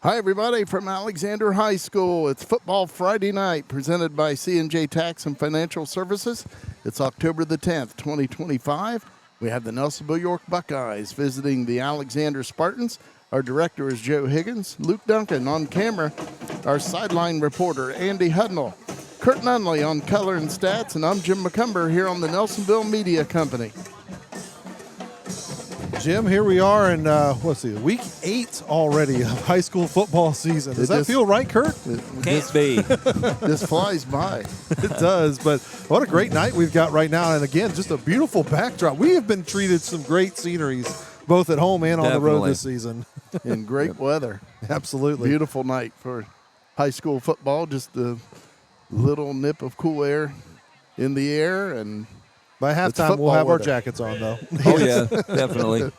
Hi, everybody, from Alexander High School. It's Football Friday night, presented by C&J Tax and Financial Services. It's October the 10th, 2025. We have the Nelsonville-York Buckeyes visiting the Alexander Spartans. Our director is Joe Higgins. Luke Duncan on camera. Our sideline reporter, Andy Hudnall. Kurt Nunnally on color and stats. And I'm Jim McCumber here on the Nelsonville Media Company. Jim, here we are in, week 8 already of high school football season. Does that feel right, Kurt? Can't be. This flies by. It does, but what a great night we've got right now. And again, just a beautiful backdrop. We have been treated some great sceneries, both at home and on the road this season. In great weather. Absolutely. Beautiful night for high school football. Just a little nip of cool air in the air, and by halftime, we'll have our jackets on, though. Oh, yeah, definitely.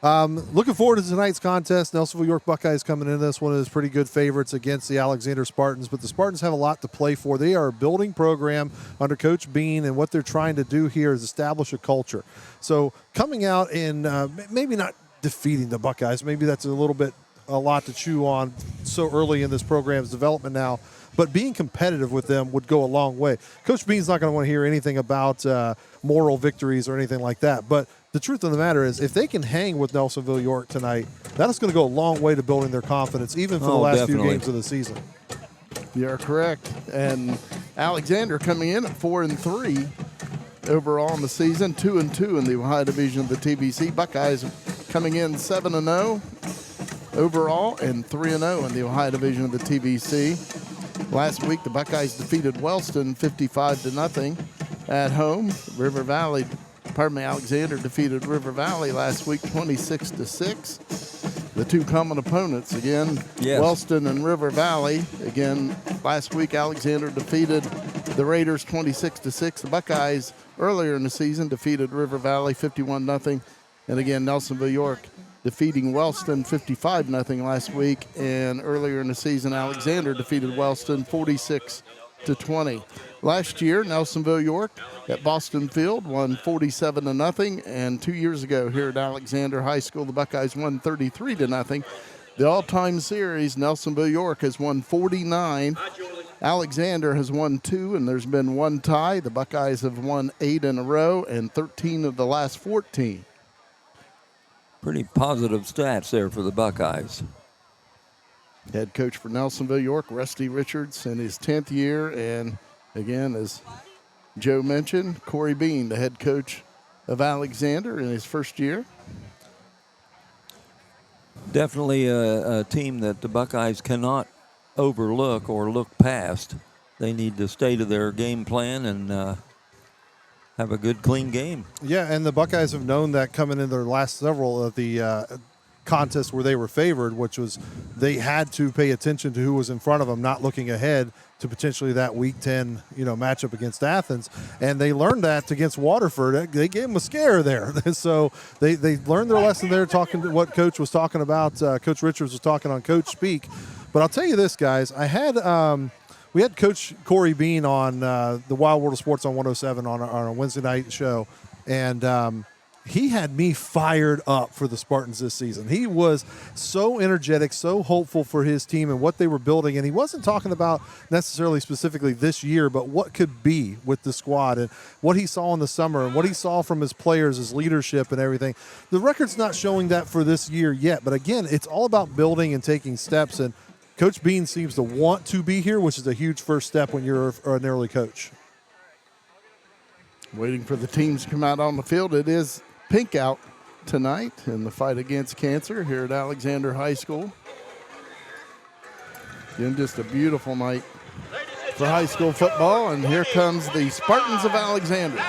Looking forward to tonight's contest. Nelsonville-York Buckeyes coming into this one as pretty good favorites against the Alexander Spartans, but the Spartans have a lot to play for. They are a building program under Coach Bean, and what they're trying to do here is establish a culture. So coming out and maybe not defeating the Buckeyes, maybe that's a lot to chew on so early in this program's development now, but being competitive with them would go a long way. Coach Bean's not going to want to hear anything about moral victories or anything like that. But the truth of the matter is, if they can hang with Nelsonville-York tonight, that is going to go a long way to building their confidence, even for the last few games of the season. You're correct. And Alexander coming in at 4-3 overall in the season, 2-2 in the Ohio Division of the TBC. Buckeyes coming in 7-0 overall and 3-0 in the Ohio Division of the TBC. Last week, the Buckeyes defeated Wellston 55-0 at home. Alexander defeated River Valley last week 26-6. The two common opponents again, yes. Wellston and River Valley. Again, last week Alexander defeated the Raiders 26-6. The Buckeyes earlier in the season defeated River Valley 51-0. And again, Nelsonville-York defeating Wellston 55-0 last week, and earlier in the season, Alexander defeated Wellston 46-20. Last year, Nelsonville-York at Boston Field won 47-0, and 2 years ago here at Alexander High School, the Buckeyes won 33-0. The all-time series, Nelsonville-York has won 49. Alexander has won 2, and there's been one tie. The Buckeyes have won 8 in a row and 13 of the last 14. Pretty positive stats there for the Buckeyes. Head coach for Nelsonville-York, Rusty Richards, in his 10th year. And again, as Joe mentioned, Corey Bean, the head coach of Alexander in his first year. Definitely a team that the Buckeyes cannot overlook or look past. They need to stay to their game plan and have a good, clean game. Yeah, and the Buckeyes have known that coming in their last several of the contests where they were favored, which was they had to pay attention to who was in front of them, not looking ahead to potentially that Week 10 matchup against Athens. And they learned that against Waterford. They gave them a scare there. So they learned their lesson there, talking to what Coach was talking about. Coach Richards was talking on Coach Speak. But I'll tell you this, guys. We had Coach Corey Bean on the Wild World of Sports on 107 on a Wednesday night show, and he had me fired up for the Spartans this season. He was so energetic, so hopeful for his team and what they were building, and he wasn't talking about necessarily specifically this year, but what could be with the squad and what he saw in the summer and what he saw from his players, his leadership and everything. The record's not showing that for this year yet, but again, it's all about building and taking steps, and Coach Bean seems to want to be here, which is a huge first step when you're an early coach. Waiting for the teams to come out on the field. It is pink out tonight in the fight against cancer here at Alexander High School. Again, just a beautiful night for high school football, and here comes the Spartans of Alexander.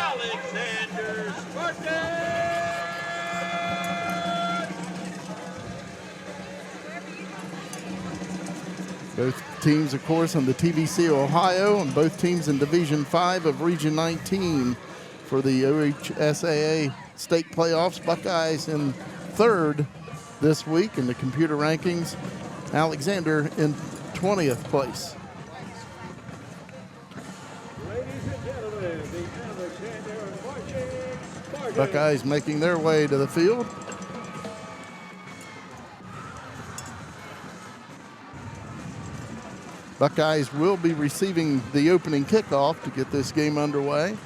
Both teams, of course, on the TBC Ohio, and both teams in Division 5 of Region 19 for the OHSAA state playoffs. Buckeyes in third this week in the computer rankings. Alexander in 20th place. Buckeyes making their way to the field. Buckeyes will be receiving the opening kickoff to get this game underway.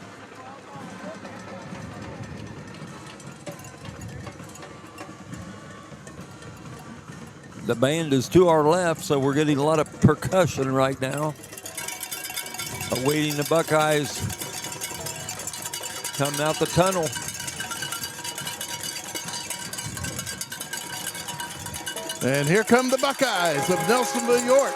The band is to our left, so we're getting a lot of percussion right now. Awaiting the Buckeyes coming out the tunnel. And here come the Buckeyes of Nelsonville-York.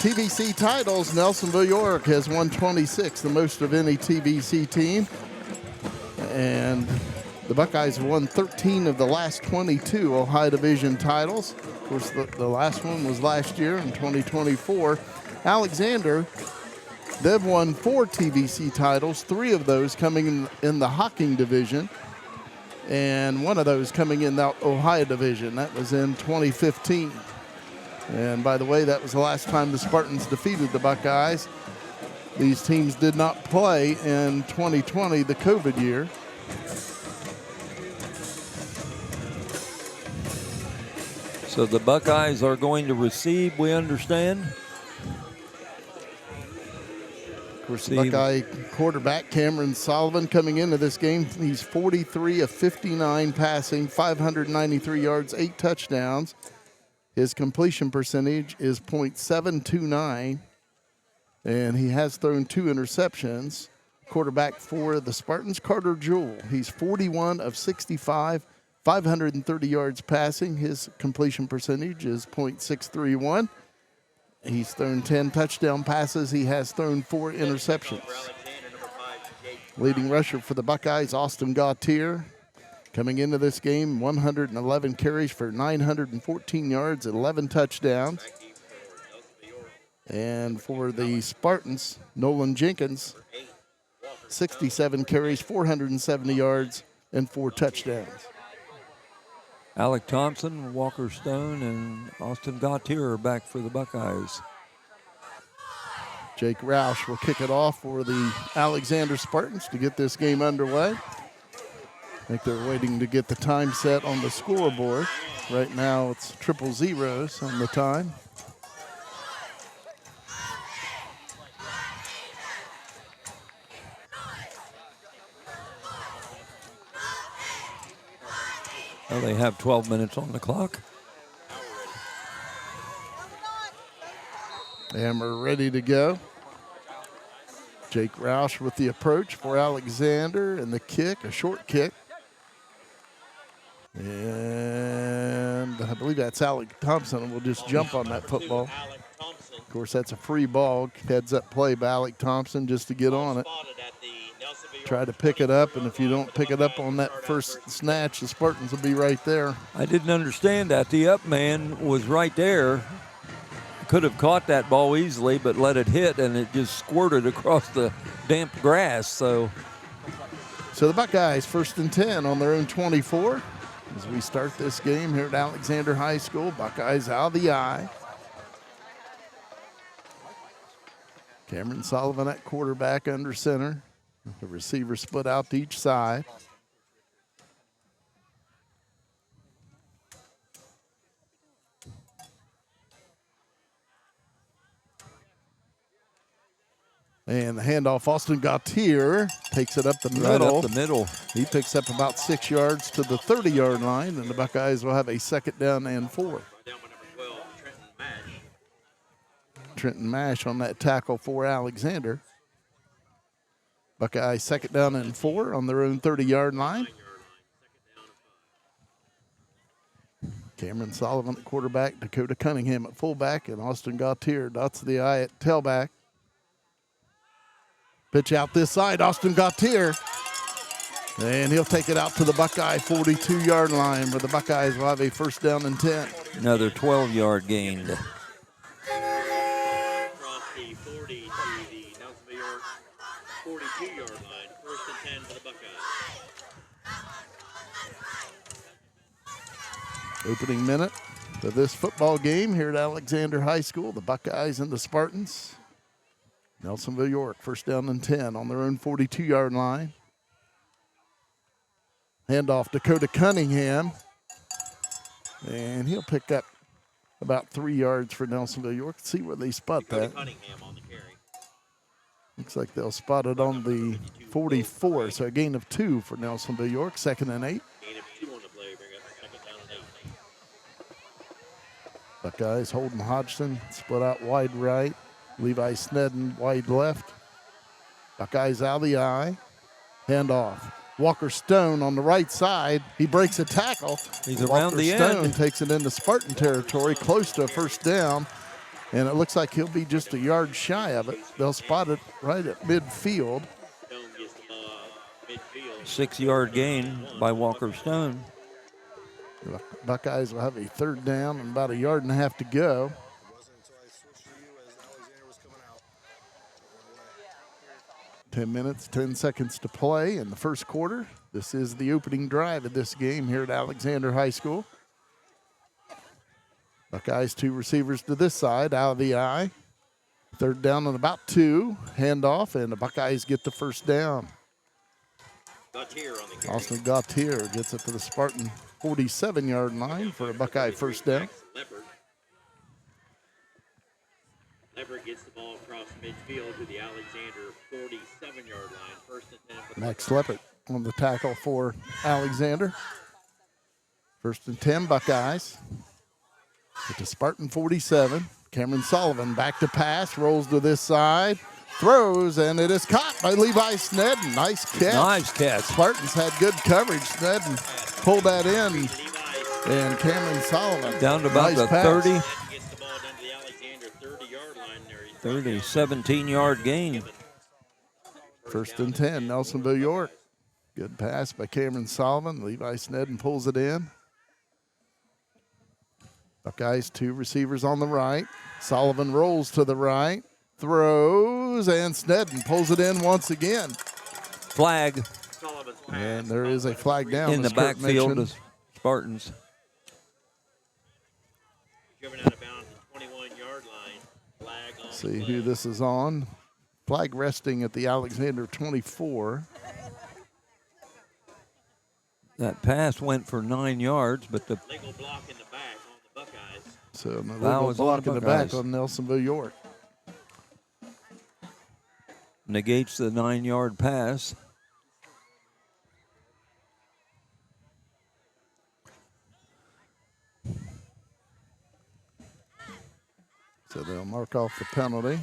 TVC titles, Nelsonville-York has won 26, the most of any TVC team. And the Buckeyes have won 13 of the last 22 Ohio Division titles. Of course, the last one was last year in 2024. Alexander, they've won 4 TVC titles, 3 of those coming in the Hocking Division, and 1 of those coming in the Ohio Division. That was in 2015. And by the way, that was the last time the Spartans defeated the Buckeyes. These teams did not play in 2020, the COVID year. So the Buckeyes are going to receive, we understand. Buckeye quarterback Cameron Sullivan coming into this game. He's 43 of 59 passing, 593 yards, 8 touchdowns. His completion percentage is .729, and he has thrown 2 interceptions. Quarterback for the Spartans, Carter Jewell. He's 41 of 65, 530 yards passing. His completion percentage is .631. He's thrown 10 touchdown passes. He has thrown 4 interceptions. Leading rusher for the Buckeyes, Austin Gautier. Coming into this game, 111 carries for 914 yards, 11 touchdowns. And for the Spartans, Nolan Jenkins, 67 carries, 470 yards, and 4 touchdowns. Alec Thompson, Walker Stone, and Austin Gautier are back for the Buckeyes. Jake Roush will kick it off for the Alexander Spartans to get this game underway. I think they're waiting to get the time set on the scoreboard. Right now it's 000 on the time. Well, they have 12 minutes on the clock. And we're ready to go. Jake Roush with the approach for Alexander, and the kick, a short kick. And I believe that's Alec Thompson. We'll just jump on that football. Of course, that's a free ball. Heads up play by Alec Thompson just to get on it. Try to pick it up, and if you don't pick it up on that first snatch, the Spartans will be right there. I didn't understand that. The up man was right there. Could have caught that ball easily, but let it hit, and it just squirted across the damp grass. So the Buckeyes 1st and 10 on their own 24. As we start this game here at Alexander High School, Buckeyes out of the eye. Cameron Sullivan at quarterback under center. The receiver split out to each side. And the handoff, Austin Gautier takes it up the middle. Right up the middle. He picks up about 6 yards to the 30-yard line, and the Buckeyes will have a 2nd down and 4. Trenton Mash on that tackle for Alexander. Buckeyes 2nd down and 4 on their own 30-yard line. Cameron Sullivan at quarterback, Dakota Cunningham at fullback, and Austin Gautier dots the I at tailback. Pitch out this side, Austin Gautier. And he'll take it out to the Buckeye 42-yard line, where the Buckeyes will have a 1st down and 10. Another 12-yard gain. Across the 40 to the Nelsonville-York 42-yard line. 1st and 10 for the Buckeyes. Opening minute of this football game here at Alexander High School. The Buckeyes and the Spartans. Nelsonville-York, first down and 10 on their own 42-yard line. Handoff Dakota Cunningham. And he'll pick up about 3 yards for Nelsonville-York. Let's see where they spot Dakota that. Cunningham on the carry. Looks like they'll spot it on the 44, so a gain of 2 for Nelsonville-York, 2nd and 8. Gain of 2 on the play, bring up 2nd down and 8. Buckeyes, Holden Hodgson split out wide right. Levi Snedden wide left. Buckeyes out of the eye. Handoff. Walker Stone on the right side. He breaks a tackle. He's around the Stone end. takes it into Spartan territory, close to a first down. And it looks like he'll be just a yard shy of it. They'll spot it right at midfield. Stone gets the ball midfield. 6-yard gain by Walker Stone. The Buckeyes will have a 3rd down and about a yard and a half to go. 10 minutes, 10 seconds to play in the first quarter. This is the opening drive of this game here at Alexander High School. Buckeyes, 2 receivers to this side, out of the eye. 3rd down and about 2. Handoff, and the Buckeyes get the first down. Gautier on the carry. Austin Gautier gets it to the Spartan 47-yard line for a Buckeye first down. Leopard. Leopard gets the ball across midfield to the Alexander 47-yard line. 1st and 10 for the Max Buckeyes. Leppert on the tackle for Alexander. 1st and 10 Buckeyes. At the Spartan 47. Cameron Sullivan back to pass, rolls to this side, throws, and it is caught by Levi Snedden. Nice catch. Nice catch. Spartans had good coverage. Snedden pulled that in, and Cameron Sullivan. Down to about nice the pass. 30. Gets the ball down to the Alexander 30-yard line there. He's 30, 17-yard gain. 1st and 10, Nelsonville-York. Good pass by Cameron Sullivan. Levi Snedden pulls it in. Buckeyes, 2 receivers on the right. Sullivan rolls to the right, throws, and Snedden pulls it in once again. Flag Sullivan's pass. And there is a flag down. in the as Kurt backfield mentioned. of Spartans. Driven out of bounds at the 21-yard line. Flag on See the who play. this is on. Flag resting at the Alexander 24. That pass went for 9 yards, but the Legal block in the back on the Buckeyes. So the Foul legal is on block the in the back Buckeyes. on Nelsonville-York. negates the 9-yard pass. So they'll mark off the penalty.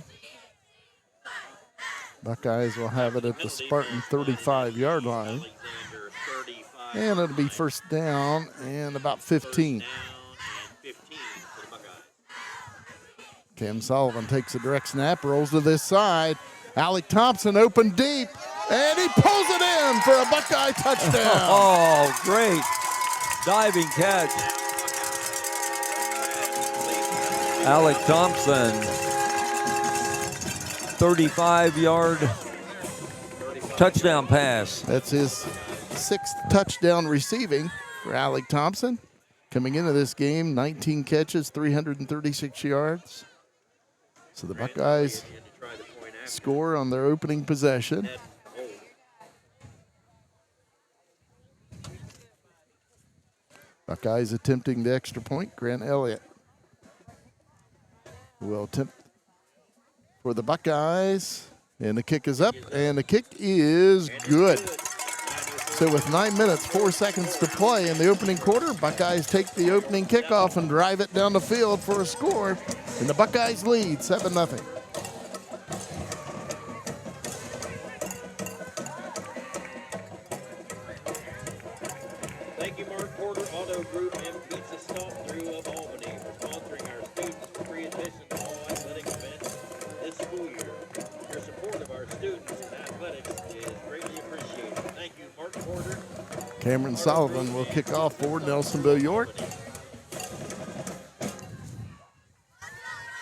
Buckeyes will have it at the Spartan 35-yard line. Alexander 35. And it'll be first down and about 15. Down and 15 for the Buckeyes. Cam Sullivan takes a direct snap, rolls to this side. Alec Thompson open deep, and he pulls it in for a Buckeye touchdown. Oh, great diving catch. Alec Thompson, 35-yard touchdown pass. That's his 6th touchdown receiving for Alec Thompson. Coming into this game, 19 catches, 336 yards. So the Buckeyes He had to try the point after. score on their opening possession. Had to hold. Buckeyes attempting the extra point. Grant Elliott will attempt for the Buckeyes. And the kick is up, and the kick is good. So with 9 minutes, 4 seconds to play in the opening quarter, Buckeyes take the opening kickoff and drive it down the field for a score. And the Buckeyes lead 7-0. Thank you, Mark Porter Auto Group and Pizza Stop Through of Albany for sponsoring our students for free admission to all athletic events this school year. Your support of our students in athletics is greatly appreciated. Thank you, Mark Porter. Cameron Sullivan will kick off for Nelsonville-York.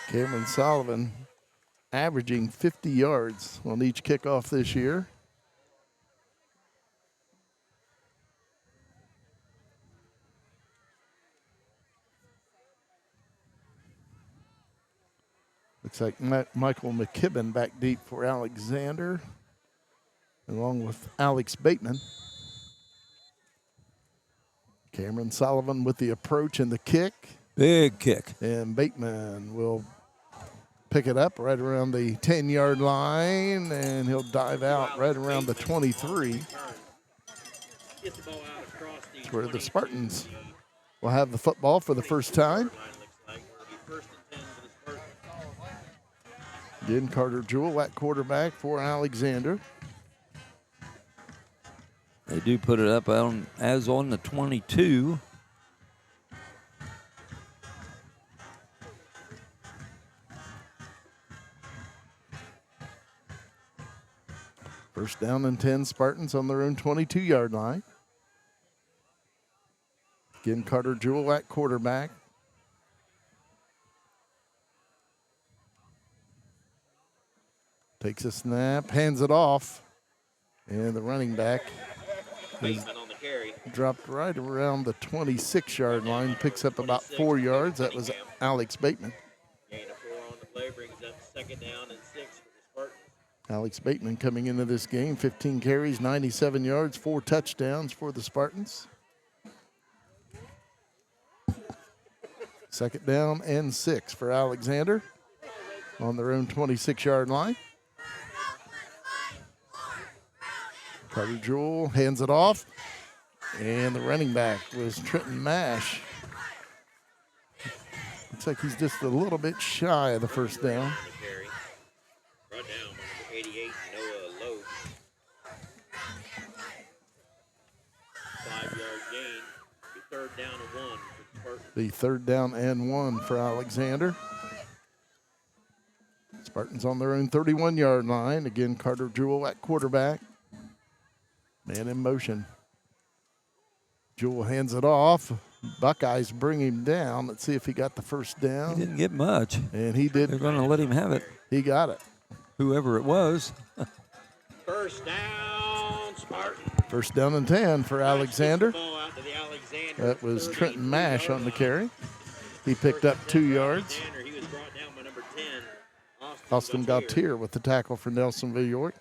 Cameron Sullivan averaging 50 yards on each kickoff this year. Looks like Michael McKibben back deep for Alexander, along with Alex Bateman. Cameron Sullivan with the approach and the kick. Big kick. And Bateman will pick it up right around the 10-yard line, and he'll dive out right around the 23. That's where the Spartans will have the football for the first time. Again, Carter Jewell at quarterback for Alexander. They do put it up as on the 22. First down and 10, Spartans on their own 22-yard line. Again, Carter Jewell at quarterback. Takes a snap, hands it off, and the running back is dropped right around the 26-yard line, picks up about 4 yards. That was Alex Bateman. Gain of 4 on the play brings up second down and 6 for the Spartans. Alex Bateman coming into this game, 15 carries, 97 yards, 4 touchdowns for the Spartans. Second down and 6 for Alexander on their own 26-yard line. Carter Jewell hands it off, and the running back was Trenton Mash. Looks like he's just a little bit shy of the first down. Brought down by number 88, Noah Loge. 5-yard gain. The third down and 1 for the Spartans. The third down and 1 for Alexander. Spartans on their own 31-yard line. Again, Carter Jewell at quarterback. Man in motion. Jewell hands it off. Buckeyes bring him down. Let's see if he got the first down. He didn't get much. And he did. They're going to let him have it. He got it. Whoever it was. First down, Spartans. First down and 10 for Alexander. Ball out to the Alexander. That was Trenton Mash on the carry. He picked up 2 yards. He was brought down by number 10, Austin Gautier with the tackle for Nelsonville-York.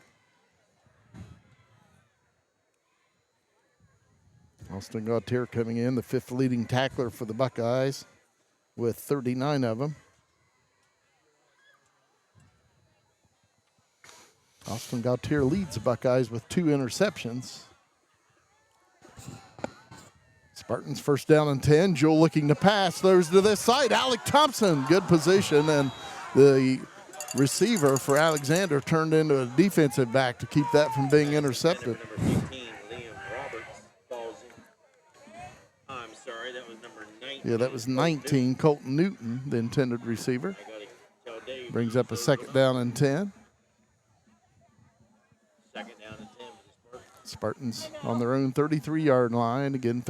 Austin Gautier coming in, the 5th leading tackler for the Buckeyes with 39 of them. Austin Gautier leads the Buckeyes with 2 interceptions. Spartans first down and 10. Jewell looking to pass. Throws to this side. Alec Thompson, good position. And the receiver for Alexander turned into a defensive back to keep that from being intercepted. Number 15, Liam Roberts, falls in. I'm sorry, that was number 19. Yeah, that was 19, Colton Newton, the intended receiver. I gotta tell Dave. Brings up a second down and 10. Second down and 10 for the Spartans. Spartans on their own 33-yard line, again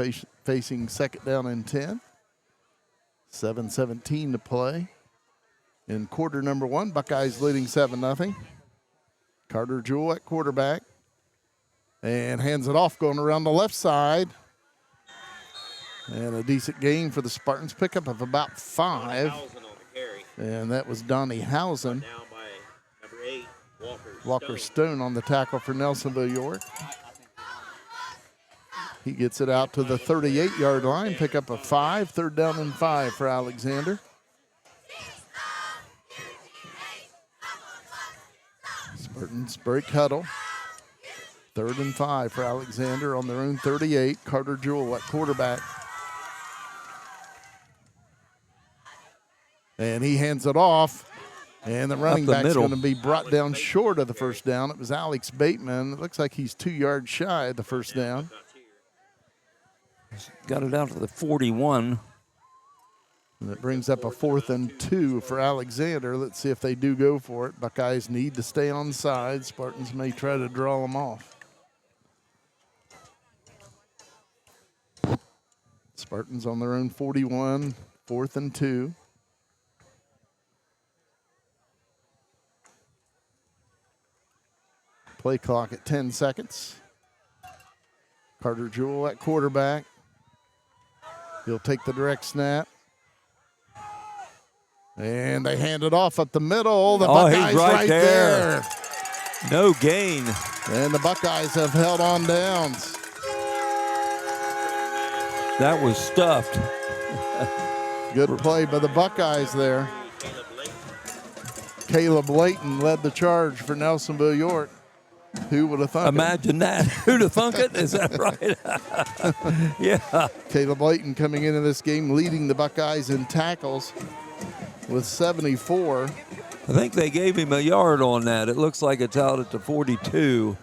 facing second down and 10. 7:17 to play. In quarter number 1, Buckeyes leading 7-0. Carter Jewell at quarterback. And hands it off going around the left side. And a decent gain for the Spartans. Pickup of about 5. Housen on the carry. And that was Donnie Housen. Down by number 8, Walker Stone on the tackle for Nelsonville-York. He gets it out to the 38-yard line. Pick up a 5. Third down and 5 for Alexander. Spartans break huddle. 3rd and 5 for Alexander on their own 38. Carter Jewell at quarterback. And he hands it off. And the running back's going to be brought down short of the first down. It was Alex Bateman. It looks like he's 2 yards shy of the first down. Got it out to the 41. And it brings up a 4th and 2 for Alexander. Let's see if they do go for it. Buckeyes need to stay on side. Spartans may try to draw them off. Spartans on their own 41, 4th and 2. Play clock at 10 seconds. Carter Jewell at quarterback. He'll take the direct snap. And they hand it off up the middle. The Oh, he's Buckeyes right there. No gain. And the Buckeyes have held on downs. That was stuffed. Good play by the Buckeyes there. Caleb Layton led the charge for Nelsonville-York. Who would have thunk it? Imagine that. Who'd have thunk it? Is that right? Yeah. Caleb Layton coming into this game leading the Buckeyes in tackles with 74. I think they gave him a yard on that. It looks like it's out at the 42.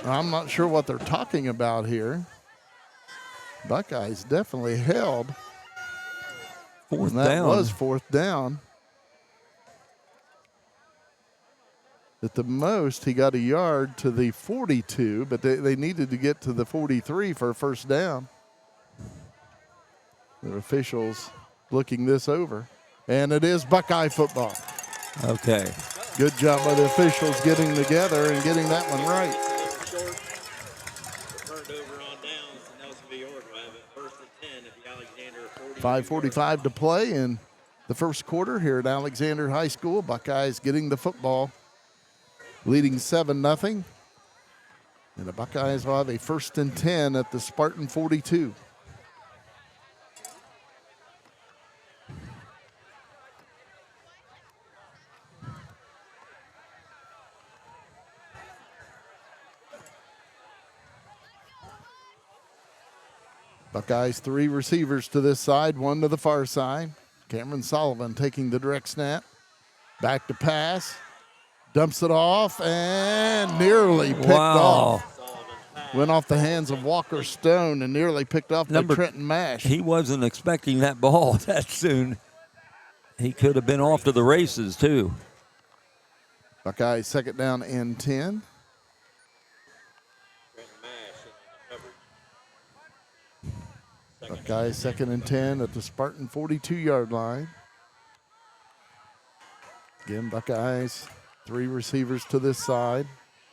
I'm not sure what they're talking about here. Buckeyes definitely held. Fourth That down. was fourth down. At the most, he got a yard to the 42, but they needed to get to the 43 for a first down. The officials looking this over. And it is Buckeye football. Okay. Good job by the officials getting together and getting that one right. Turned over on downs to Nelsonville-York. Will have it first and 10 at the Alexander 40. 5:45 to play in the first quarter here at Alexander High School. Buckeyes getting the football, leading 7-0. And the Buckeyes will have a first and 10 at the Spartan 42. Buckeyes 3 receivers to this side, 1 to the far side. Cameron Sullivan taking the direct snap. Back to pass. Dumps it off and nearly picked off. Went off the hands of Walker Stone and nearly picked off by Trenton Mash. He wasn't expecting that ball that soon. He could have been off to the races, too. Buckeyes second down and 10. Buckeyes second and 10 at the Spartan 42-yard line. Again, Buckeyes 3 receivers to this side,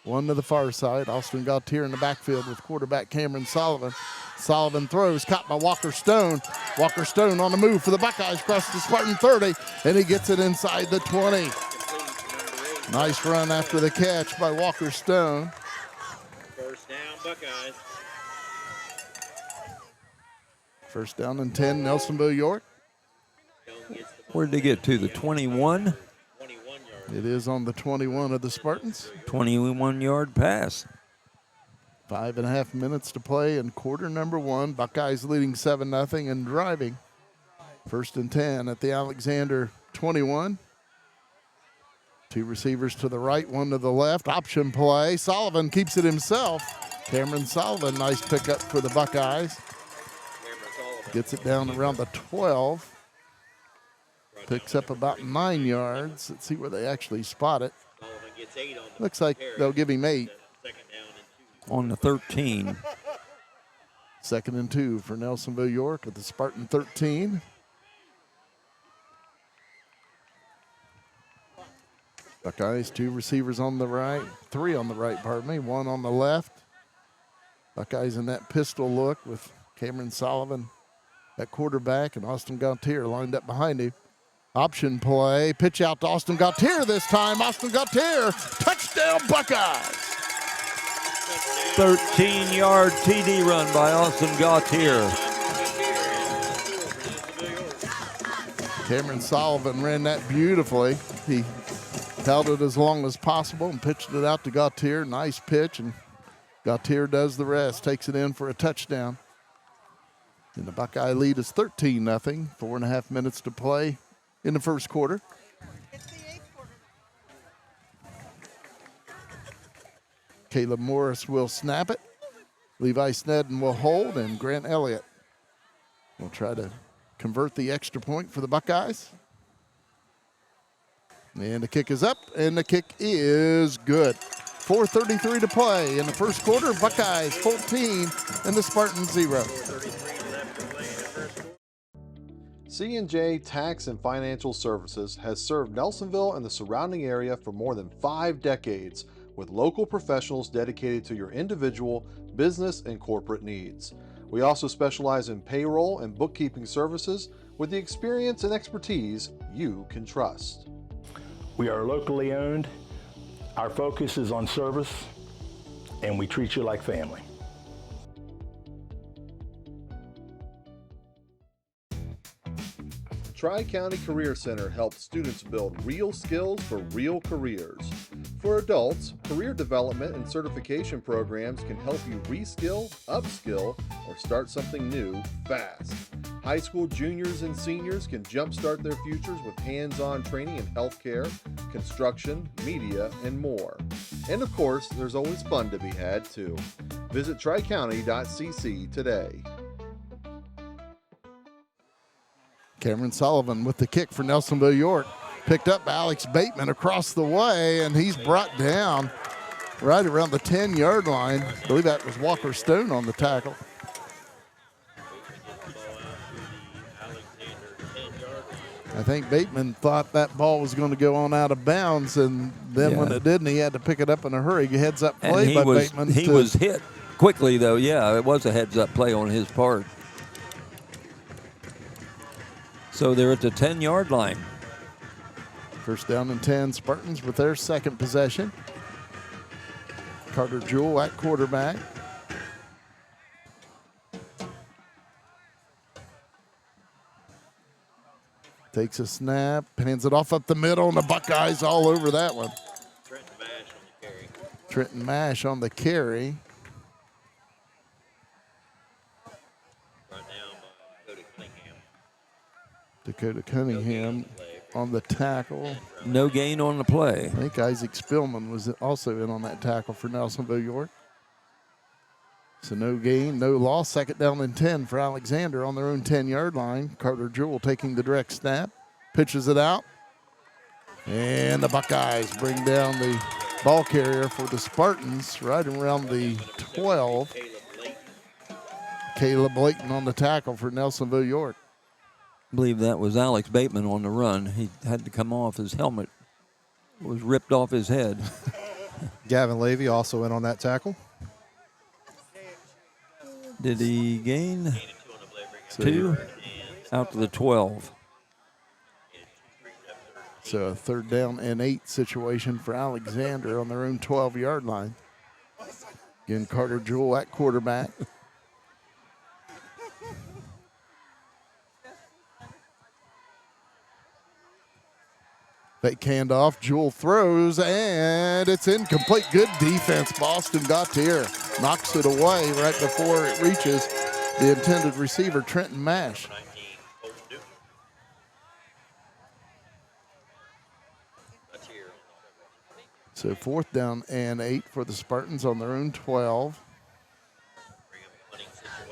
1 to the far side. Austin Gautier in the backfield with quarterback Cameron Sullivan. Sullivan throws, caught by Walker Stone. Walker Stone on the move for the Buckeyes, across the Spartan 30, and he gets it inside the 20. Nice run after the catch by Walker Stone. First down, Buckeyes. First down and 10, Nelsonville-York. Where did they get to? The 21? 21 yards. It is on the 21 of the Spartans. 21-yard pass. 5.5 minutes to play in quarter number 1. Buckeyes leading 7-0 and driving. First and 10 at the Alexander 21. 2 receivers to the right, 1 to the left. Option play. Sullivan keeps it himself. Cameron Sullivan, nice pickup for the Buckeyes. Gets it down around the 12. Picks up about 9 yards. Let's see where they actually spot it. Looks like they'll give him 8. On the 13. Second and 2 for Nelsonville-York at the Spartan 13. Buckeyes, 2 receivers on the right, 3 on the right, pardon me, 1 on the left. Buckeyes in that pistol look with Cameron Sullivan at quarterback and Austin Gautier lined up behind him. Option play, pitch out to Austin Gautier this time. Austin Gautier, touchdown Buckeyes. 13-yard TD run by Austin Gautier. Cameron Sullivan ran that beautifully. He held it as long as possible and pitched it out to Gautier. Nice pitch, and Gautier does the rest, takes it in for a touchdown. And the Buckeye lead is 13-0, 4.5 minutes to play in the first quarter. Caleb Morris will snap it. Levi Snedden will hold, and Grant Elliott will try to convert the extra point for the Buckeyes. And the kick is up, and the kick is good. 4:33 to play in the first quarter. Buckeyes 14 and the Spartans 0. C&J Tax and Financial Services has served Nelsonville and the surrounding area for more than 5 decades with local professionals dedicated to your individual, business, and corporate needs. We also specialize in payroll and bookkeeping services with the experience and expertise you can trust. We are locally owned. Our focus is on service, and we treat you like family. Tri-County Career Center helps students build real skills for real careers. For adults, career development and certification programs can help you reskill, upskill, or start something new fast. High school juniors and seniors can jumpstart their futures with hands-on training in healthcare, construction, media, and more. And of course, there's always fun to be had too. Visit tricounty.cc today. Cameron Sullivan with the kick for Nelsonville-York. Picked up by Alex Bateman across the way, and he's brought down right around the 10-yard line. I believe that was Walker Stone on the tackle. I think Bateman thought that ball was going to go on out of bounds, and then when it didn't, he had to pick it up in a hurry. Heads-up play by Bateman. He was hit quickly, though. Yeah, it was a heads-up play on his part. So they're at the 10-yard line. First down and 10, Spartans with their second possession. Carter Jewell at quarterback. Takes a snap, hands it off up the middle, and the Buckeyes all over that one. Trenton Mash on the carry. Dakota Cunningham on the tackle. No gain on the play. I think Isaac Spillman was also in on that tackle for Nelsonville-York. So no gain, no loss. Second down and 10 for Alexander on their own 10-yard line. Carter Jewell taking the direct snap. Pitches it out. And the Buckeyes bring down the ball carrier for the Spartans right around the 12. Caleb Layton on the tackle for Nelsonville-York. I believe that was Alex Bateman on the run. He had to come off. His helmet was ripped off his head. Gavin Levy also in on that tackle. Did he gain 2? Out to the 12. So a third down and 8 situation for Alexander on their own 12-yard line. Again, Carter Jewell at quarterback. Fake handoff, Jewell throws, and it's incomplete. Good defense. Boston Gautier knocks it away right before it reaches the intended receiver, Trenton Mash. So fourth down and 8 for the Spartans on their own 12.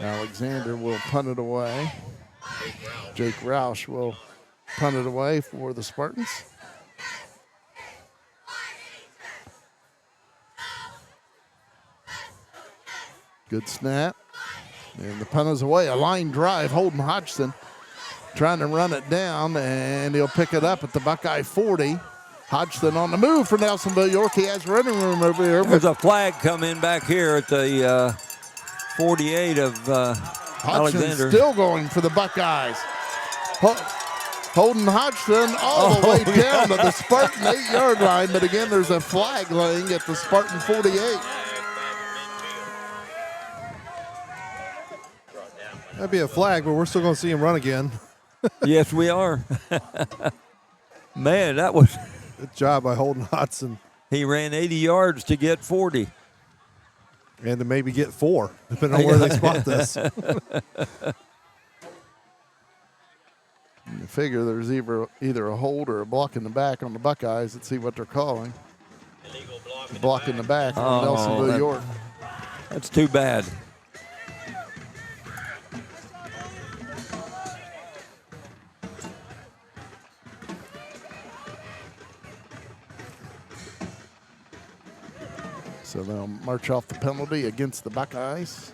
Alexander will punt it away. Jake Roush will punt it away for the Spartans. Good snap. And the punt is away. A line drive. Holden Hodgson trying to run it down, and he'll pick it up at the Buckeye 40. Hodgson on the move for Nelsonville-York. He has running room over here. There's a flag coming back here at the 48 of Alexander. Still going for the Buckeyes. Holden Hodgson all the way down to the Spartan 8-yard line, but again, there's a flag laying at the Spartan 48. That'd be a flag, but we're still going to see him run again. Yes, we are. Man, that was... Good job by Holden Hodgson. He ran 80 yards to get 40. And to maybe get 4, depending on where they spot this. You figure there's either a hold or a block in the back on the Buckeyes. Let's see what they're calling. Block in the back on Nelsonville-York. That's too bad. So they'll march off the penalty against the Buckeyes.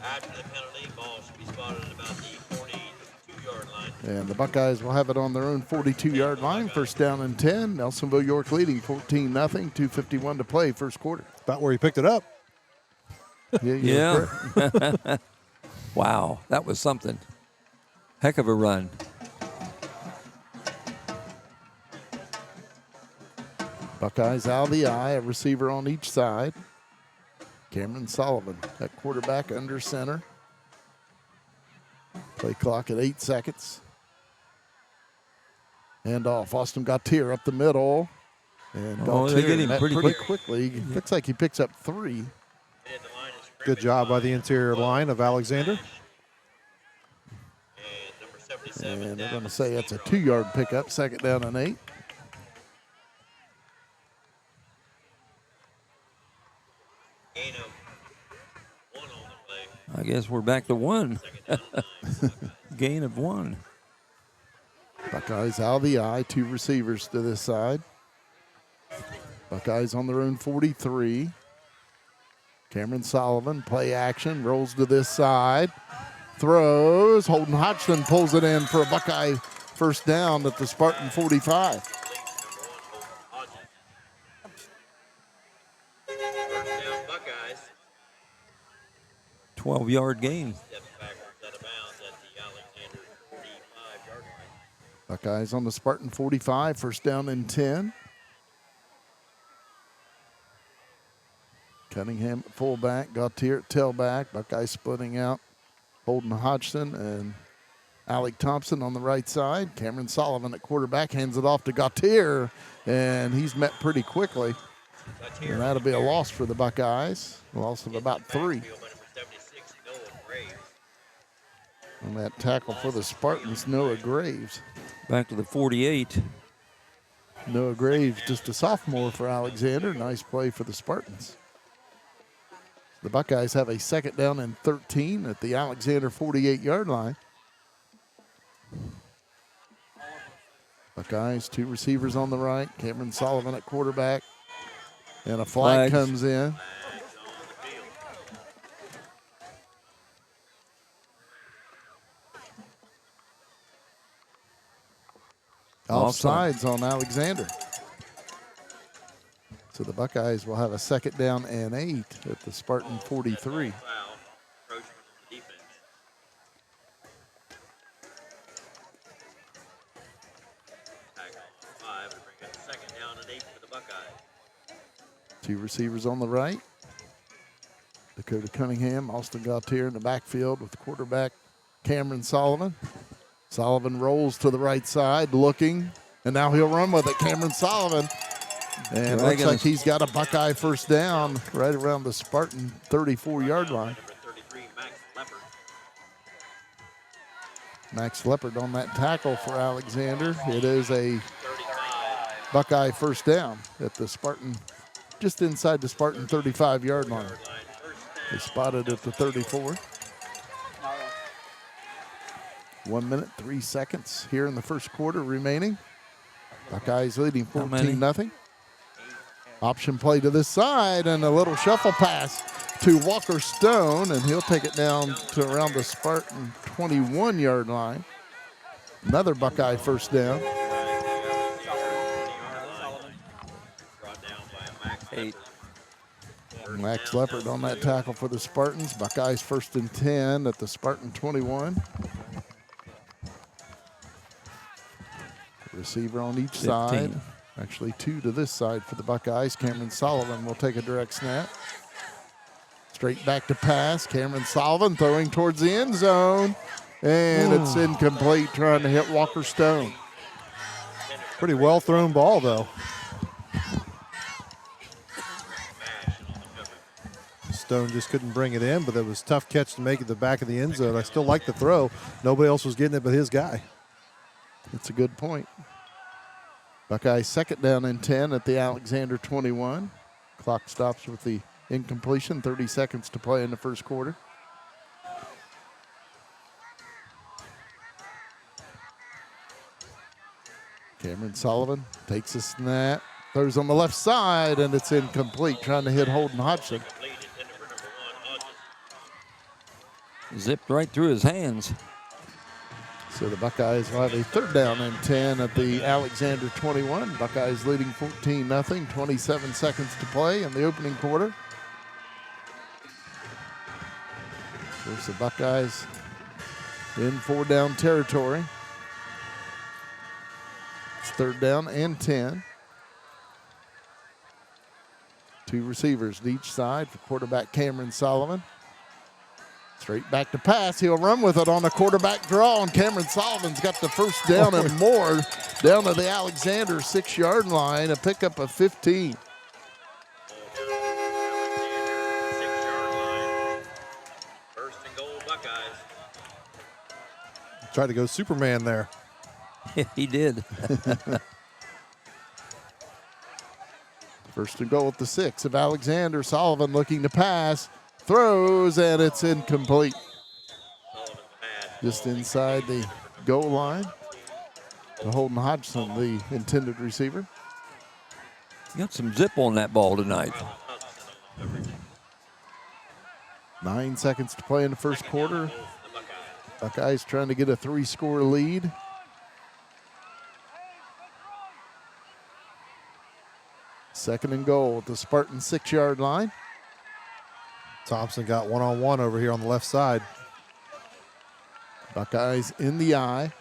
After the penalty, ball should be spotted at about the 42-yard line. And the Buckeyes will have it on their own 42-yard line. First down and 10. Nelsonville-York leading 14-0. 2:51 to play, first quarter. About where he picked it up. Yeah. Wow, that was something. Heck of a run. Buckeyes out of the eye, a receiver on each side. Cameron Sullivan at quarterback under center. Play clock at 8 seconds. Hand off. Austin Gautier up the middle. And they get him met pretty quick. quickly. Looks like he picks up 3. Good job by the interior line of Alexander. And they're going to say it's a 2-yard pickup, 2nd down and 8. I guess we're back to 1. Gain of 1. Buckeyes out of the eye, 2 receivers to this side. Buckeyes on their own 43. Cameron Sullivan, play action, rolls to this side. Throws, Holden Hodgson pulls it in for a Buckeye first down at the Spartan 45. First down, Buckeyes. 12-yard gain. Steps backwards out of bounds at the Alexander 45-yard line. Buckeyes on the Spartan 45, first down and 10. Cunningham at fullback, Gautier at tailback. Buckeyes splitting out. Holden Hodgson and Alec Thompson on the right side. Cameron Sullivan at quarterback hands it off to Gautier, and he's met pretty quickly. And that'll be a loss for the Buckeyes. A loss of about 3. On that tackle for the Spartans, Noah Graves. Back to the 48. Noah Graves, just a sophomore for Alexander. Nice play for the Spartans. The Buckeyes have a 2nd down and 13 at the Alexander 48-yard line. Buckeyes, 2 receivers on the right. Cameron Sullivan at quarterback. And a flag Flags. comes in. Offsides on Alexander. So the Buckeyes will have a 2nd down and 8 at the Spartan 43. Foul. Approachment on the defense. Tackle on 5 to bring up 2nd down and 8 for the Buckeyes. 2 receivers on the right. Dakota Cunningham, Austin Gautier in the backfield with the quarterback Cameron Sullivan. Sullivan rolls to the right side, looking, and now he'll run with it. Cameron Sullivan. And it looks like he's got a Buckeye first down right around the Spartan 34-yard line. Number 33, Max Leopard. Max Leopard on that tackle for Alexander. It is a 35. Buckeye first down at the Spartan, just inside the Spartan 35-yard line. They spotted at the 34. 1 minute, 3 seconds here in the first quarter remaining. Buckeyes leading 14-0. Option play to this side and a little shuffle pass to Walker Stone, and he'll take it down to around the Spartan 21-yard line. Another Buckeye first down. 8. Max Leopard on that tackle for the Spartans. Buckeyes 1st and 10 at the Spartan 21. Receiver on each 15. side. Actually 2 to this side for the Buckeyes. Cameron Sullivan will take a direct snap. Straight back to pass. Cameron Sullivan throwing towards the end zone. And it's incomplete, trying to hit Walker Stone. Pretty well thrown ball, though. Stone just couldn't bring it in, but it was a tough catch to make it the back of the end zone. I still like the throw. Nobody else was getting it but his guy. That's a good point. Buckeyes 2nd down and 10 at the Alexander 21. Clock stops with the incompletion. 30 seconds to play in the first quarter. Cameron Sullivan takes a snap, throws on the left side, and it's incomplete, trying to hit Holden Hodgson. Zipped right through his hands. So the Buckeyes will have a 3rd down and 10 at the Alexander 21. Buckeyes leading 14-0, 27 seconds to play in the opening quarter. Of course, the Buckeyes in 4-down territory. It's 3rd down and 10. 2 receivers to each side for quarterback Cameron Sullivan. Straight back to pass. He'll run with it on a quarterback draw, and Cameron Sullivan's got the first down and more down to the Alexander 6-yard line, a pickup of 15. 6-yard line. 1st and goal, Buckeyes. Tried to go Superman there. He did. 1st and goal at the 6 of Alexander. Sullivan looking to pass. Throws, and it's incomplete. Just inside the goal line to Holden Hodgson, the intended receiver. Got some zip on that ball tonight. 9 seconds to play in the first quarter. Buckeyes trying to get a 3-score lead. Second and goal at the Spartan 6-yard line. Thompson got one-on-one over here on the left side. Buckeyes in the eye.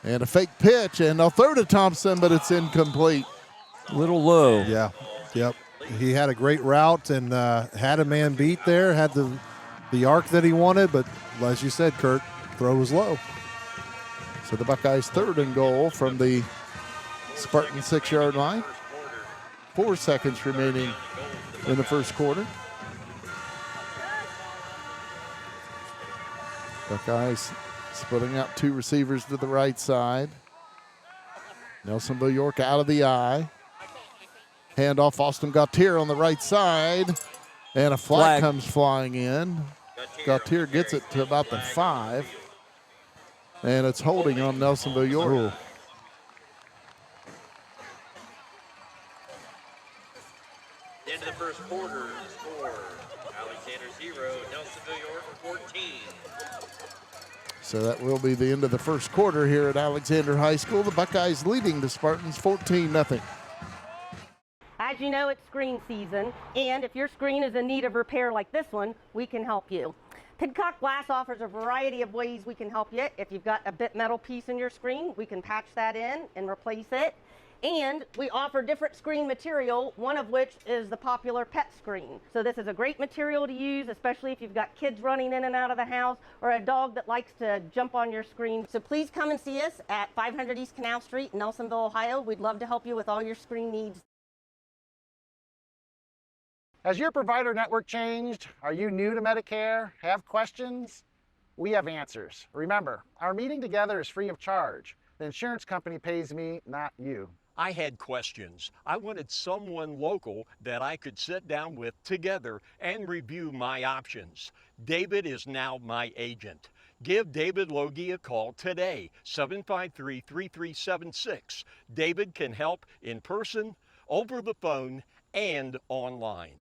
And a fake pitch, and they'll throw to Thompson, but it's incomplete. A little low. Yeah, yep. He had a great route and had a man beat there, had the arc that he wanted, but as you said, Kurt, throw was low. So the Buckeyes 3rd and goal from the Spartan 6-yard line. 4 seconds remaining in the first quarter. Buckeyes splitting out 2 receivers to the right side. Nelsonville-York out of the eye. Handoff, Austin Gautier on the right side. And a flag comes flying in. Gautier gets it to about the 5. And it's holding on Nelsonville-York. End of the first quarter, score Alexander 0, Nelsonville-York 14. So that will be the end of the first quarter here at Alexander High School. The Buckeyes leading the Spartans 14-0. As you know, it's screen season, and if your screen is in need of repair like this one, we can help you. Pidcock Glass offers a variety of ways we can help you. If you've got a bit metal piece in your screen, we can patch that in and replace it. And we offer different screen material, one of which is the popular pet screen. So this is a great material to use, especially if you've got kids running in and out of the house or a dog that likes to jump on your screen. So please come and see us at 500 East Canal Street, Nelsonville, Ohio. We'd love to help you with all your screen needs. Has your provider network changed? Are you new to Medicare? Have questions? We have answers. Remember, our meeting together is free of charge. The insurance company pays me, not you. I had questions. I wanted someone local that I could sit down with together and review my options. David is now my agent. Give David Loge a call today, 753-3376. David can help in person, over the phone, and online.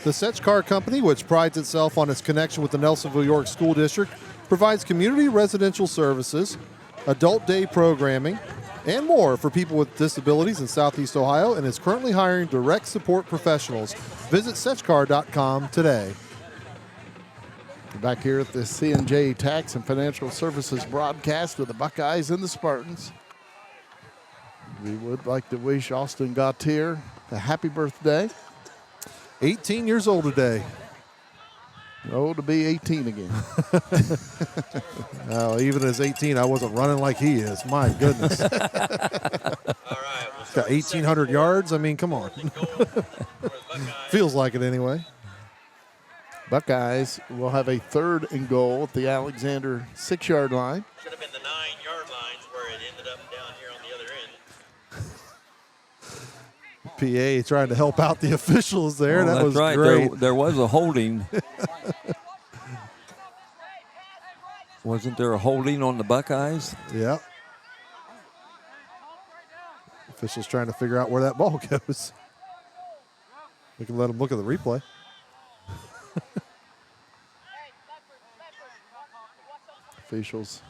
The Setch Car Company, which prides itself on its connection with the Nelsonville-York School District, provides community residential services, adult day programming, and more for people with disabilities in Southeast Ohio, and is currently hiring direct support professionals. Visit SetchCar.com today. Back here at the C&J Tax and Financial Services broadcast of the Buckeyes and the Spartans. We would like to wish Austin Gautier a happy birthday. 18 years old today. Oh, to be 18 again. Well, even as 18, I wasn't running like he is. My goodness. All right. We'll Got 1,800 yards. I mean, come on. Feels like it anyway. Buckeyes will have a 3rd and goal at the Alexander 6-yard line. Should have been the 9-yard lines where it ended up down here on the other end. PA trying to help out the officials there. Oh, that that's was right. great. There was a holding. Wasn't there a holding on the Buckeyes? Yep. Officials trying to figure out where that ball goes. We can let them look at the replay. Officials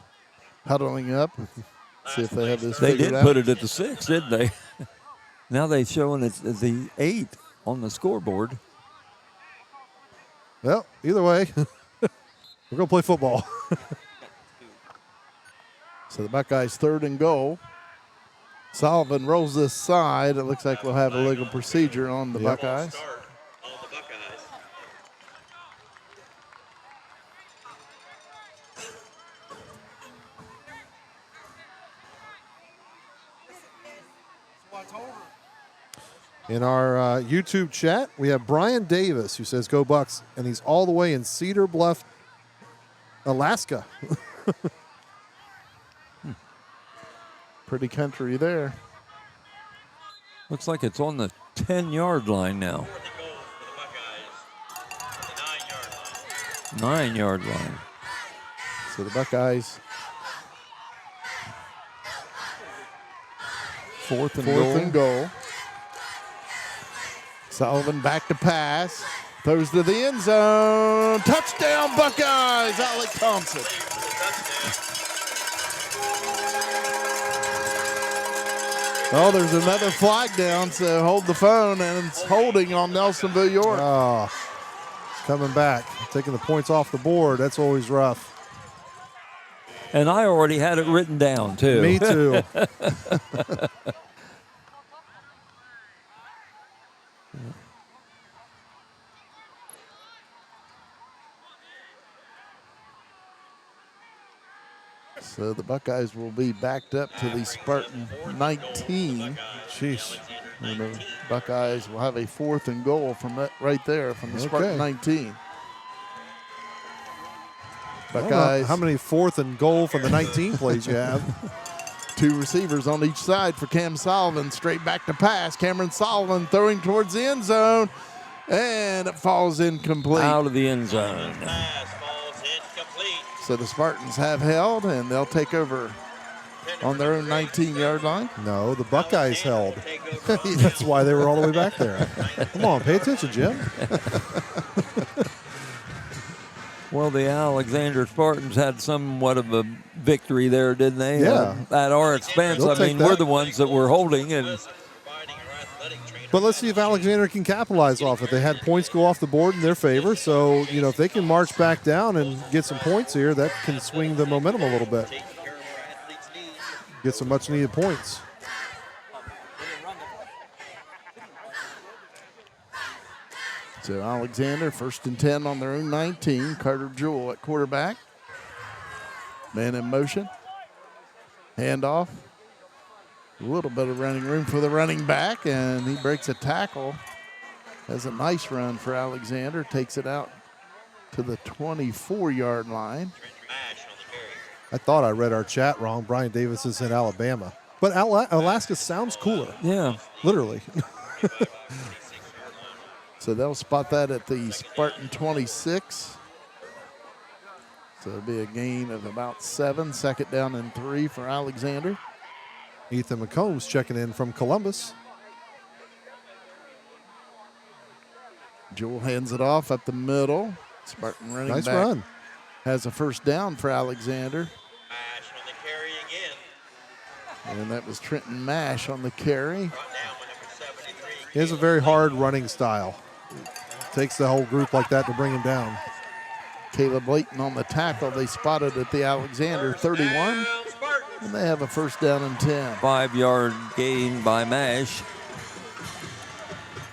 huddling up. See if they have this They figured did out. put it at the 6, didn't they? Now they're showing it as the 8 on the scoreboard. Well, either way, we're going to play football. So the Buckeyes 3rd and goal. Sullivan rolls this side. It looks like we'll have a legal procedure on the Buckeyes. Start on the Buckeyes. In our YouTube chat, we have Brian Davis, who says, "Go Bucks," and he's all the way in Cedar Bluff, Alaska. Pretty country there. Looks like it's on the 10-yard line now. 4th and goal for the Buckeyes. The 9-yard line. 9-yard line. So the Buckeyes 4th and 4th goal. and goal. Sullivan back to pass. Throws to the end zone. Touchdown Buckeyes, Alec Thompson. Oh, there's another flag down, so hold the phone, and it's holding on Nelsonville-York. Oh, it's coming back, taking the points off the board. That's always rough. And I already had it written down, too. Me too. So the Buckeyes will be backed up to the Spartan 19. Jeez. And the Buckeyes will have a 4th and goal from that right there from the Spartan 19. I don't know Buckeyes, how many 4th and goal from the 19 plays you have? 2 receivers on each side for Cam Sullivan. Straight back to pass. Cameron Sullivan throwing towards the end zone. And it falls incomplete. Out of the end zone. Pass falls incomplete. So the Spartans have held, and they'll take over on their own 19-yard line. No, the Buckeyes held. Take over on That's why they were all the way back there. Come on, pay attention, Jim. Well, the Alexander Spartans had somewhat of a victory there, didn't they? Yeah. At our expense. They'll I take mean, that. we're the ones that were holding, and providing our athletic trainer. But let's see if Alexander can capitalize off it. They had points go off the board in their favor. So, you know, if they can march back down and get some points here, that can swing the momentum a little bit. Taking care of our athletes' needs. Get some much needed points. So Alexander, 1st and 10 on their own 19. Carter Jewell at quarterback. Man in motion. Handoff. A little bit of running room for the running back, and he breaks a tackle. Has a nice run for Alexander. Takes it out to the 24-yard line. Mash on the carry. I thought I read our chat wrong. Brian Davis is in Alabama. But Alaska sounds cooler, yeah. literally. So they'll spot that at the Spartan 26. So it'll be a gain of about 7. 2nd down and 3 for Alexander. Ethan McCombs checking in from Columbus. Jewell hands it off up the middle. Spartan running Nice back run. has a 1st down for Alexander. Mash on the carry again. And that was Trenton Mash on the carry. Brought down by number 73. He has a very hard running style. Takes the whole group like that to bring him down. Caleb Layton on the tackle. They spotted at the Alexander 31. Down, Spartans. And they have a 1st down and 10. 5-yard gain by Mash.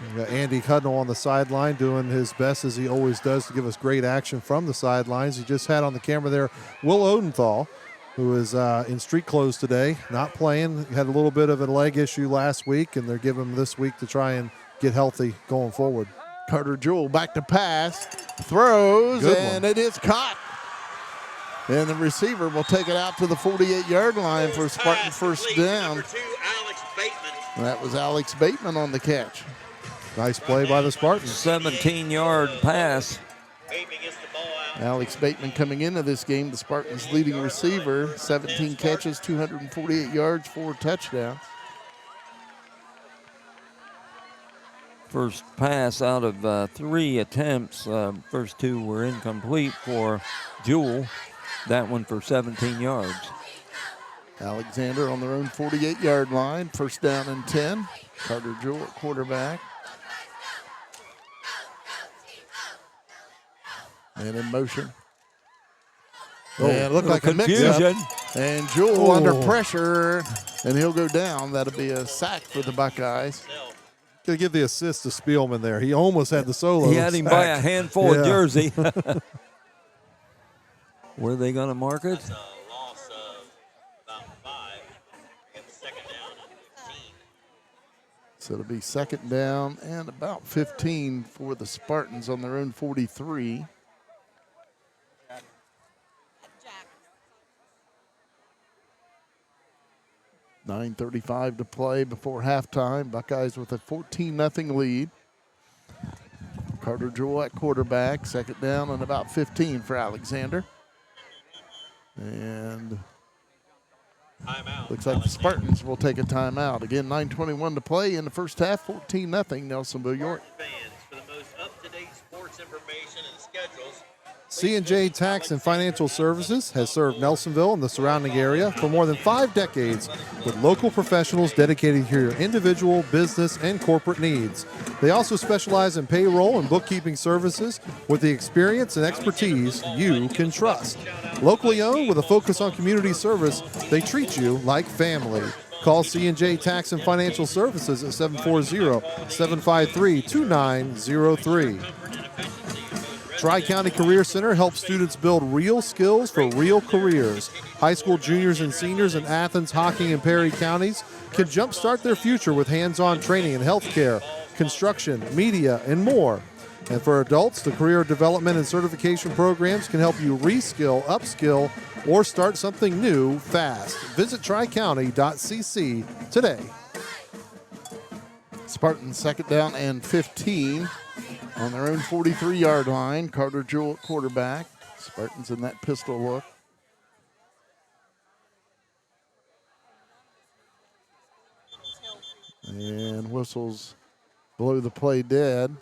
We got Andy Hudnall on the sideline doing his best as he always does to give us great action from the sidelines. He just had on the camera there Will Odenthal, who is in street clothes today, not playing. He had a little bit of a leg issue last week, and they're giving him this week to try and get healthy going forward. Carter Jewell back to pass. Throws, Good and one. it is caught. And the receiver will take it out to the 48-yard line for a Spartan Pass 1st complete to down. Number 2, Alex Bateman. And that was Alex Bateman on the catch. Nice play by the Spartans. 17-yard pass. Bateman gets the ball out. Alex Bateman coming into this game, the Spartans' leading receiver, 17 catches, 248 yards, 4 touchdowns. First pass out of 3 attempts. First 2 were incomplete for Jewell. That one for 17 yards. Alexander on their own 48-yard line, 1st down and 10. Carter Jewell at quarterback. And in motion. And it looked like a confusion. mix-up. And Jewell under pressure, and he'll go down. That'll be a sack for the Buckeyes. Gonna give the assist to Spielman there. He almost had the solo. He had him sack. by a handful of Yeah. jersey. Where are they going to mark it? That's a loss of about 5. We got the second down and 15. So it'll be second down and about 15 for the Spartans on their own 43. $9:35 to play before halftime. Buckeyes with a 14-0 lead. Carter Jewell at quarterback. Second down and about 15 for Alexander. And Timeout. looks like the Spartans will take a timeout. Again, 9:21 to play in the first half. 14-0 Nelsonville-York. Fans, for the most up-to-date sports information and schedules, C&J Tax and Financial Services has served Nelsonville and the surrounding area for more than 5 decades with local professionals dedicated to your individual, business, and corporate needs. They also specialize in payroll and bookkeeping services with the experience and expertise you can trust. Locally owned with a focus on community service, they treat you like family. Call C&J Tax and Financial Services at 740-753-2903. Tri-County Career Center helps students build real skills for real careers. High school juniors and seniors in Athens, Hocking, and Perry counties can jumpstart their future with hands-on training in healthcare, construction, media, and more. And for adults, the career development and certification programs can help you reskill, upskill, or start something new fast. Visit tricounty.cc today. Spartans second down and 15 on their own 43-yard line. Carter Jewell at quarterback. Spartans in that pistol look. And whistles blow the play dead.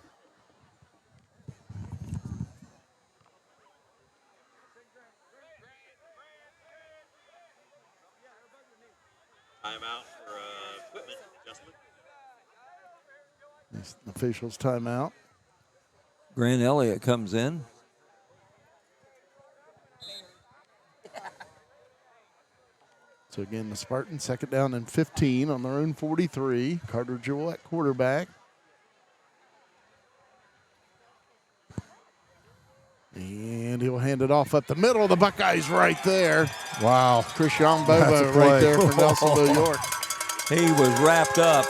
timeout for equipment adjustment. This officials timeout. Grant Elliott comes in. So again, the Spartans second down and 15 on their own 43. Carter Jewell at quarterback. And he'll hand it off up the middle. The Buckeyes right there. Wow. Christian That's Bobo a play. right there for Nelsonville-York. He was wrapped up.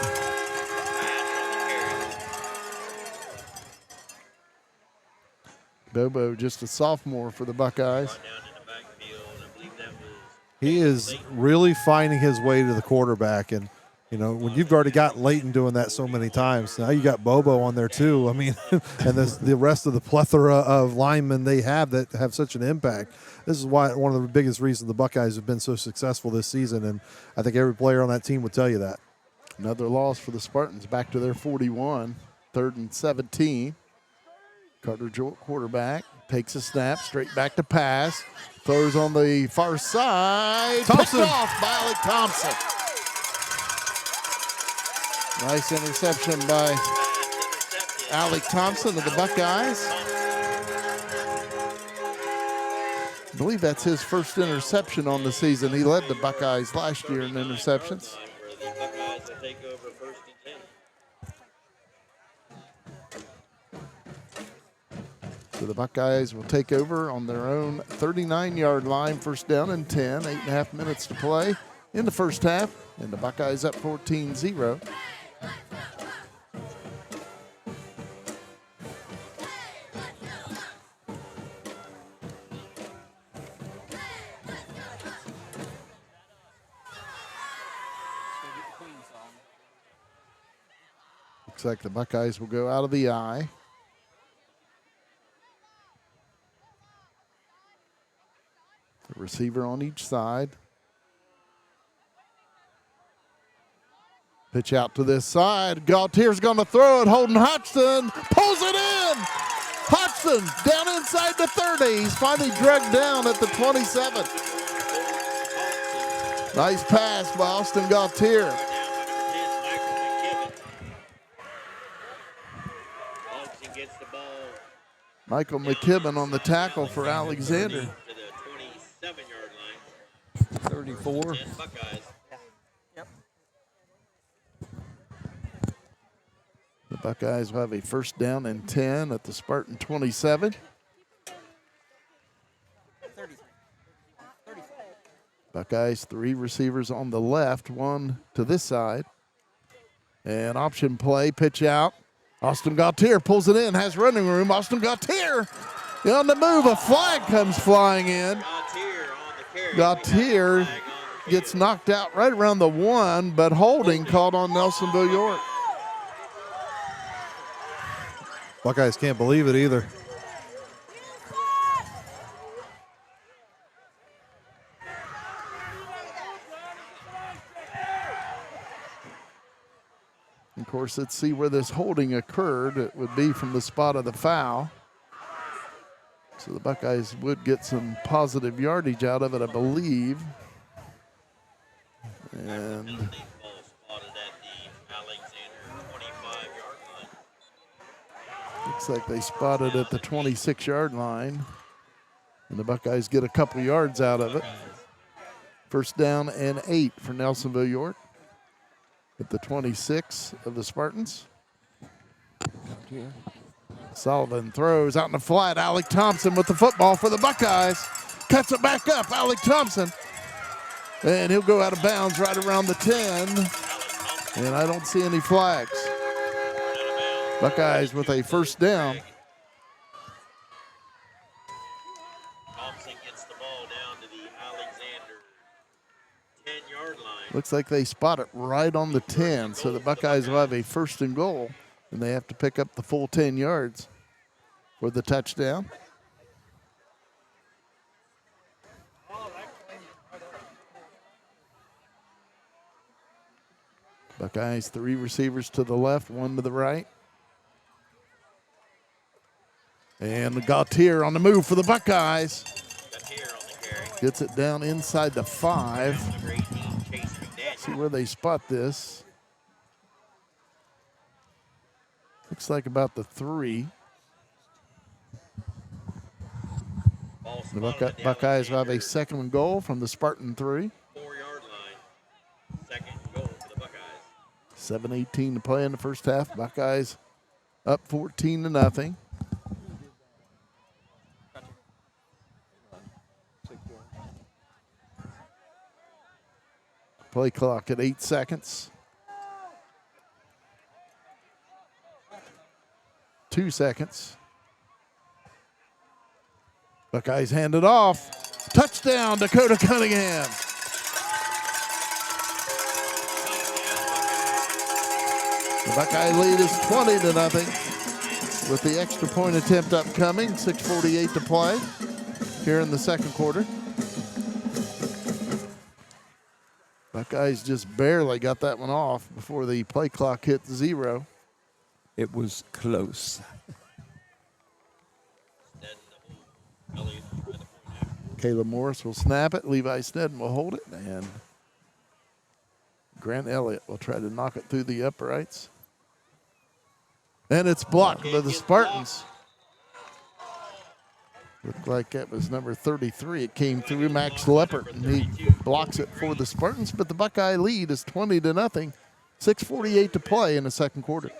Bobo just a sophomore for the Buckeyes. Down in the backfield. I believe that was He is really finding his way to the quarterback. And, you know, when you've already got Leighton doing that so many times, now you got Bobo on there too. I mean, and the rest of the plethora of linemen they have that have such an impact. This is why one of the biggest reasons the Buckeyes have been so successful this season. And I think every player on that team would tell you that. Another loss for the Spartans back to their 41. 3rd and 17. Carter Jewell quarterback. Takes a snap, straight back to pass. Throws on the far side. Thompson. Picked off by Alec Thompson. Nice interception by Alec Thompson of the Buckeyes. I believe that's his first interception on the season. He led the Buckeyes last year in interceptions. time where the Buckeyes will take over 1st and 10. So the Buckeyes will take over on their own 39-yard line, 1st down and 10, 8.5 minutes to play in the first half, and the Buckeyes up 14-0. Looks like the Buckeyes will go out of the eye. The receiver on each side. Pitch out to this side. Gautier's going to throw it. Holden Hodgson pulls it in. Hodgson down inside the 30. He's finally dragged down at the 27. Nice pass by Austin Gautier. Down number 10, Michael McKibben. Hodgson gets the ball. Michael McKibben on the tackle for Alexander. To the 27-yard line. 34. 10 Buckeyes. The Buckeyes will have a first down and 10 at the Spartan 27. Buckeyes, 3 receivers on the left, 1 to this side. And option play, pitch out. Austin Gautier pulls it in, has running room. Austin Gautier on the move. A flag comes flying in. Gautier gets knocked out right around the 1, but holding called on Nelsonville-York. Buckeyes can't believe it either. Of course, let's see where this holding occurred. It would be from the spot of the foul. So the Buckeyes would get some positive yardage out of it, I believe. And looks like they spotted at the 26-yard line. And the Buckeyes get a couple yards out of it. First down and 8 for Nelsonville-York at the 26 of the Spartans. Sullivan throws out in the flat. Alec Thompson with the football for the Buckeyes. Cuts it back up, Alec Thompson. And he'll go out of bounds right around the 10. And I don't see any flags. Buckeyes with a first down. Thompson gets the ball down to the Alexander 10-yard line. Looks like they spot it right on the 10. So the Buckeyes will have a first and goal. And they have to pick up the full 10 yards for the touchdown. Buckeyes, 3 receivers to the left, 1 to the right. And Gautier on the move for the Buckeyes. Gets it down inside the 5. See where they spot this. Looks like about the 3. The Buckeyes will have a second and goal from the Spartan 3. 4-yard line. Second goal for the Buckeyes. 7:18 to play in the first half. Buckeyes up 14-0. Play clock at 8 seconds. 2 seconds. Buckeyes hand it off. Touchdown, Dakota Cunningham. The Buckeye lead is 20-0 with the extra point attempt upcoming. 6:48 to play here in the second quarter. Buckeyes just barely got that one off before the play clock hit 0. It was close. Caleb Morris will snap it. Levi Snedden will hold it. And Grant Elliott will try to knock it through the uprights. And it's blocked by the Spartans. Looked like that was number 33. It came through Max Leppert, and he blocks it for the Spartans. But the Buckeye lead is 20-0. 6:48 to play in the second quarter.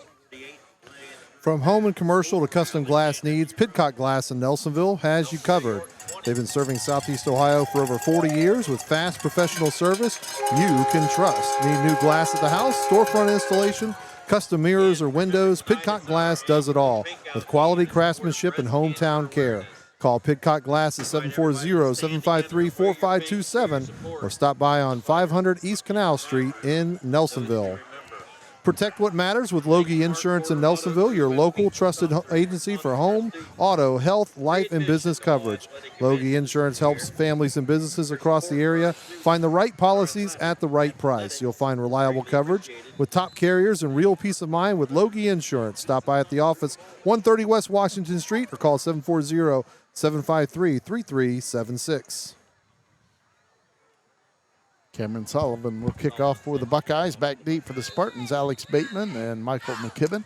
From home and commercial to custom glass needs, Pidcock Glass in Nelsonville has you covered. They've been serving Southeast Ohio for over 40 years with fast professional service you can trust. Need new glass at the house, storefront installation, custom mirrors or windows? Pidcock Glass does it all with quality craftsmanship and hometown care. Call Pidcock Glass at 740-753-4527 or stop by on 500 East Canal Street in Nelsonville. Protect what matters with Loge Insurance in Nelsonville, your local trusted agency for home, auto, health, life, and business coverage. Loge Insurance helps families and businesses across the area find the right policies at the right price. You'll find reliable coverage with top carriers and real peace of mind with Loge Insurance. Stop by at the office, 130 West Washington Street, or call 740-753-3376. Cameron Sullivan will kick off for the Buckeyes. Back deep for the Spartans, Alex Bateman and Michael McKibben.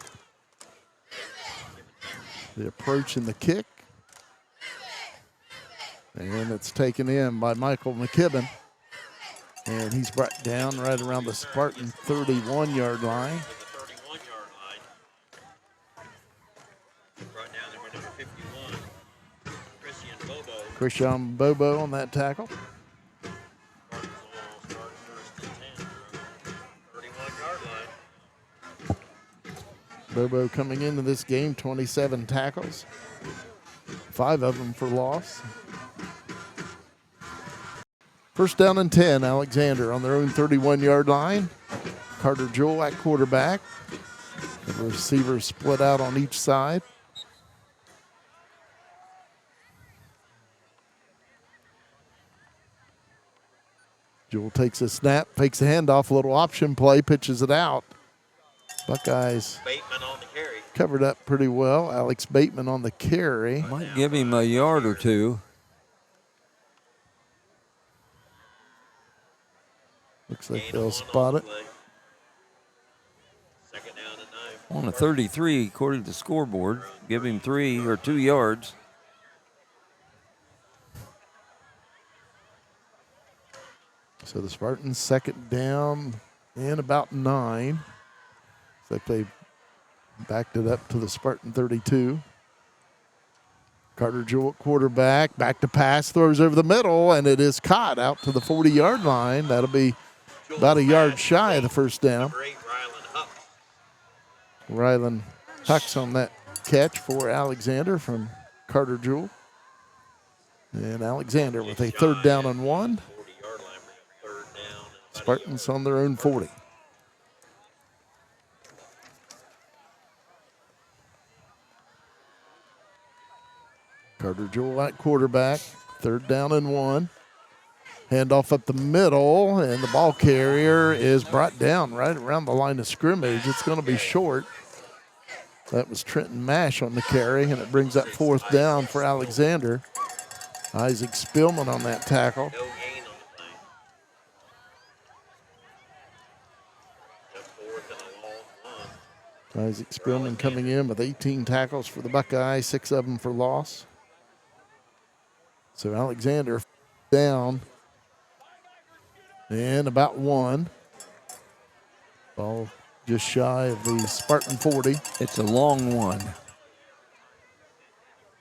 The approach and the kick. And it's taken in by Michael McKibben. And he's brought down right around the Spartan 31-yard line. The 31-yard line. Brought down there by number 51, Christian Bobo on that tackle. Spartans will start first and 10 from 31-yard line. Bobo coming into this game, 27 tackles, 5 of them for loss. First down and 10, Alexander on their own 31-yard line. Carter Jewell at quarterback. The receivers split out on each side. Jewell takes a snap, fakes a handoff, a little option play, pitches it out. Buckeyes Bateman on the carry. covered up pretty well. Alex Bateman on the carry. Might give him a yard or two. Looks like Gain of they'll 1 spot on it. the play. Second down and 9. On a 33, according to the scoreboard. Give him 3 or 2 yards. So the Spartans second down and about 9. Looks like they backed it up to the Spartan 32. Carter Jewell at quarterback, back to pass, throws over the middle, and it is caught out to the 40-yard line. That'll be about a yard shy of the first down. Number 8, Rylan Huck. Rylan Hucks on that catch for Alexander from Carter Jewell. And Alexander with a third down and 1. 40-yard line, bring up third down. And about a Spartans on their own 40. Carter Jewell at quarterback, third down and 1. Handoff up the middle, and the ball carrier is brought down right around the line of scrimmage. It's going to be short. That was Trenton Mash on the carry, and it brings up fourth down for Alexander. Isaac Spillman on that tackle. No gain on the play. Just fourth and a long 1. Isaac Spillman coming in with 18 tackles for the Buckeyes, 6 of them for loss. So Alexander down and about 1. Ball just shy of the Spartan 40. It's a long one.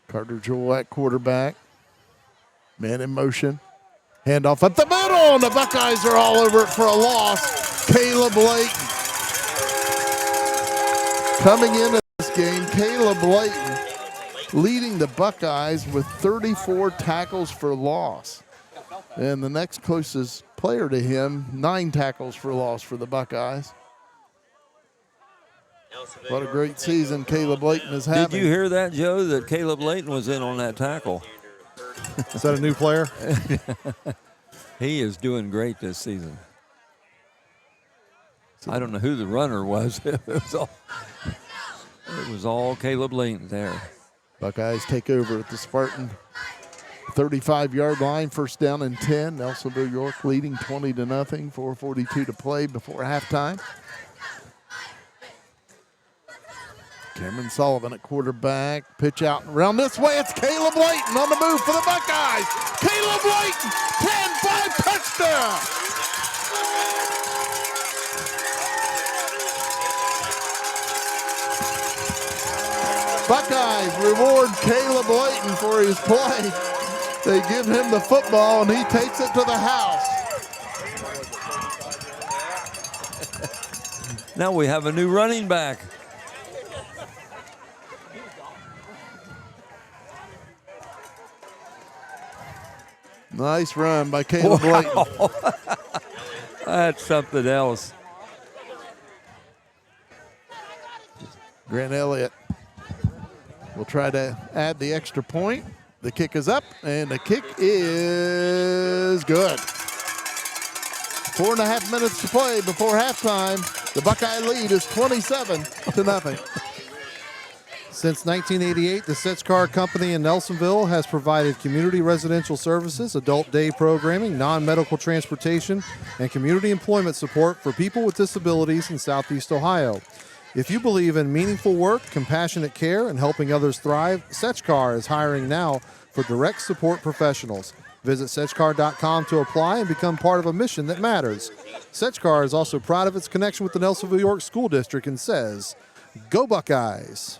Carter Jewell at quarterback. Man in motion. Handoff up the middle, and the Buckeyes are all over it for a loss. Caleb Layton. Coming into this game, Caleb Layton leading the Buckeyes with 34 tackles for loss. And the next closest player to him, 9 tackles for loss for the Buckeyes. What a great season Caleb Layton is having. Did you hear that, Joe, that Caleb Layton was in on that tackle? Is that a new player? He is doing great this season. I don't know who the runner was. It was all Caleb Layton there. Buckeyes take over at the Spartan 35-yard line, first down and 10. Nelsonville-York leading 20-0, 4:42 to play before halftime. Cameron Sullivan at quarterback, pitch out and around this way. It's Caleb Layton on the move for the Buckeyes. Caleb Layton, 10-5 touchdown. Buckeyes reward Caleb Layton for his play. They give him the football, and he takes it to the house. Now we have a new running back. Nice run by Caleb Layton. That's something else. Grant Elliott will try to add the extra point. The kick is up, and the kick is good. 4.5 minutes to play before halftime. The Buckeye lead is 27-0. Since 1988, the Setch Car Company in Nelsonville has provided community residential services, adult day programming, non-medical transportation, and community employment support for people with disabilities in Southeast Ohio. If you believe in meaningful work, compassionate care, and helping others thrive, Setch Car is hiring now for direct support professionals. Visit Setchcar.com to apply and become part of a mission that matters. Setchcar is also proud of its connection with the Nelsonville-York School District and says, "Go Buckeyes."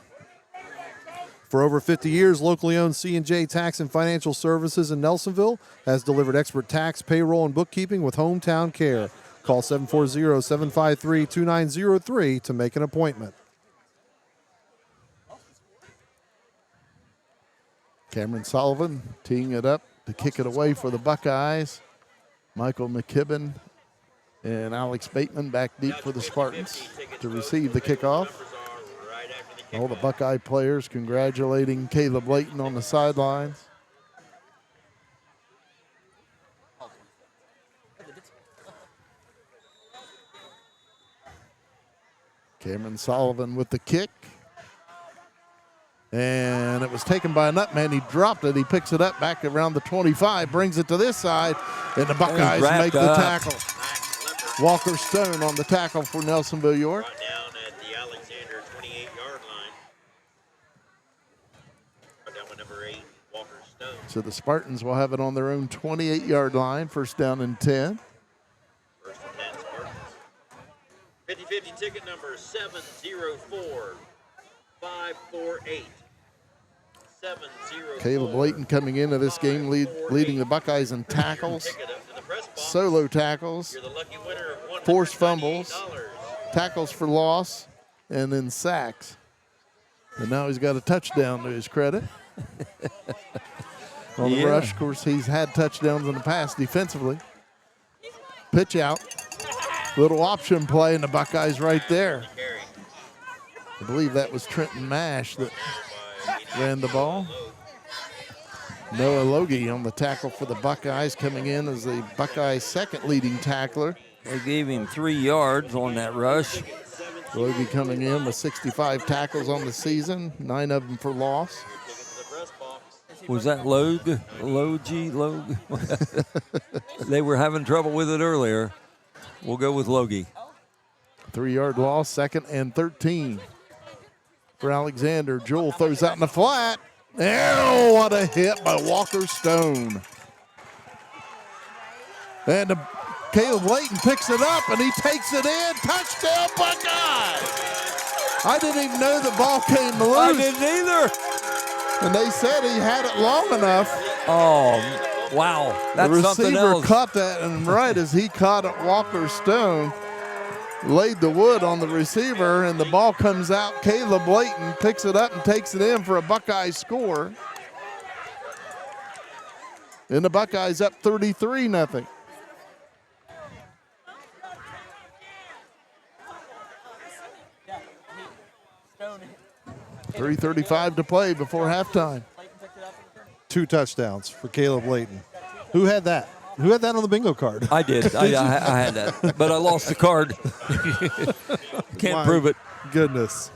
For over 50 years, locally owned C&J Tax and Financial Services in Nelsonville has delivered expert tax, payroll, and bookkeeping with hometown care. Call 740-753-2903 to make an appointment. Cameron Sullivan teeing it up to kick it away for the Buckeyes. Michael McKibben and Alex Bateman back deep for the Spartans to receive the kickoff. All the Buckeye players congratulating Caleb Layton on the sidelines. Cameron Sullivan with the kick. And it was taken by a Nutman. He dropped it. He picks it up back around the 25, brings it to this side, and the Buckeyes make the tackle. Walker Stone on the tackle for Nelsonville-York. Brought down at the Alexander 28-yard line. Brought down with number 8, Walker Stone. So the Spartans will have it on their own 28-yard line, first down and 10. First and 10 Spartans. 50-50 ticket number 704-548. 704. Caleb Layton coming into this game leading the Buckeyes in tackles, solo tackles, You're the lucky winner of forced fumbles, $198. tackles for loss, and then sacks. And now he's got a touchdown to his credit. On the rush, of course, he's had touchdowns in the past defensively. Pitch out. Little option play, and the Buckeyes right there. I believe that was Trenton Mash that ran the ball. Noah Loge on the tackle for the Buckeyes, coming in as the Buckeyes' second leading tackler. They gave him 3 yards on that rush. Loge coming in with 65 tackles on the season, 9 of them for loss. Was that Loge? They were having trouble with it earlier. We'll go with Loge. 3-yard loss, second and 13 for Alexander. Jewell throws out in the flat. Oh, what a hit by Walker Stone. And Caleb Layton picks it up, and he takes it in. Touchdown, Buckeyes! I didn't even know the ball came loose. I didn't either. And they said he had it long enough. Oh, wow. That's the something receiver else. caught that, and right as he caught it, Walker Stone laid the wood on the receiver, and the ball comes out. Caleb Layton picks it up and takes it in for a Buckeye score. And the Buckeyes up 33-0. .335 to play before halftime. 2 touchdowns for Caleb Layton. Who had that? Who had that on the bingo card? I did. I had that, but I lost the card. Can't prove it. Goodness.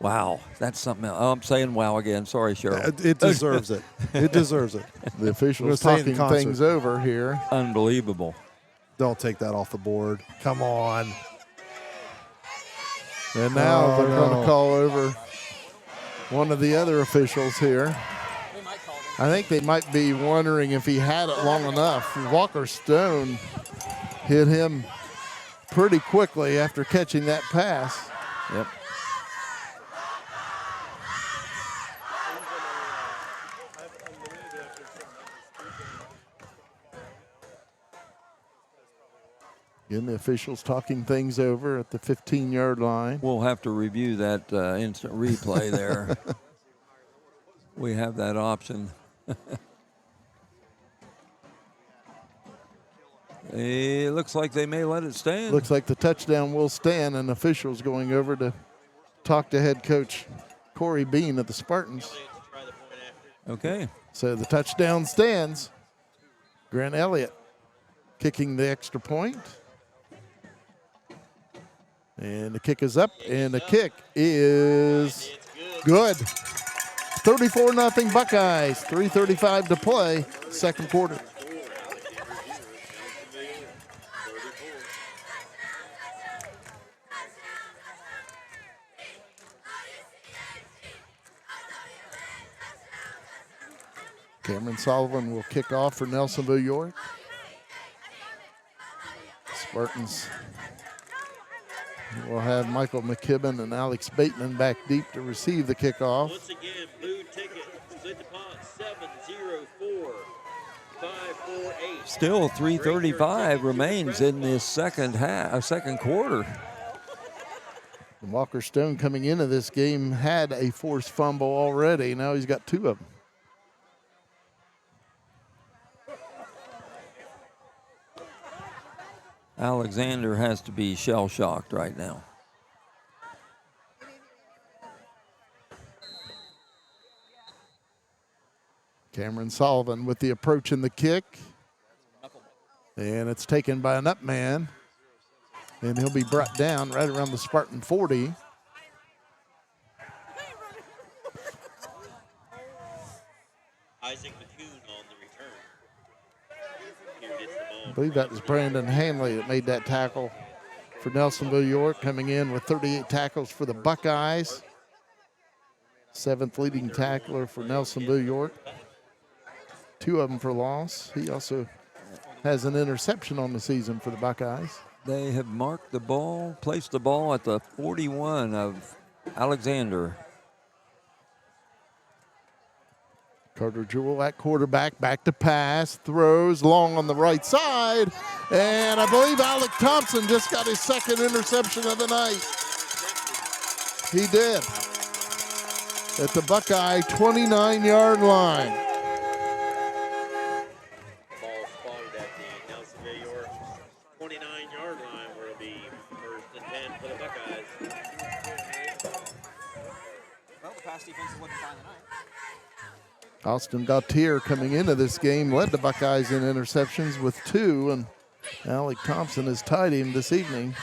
Wow, that's something else. Oh, I'm saying wow again. Sorry, Cheryl. It deserves it. It deserves it. The officials We're saying in talking concert. things over here. Unbelievable. Don't take that off the board. Come on. And now they're going no. to call over one of the other officials here. I think they might be wondering if he had it long enough. Walker Stone hit him pretty quickly after catching that pass. Yep. Again, the officials talking things over at the 15-yard line. We'll have to review that instant replay there. We have that option. It looks like they may let it stand. Looks like the touchdown will stand, and officials going over to talk to head coach Corey Bean of the Spartans. Okay. So the touchdown stands. Grant Elliott kicking the extra point. And the kick is up, and the kick is good. 34-0 Buckeyes, 3:35 to play, second quarter. Cameron Sullivan will kick off for Nelsonville-York. Spartans will have Michael McKibben and Alex Bateman back deep to receive the kickoff. Once again, blue ticket, split deposit 704 548. Still 3:35 remains in this second quarter. And Walker Stone coming into this game had a forced fumble already. Now he's got 2 of them. Alexander has to be shell-shocked right now. Cameron Sullivan with the approach and the kick. And it's taken by an up man. And he'll be brought down right around the Spartan 40. Isaac McCune on the return. Here gets the ball. I believe that was Brandon Hanley that made that tackle for Nelsonville-York, coming in with 38 tackles for the Buckeyes. 7th leading tackler for Nelsonville-York. 2 of them for loss. He also has an interception on the season for the Buckeyes. They have marked the ball, placed the ball at the 41 of Alexander. Carter Jewell at quarterback, back to pass, throws long on the right side, and I believe Alec Thompson just got his 2nd interception of the night. He did. At the Buckeye 29-yard line. Ball spotted at the Nelsonville-York 29-yard line, where it'll be 1st and 10 for the Buckeyes. Well, the pass defense is looking fine tonight. Austin Gautier coming into this game led the Buckeyes in interceptions with 2, and Alec Thompson has tied him this evening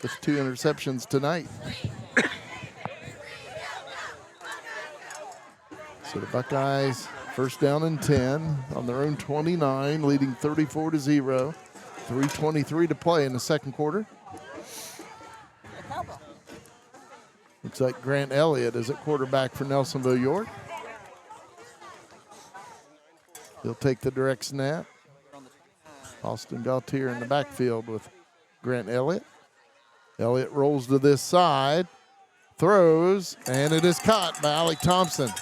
with 2 interceptions tonight. So the Buckeyes 1st down and 10 on their own 29, leading 34-0. 3:23 to play in the 2nd quarter. Looks like Grant Elliott is at quarterback for Nelsonville-York. He'll take the direct snap. Austin Gautier in the backfield with Grant Elliott. Elliott rolls to this side, throws, and it is caught by Alec Thompson.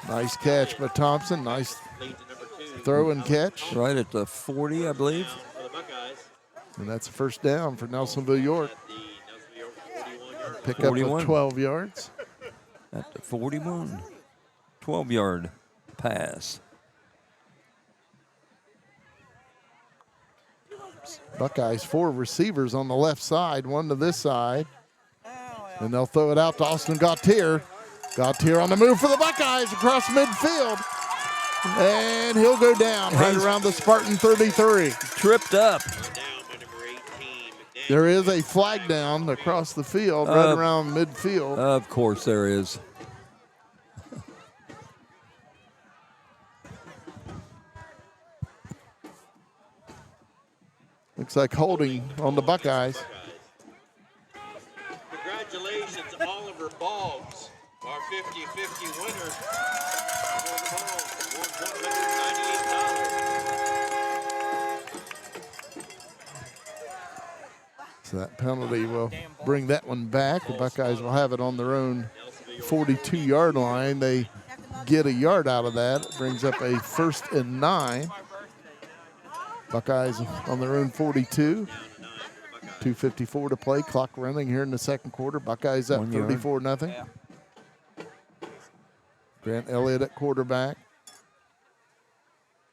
Nice catch by Thompson. Nice throw and catch. Right at the 40, I believe. And that's a 1st down for Nelsonville-York. Pick up 41. with 12 yards. At the 41. 12-yard pass. Buckeyes 4 receivers on the left side, 1 to this side. And they'll throw it out to Austin Gautier. Gautier on the move for the Buckeyes across midfield. And he'll go down right around the Spartan 33. Tripped up. There is a flag down across the field, right around midfield. Of course there is. Looks like holding on the Buckeyes. Congratulations, Oliver Boggs, our 50-50 winner. So that penalty will bring that one back. The Buckeyes will have it on their own 42-yard line. They get a yard out of that. It brings up a 1st and 9. Buckeyes on their own 42. 2:54 to play. Clock running here in the 2nd quarter. Buckeyes up 34-0. Grant Elliott at quarterback.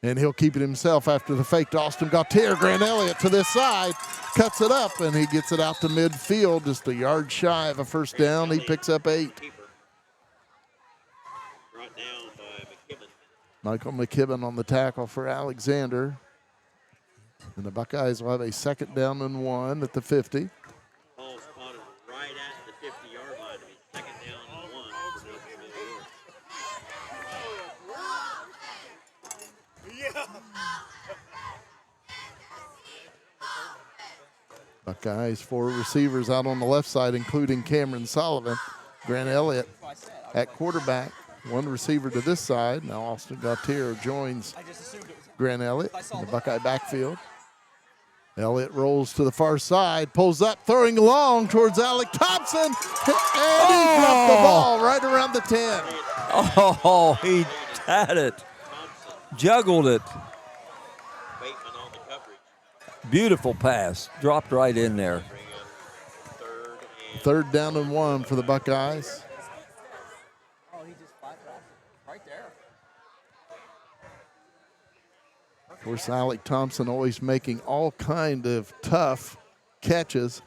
And he'll keep it himself after the fake to Austin Gautier. Grant Elliott to this side. Cuts it up, and he gets it out to midfield. Just a yard shy of a 1st down. He picks up 8. Brought down by McKibben. Michael McKibben on the tackle for Alexander. And the Buckeyes will have a 2nd down and 1 at the 50. Ball spotted right at the 50-yard line. 2nd down and 1 for Nelsonville-York. Buckeyes 4 receivers out on the left side, including Cameron Sullivan. Grant Elliott at quarterback One receiver to this side. Now Austin Gautier joins Grant Elliott in the Buckeye backfield. Elliott rolls to the far side, pulls up, throwing long towards Alec Thompson, and he dropped the ball right around the 10. Oh, he had it, juggled it. Beautiful pass, dropped right in there. Third down and 1 for the Buckeyes. Of course, Alec Thompson always making all kind of tough catches.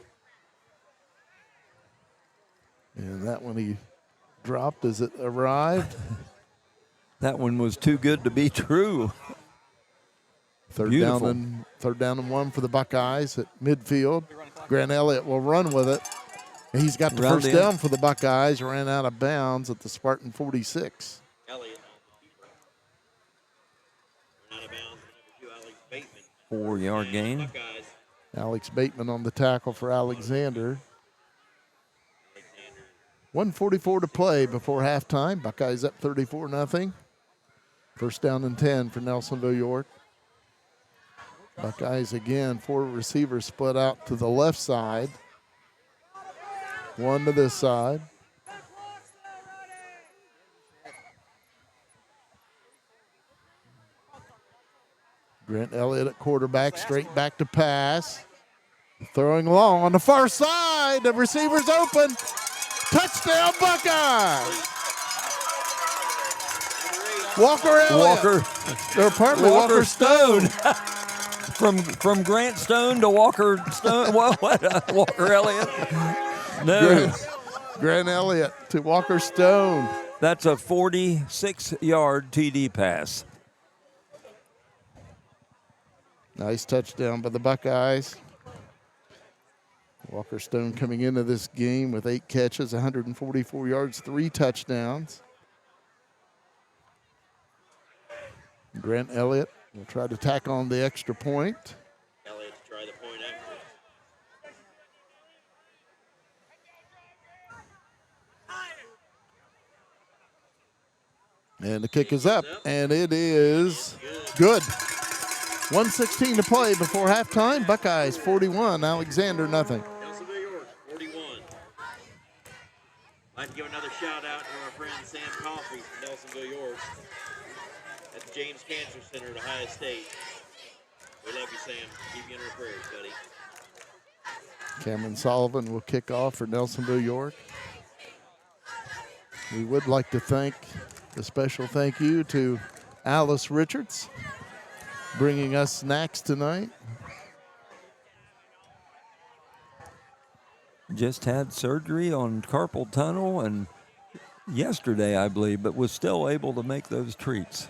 And that one he dropped as it arrived. That one was too good to be true. Third down and 1 for the Buckeyes at midfield. Grant Elliott will run with it. And he's got the first down for the Buckeyes. Ran out of bounds at the Spartan 46. Elliott on the keeper. Out of bounds, number 2, Alex Bateman. 4-yard gain. Buckeyes. Alex Bateman on the tackle for Alexander. 1:44 to play before halftime. Buckeyes up 34-0. First down and 10 for Nelsonville-York. Buckeyes again, 4 receivers split out to the left side. 1 to this side. Grant Elliott at quarterback, straight back to pass. Throwing long on the far side. The receiver's open. Touchdown, Buckeyes! Walker Elliott. Walker Stone. from Grant Stone to Walker Stone. Walker Elliott. No. Grant Elliott to Walker Stone. That's a 46-yard TD pass. Nice touchdown by the Buckeyes. Walker Stone coming into this game with 8 catches, 144 yards, 3 touchdowns. Grant Elliott will try to tack on the extra point. Elliott to try the point after. And the kick is up, and it is good. 1:16 to play before halftime. Buckeyes 41, Alexander nothing. Nelsonville-York 41. I'd like to give another shout out to our friend Sam Coffey from Nelsonville-York at the James Cancer Center at Ohio State. We love you, Sam. Keep you in our prayers, buddy. Cameron Sullivan will kick off for Nelsonville-York. We would like to thank a special thank you to Alice Richards, bringing us snacks tonight. Just had surgery on carpal tunnel and yesterday, I believe, but was still able to make those treats.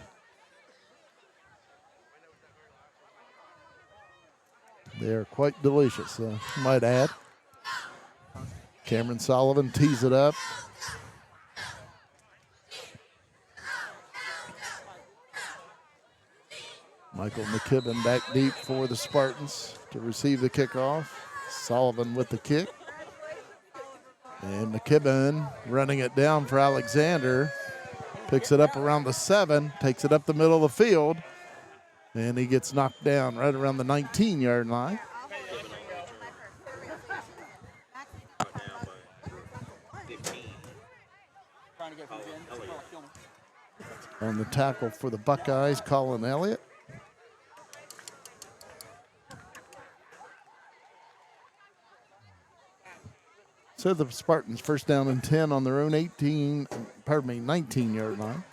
They're quite delicious, might add. Cameron Sullivan tees it up. Michael McKibben back deep for the Spartans to receive the kickoff. Sullivan with the kick. And McKibben running it down for Alexander. Picks it up around the 7, takes it up the middle of the field, and he gets knocked down right around the 19-yard line. On the tackle for the Buckeyes, Colin Elliott. So the Spartans first down and 10 on their own 19-yard line.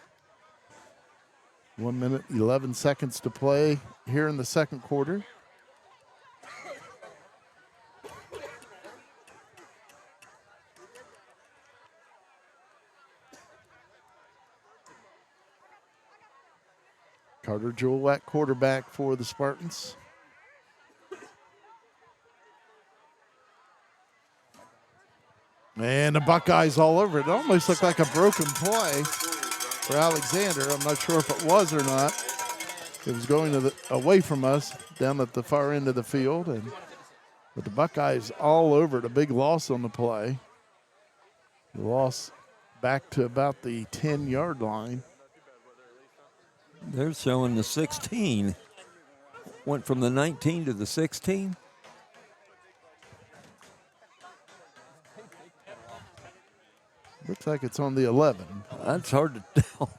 1 minute, 11 seconds to play here in the second quarter. Carter Jewell at quarterback for the Spartans. And the Buckeyes all over it. It almost looked like a broken play for Alexander. I'm not sure if it was or not. It was going away from us down at the far end of the field. But the Buckeyes all over it. A big loss on the play. The loss back to about the 10-yard line. They're showing the 16. Went from the 19 to the 16. Looks like it's on the 11. That's hard to tell.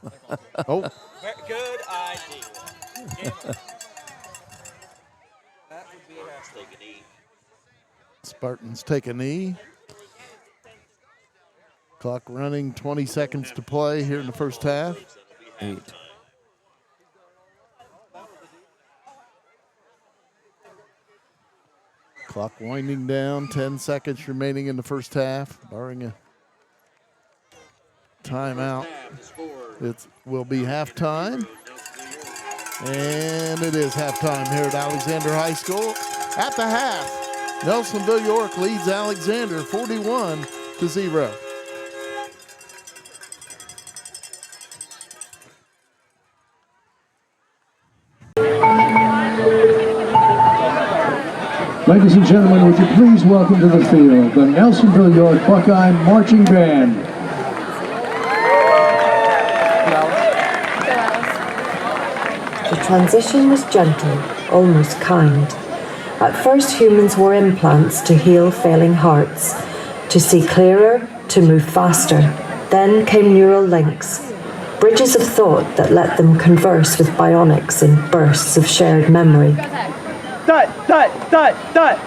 Oh, Very good idea. That would be a Take a knee. Spartans take a knee. Clock running, 20 seconds to play here in the first half. 8. Clock winding down, 10 seconds remaining in the first half, barring a timeout. It will be halftime. And it is halftime here at Alexander High School. At the half, Nelsonville-York leads Alexander 41-0. Ladies and gentlemen, would you please welcome to the field the Nelsonville-York Buckeye Marching Band. The transition was gentle, almost kind. At first, humans wore implants to heal failing hearts, to see clearer, to move faster. Then came neural links, bridges of thought that let them converse with bionics in bursts of shared memory. Dut, dut, dut, dut.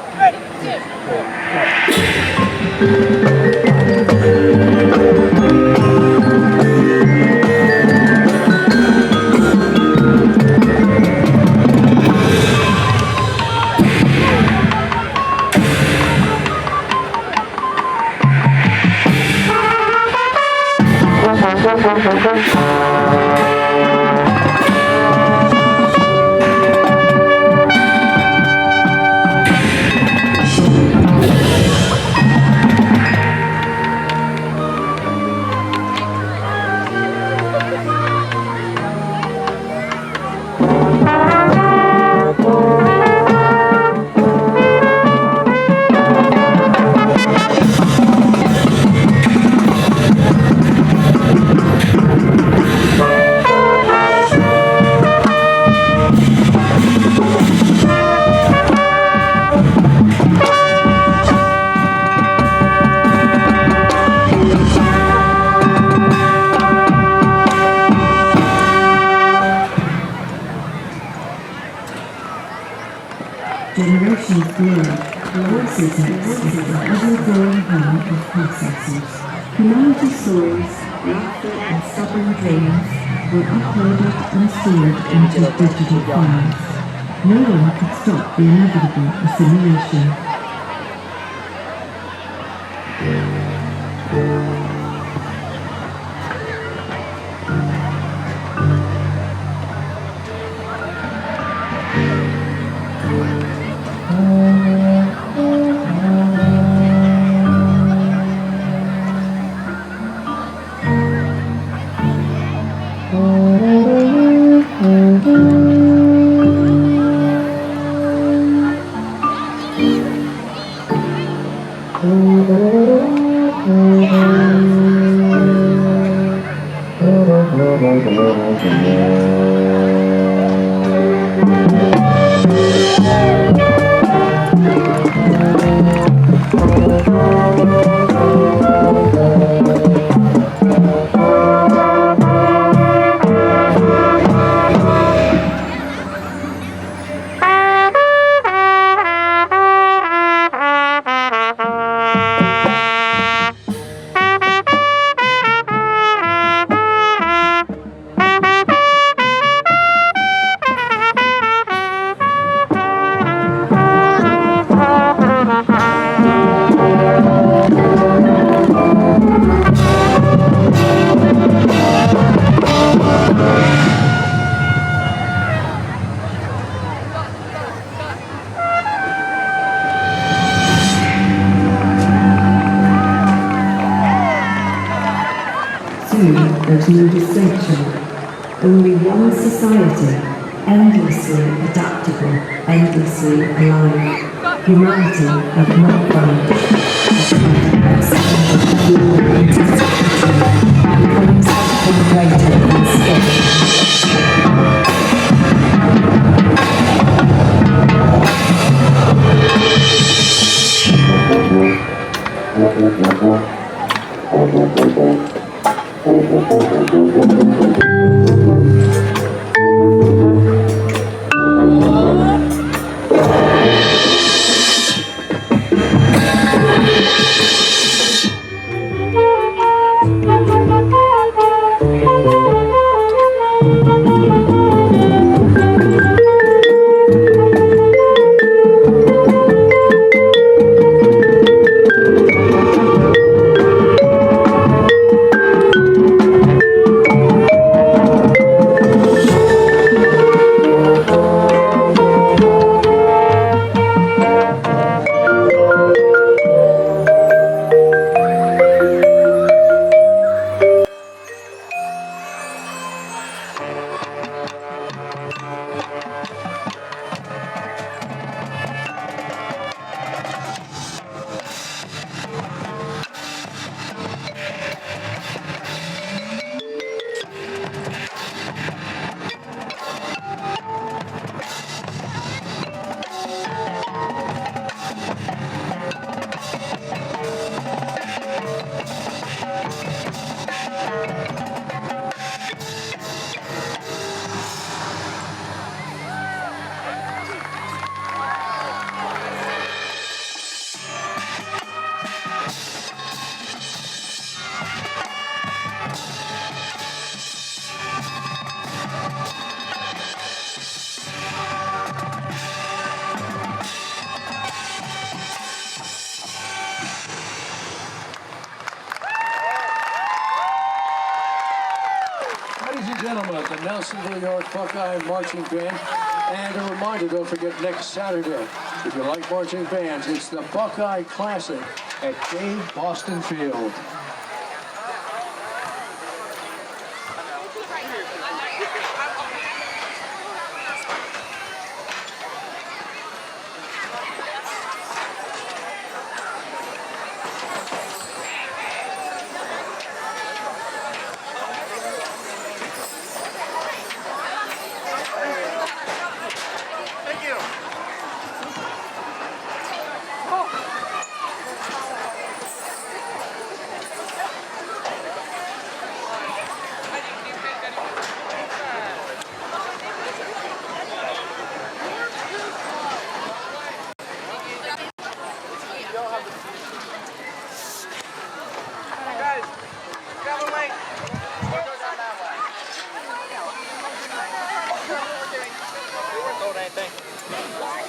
Generations grow, voices mix with the ever-growing hum of processors. Humanity stories, laughter and stubborn dreams were uploaded and stored into digital files. No one could stop the inevitable assimilation. There's no distinction, only one society, endlessly adaptable, endlessly alive. humanity at one point, becoming something greater than skill. Ladies and gentlemen, the Nelsonville-York Buckeye Marching Band. And a reminder, don't forget next Saturday, if you like marching bands, it's the Buckeye Classic at Dave Boston Field.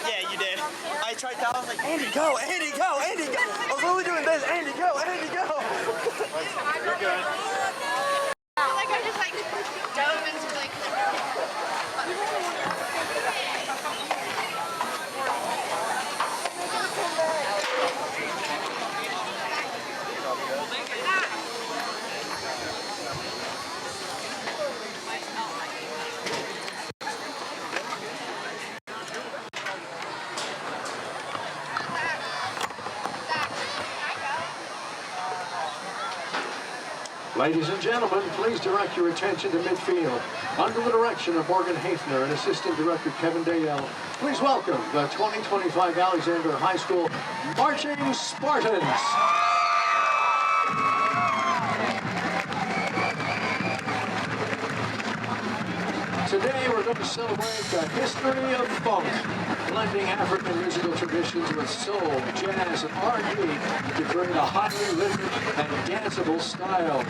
Yeah, you did. I tried that. I was like, Andy, go, Andy, go, Andy, go. I was only doing this. Andy, go, Andy, go. You're good. Like I just like dove into like. Ladies and gentlemen, please direct your attention to midfield. Under the direction of Morgan Hafner and Assistant Director Kevin Dayell, please welcome the 2025 Alexander High School Marching Spartans. Today we're going to celebrate the history of funk, blending African musical traditions with soul, jazz, and R&B to create a highly rhythmic and danceable style.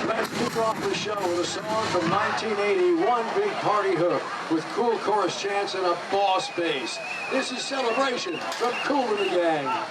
Let's kick off the show with a song from 1980, One Big Party Hook, with cool chorus chants and a boss bass. This is Celebration from Kool and the Gang.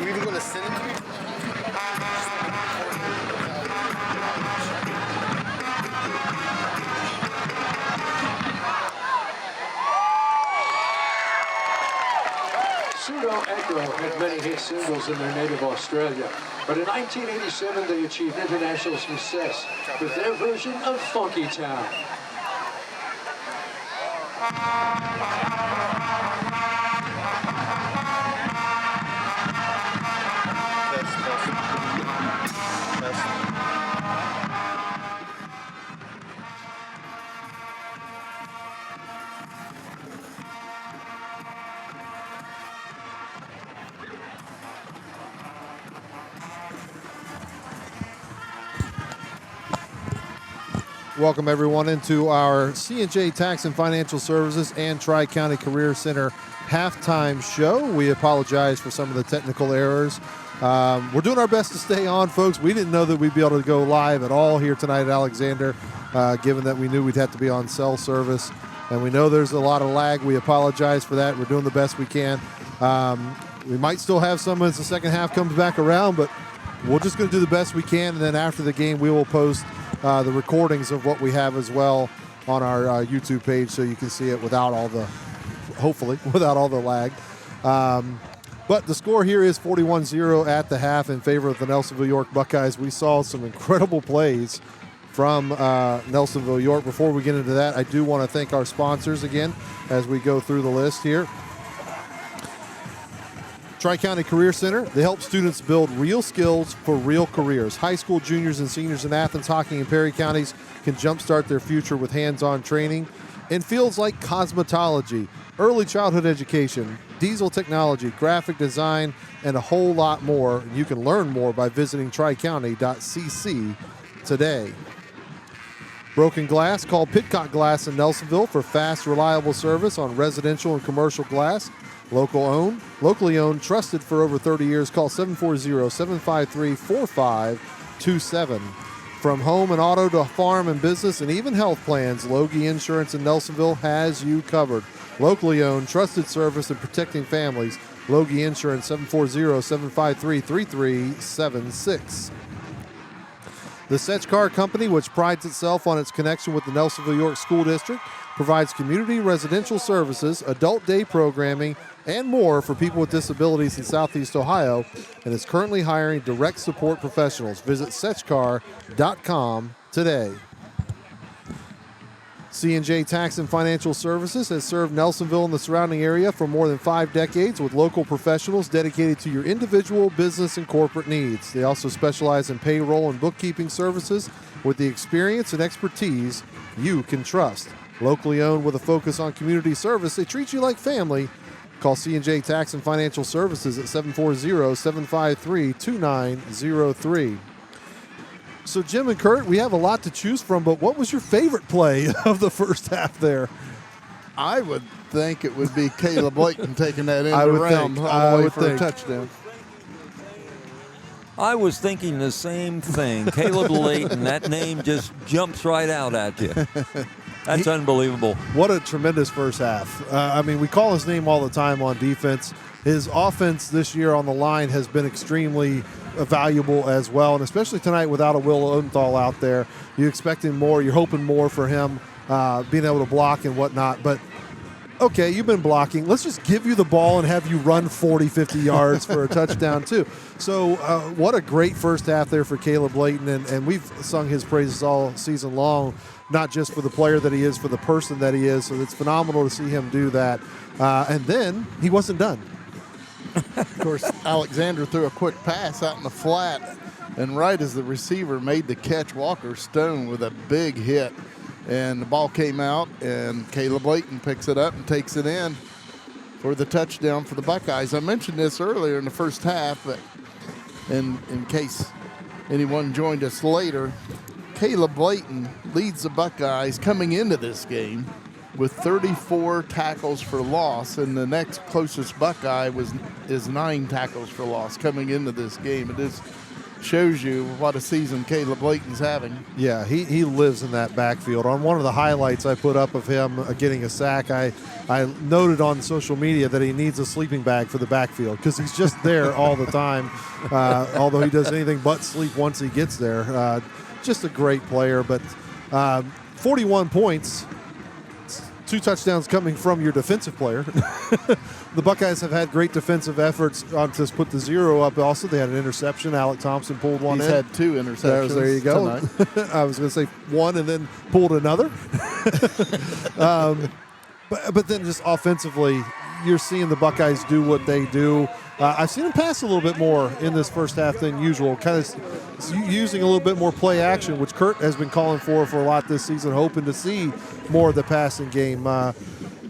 you even going to send it to me? Pseudo Echo had many hit singles in their native Australia, but in 1987 they achieved international success with their version of Funky Town. Welcome everyone into our C&J Tax and Financial Services and Tri-County Career Center halftime show. We apologize for some of the technical errors. We're doing our best to stay on, folks. We didn't know that we'd be able to go live at all here tonight at Alexander, given that we knew we'd have to be on cell service. And we know there's a lot of lag. We apologize for that. We're doing the best we can. We might still have some as the second half comes back around, but we're just going to do the best we can. And then after the game, we will post the recordings of what we have as well on our YouTube page, so you can see it without all the, hopefully, without all the lag. But the score here is 41-0 at the half in favor of the Nelsonville-York Buckeyes. We saw some incredible plays from Nelsonville-York. Before we get into that, I do want to thank our sponsors again as we go through the list here. Tri-County Career Center, they help students build real skills for real careers. High school juniors and seniors in Athens, Hocking, and Perry counties can jumpstart their future with hands-on training in fields like cosmetology, early childhood education, diesel technology, graphic design, and a whole lot more. You can learn more by visiting tricounty.cc today. Broken glass, call Pidcock Glass in Nelsonville for fast, reliable service on residential and commercial glass. Locally owned, trusted for over 30 years. Call 740-753-4527. From home and auto to farm and business and even health plans, Loge Insurance in Nelsonville has you covered. Locally owned, trusted service in protecting families. Loge Insurance, 740-753-3376. The Setch Car Company, which prides itself on its connection with the Nelsonville-York School District, provides community residential services, adult day programming, and more for people with disabilities in Southeast Ohio, and is currently hiring direct support professionals. Visit setchcar.com today. C&J Tax and Financial Services has served Nelsonville and the surrounding area for more than 5 decades with local professionals dedicated to your individual, business, and corporate needs. They also specialize in payroll and bookkeeping services with the experience and expertise you can trust. Locally owned with a focus on community service, they treat you like family. Call C&J Tax and Financial Services at 740-753-2903. So, Jim and Kurt, we have a lot to choose from, but what was your favorite play of the first half there? I would think it would be Caleb Layton taking that end around all the way for a touchdown. I was thinking the same thing. Caleb Layton, that name just jumps right out at you. That's unbelievable. What a tremendous first half. I mean, we call his name all the time on defense. His offense this year on the line has been extremely valuable as well, and especially tonight without a Will Odenthal out there. You expecting more. You're hoping more for him being able to block and whatnot. But, okay, you've been blocking. Let's just give you the ball and have you run 40, 50 yards for a touchdown too. So what a great first half there for Caleb Layton, and we've sung his praises all season long, not just for the player that he is, for the person that he is. So it's phenomenal to see him do that. And then he wasn't done. Of course, Alexander threw a quick pass out in the flat, and right as the receiver made the catch, Walker Stone with a big hit. And the ball came out, and Caleb Layton picks it up and takes it in for the touchdown for the Buckeyes. I mentioned this earlier in the first half, but in case anyone joined us later, Caleb Layton leads the Buckeyes coming into this game with 34 tackles for loss, and the next closest Buckeye is 9 tackles for loss coming into this game. It is shows you what a season Caleb Layton's having. Yeah, he lives in that backfield. On one of the highlights I put up of him getting a sack, I noted on social media that he needs a sleeping bag for the backfield because he's just there all the time, although he does anything but sleep once he gets there. Just a great player, but 41 points, 2 touchdowns coming from your defensive player. The Buckeyes have had great defensive efforts to put the 0 up. Also, they had an interception. Alec Thompson pulled one in. He's had 2 interceptions. There you go. I was going to say one and then pulled another. But then just offensively, you're seeing the Buckeyes do what they do. I've seen them pass a little bit more in this first half than usual, kind of using a little bit more play action, which Kurt has been calling for a lot this season, hoping to see more of the passing game.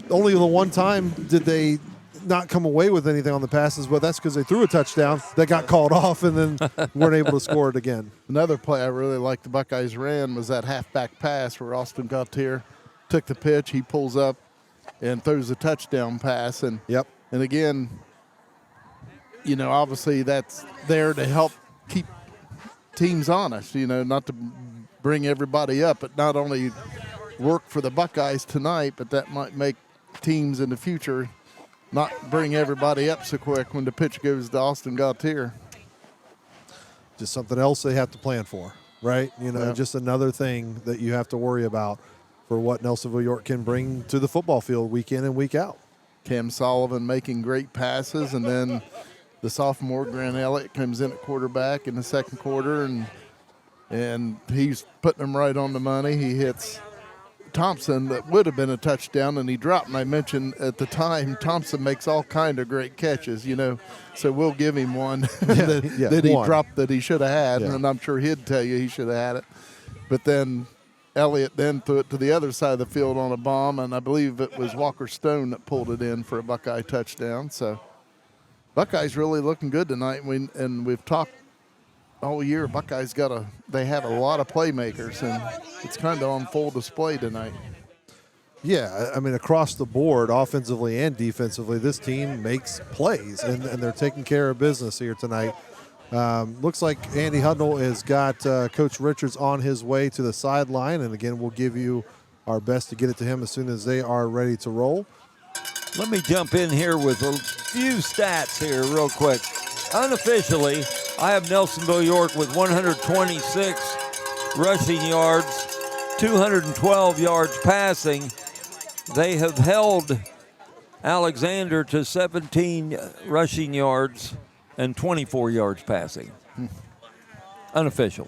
Only the one time did they not come away with anything on the passes, but that's because they threw a touchdown that got called off and then weren't able to score it again. Another play I really liked the Buckeyes ran was that halfback pass where Austin Gautier took the pitch, he pulls up and throws a touchdown pass. And again, you know, obviously that's there to help keep teams honest, you know, not to bring everybody up, but not only work for the Buckeyes tonight, but that might make teams in the future not bring everybody up so quick when the pitch goes to Austin Gautier. Just something else they have to plan for, right? You know, just another thing that you have to worry about for what Nelsonville-York can bring to the football field week in and week out. Cam Sullivan making great passes, and then the sophomore Grant Elliott comes in at quarterback in the second quarter, and he's putting them right on the money. He hits Thompson that would have been a touchdown, and he dropped. And I mentioned at the time, Thompson makes all kind of great catches, you know, so we'll give him one that he dropped that he should have had, and I'm sure he'd tell you he should have had it. But then Elliott then threw it to the other side of the field on a bomb, and I believe it was Walker Stone that pulled it in for a Buckeye touchdown. So Buckeyes really looking good tonight, and we've talked all year. Buckeyes they have a lot of playmakers, and it's kind of on full display tonight. Yeah, I mean, across the board, offensively and defensively, this team makes plays, and they're taking care of business here tonight. Looks like Andy Hudnall has got Coach Richards on his way to the sideline, and again, we'll give you our best to get it to him as soon as they are ready to roll. Let me jump in here with a few stats here real quick. Unofficially, I have Nelsonville-York with 126 rushing yards, 212 yards passing. They have held Alexander to 17 rushing yards and 24 yards passing. Unofficial.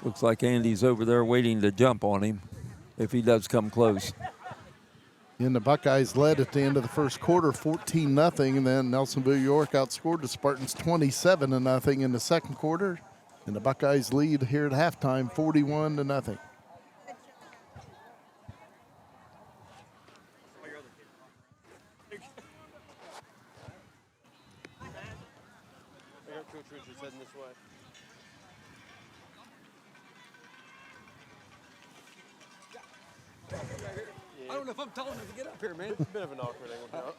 Looks like Andy's over there waiting to jump on him if he does come close. And the Buckeyes led at the end of the first quarter 14-0, and then Nelsonville-York outscored the Spartans 27-0 in the second quarter. And the Buckeyes lead here at halftime 41-0. I don't know if I'm tall enough to get up here, man. It's a bit of an awkward angle.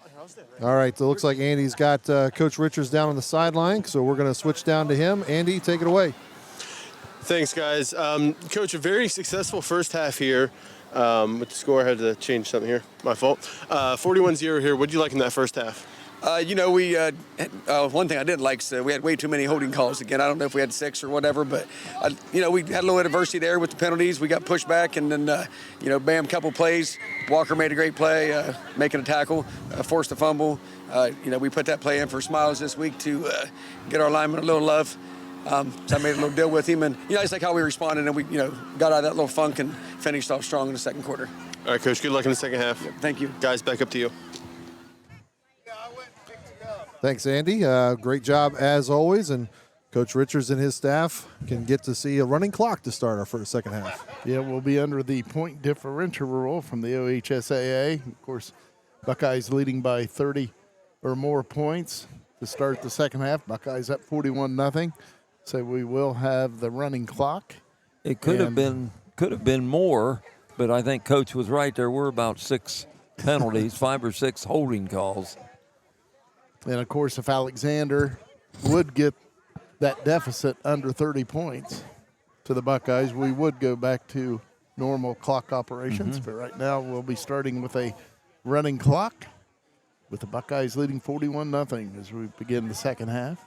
All right, so it looks like Andy's got Coach Richards down on the sideline, so we're going to switch down to him. Andy, take it away. Thanks, guys. Coach, a very successful first half here. With the score, I had to change something here. My fault. 41-0 here. What did you like in that first half? One thing I didn't like is we had way too many holding calls again. I don't know if we had 6 or whatever, but, we had a little adversity there with the penalties. We got pushed back, and then, bam, couple plays. Walker made a great play, making a tackle, forced a fumble. We put that play in for Smiles this week to get our lineman a little love. So I made a little deal with him, and, it's like how we responded, and we, got out of that little funk and finished off strong in the second quarter. All right, Coach, good luck in the second half. Yeah, thank you. Guys, back up to you. Thanks, Andy. Great job as always, and Coach Richards and his staff can get to see a running clock to start our first second half. Yeah, we'll be under the point differential rule from the OHSAA. Of course, Buckeyes leading by 30 or more points to start the second half. Buckeyes up 41-0. So we will have the running clock. It could have been more, but I think Coach was right. There were about 6 penalties, 5 or 6 holding calls. And, of course, if Alexander would get that deficit under 30 points to the Buckeyes, we would go back to normal clock operations. But right now we'll be starting with a running clock with the Buckeyes leading 41-0 as we begin the second half.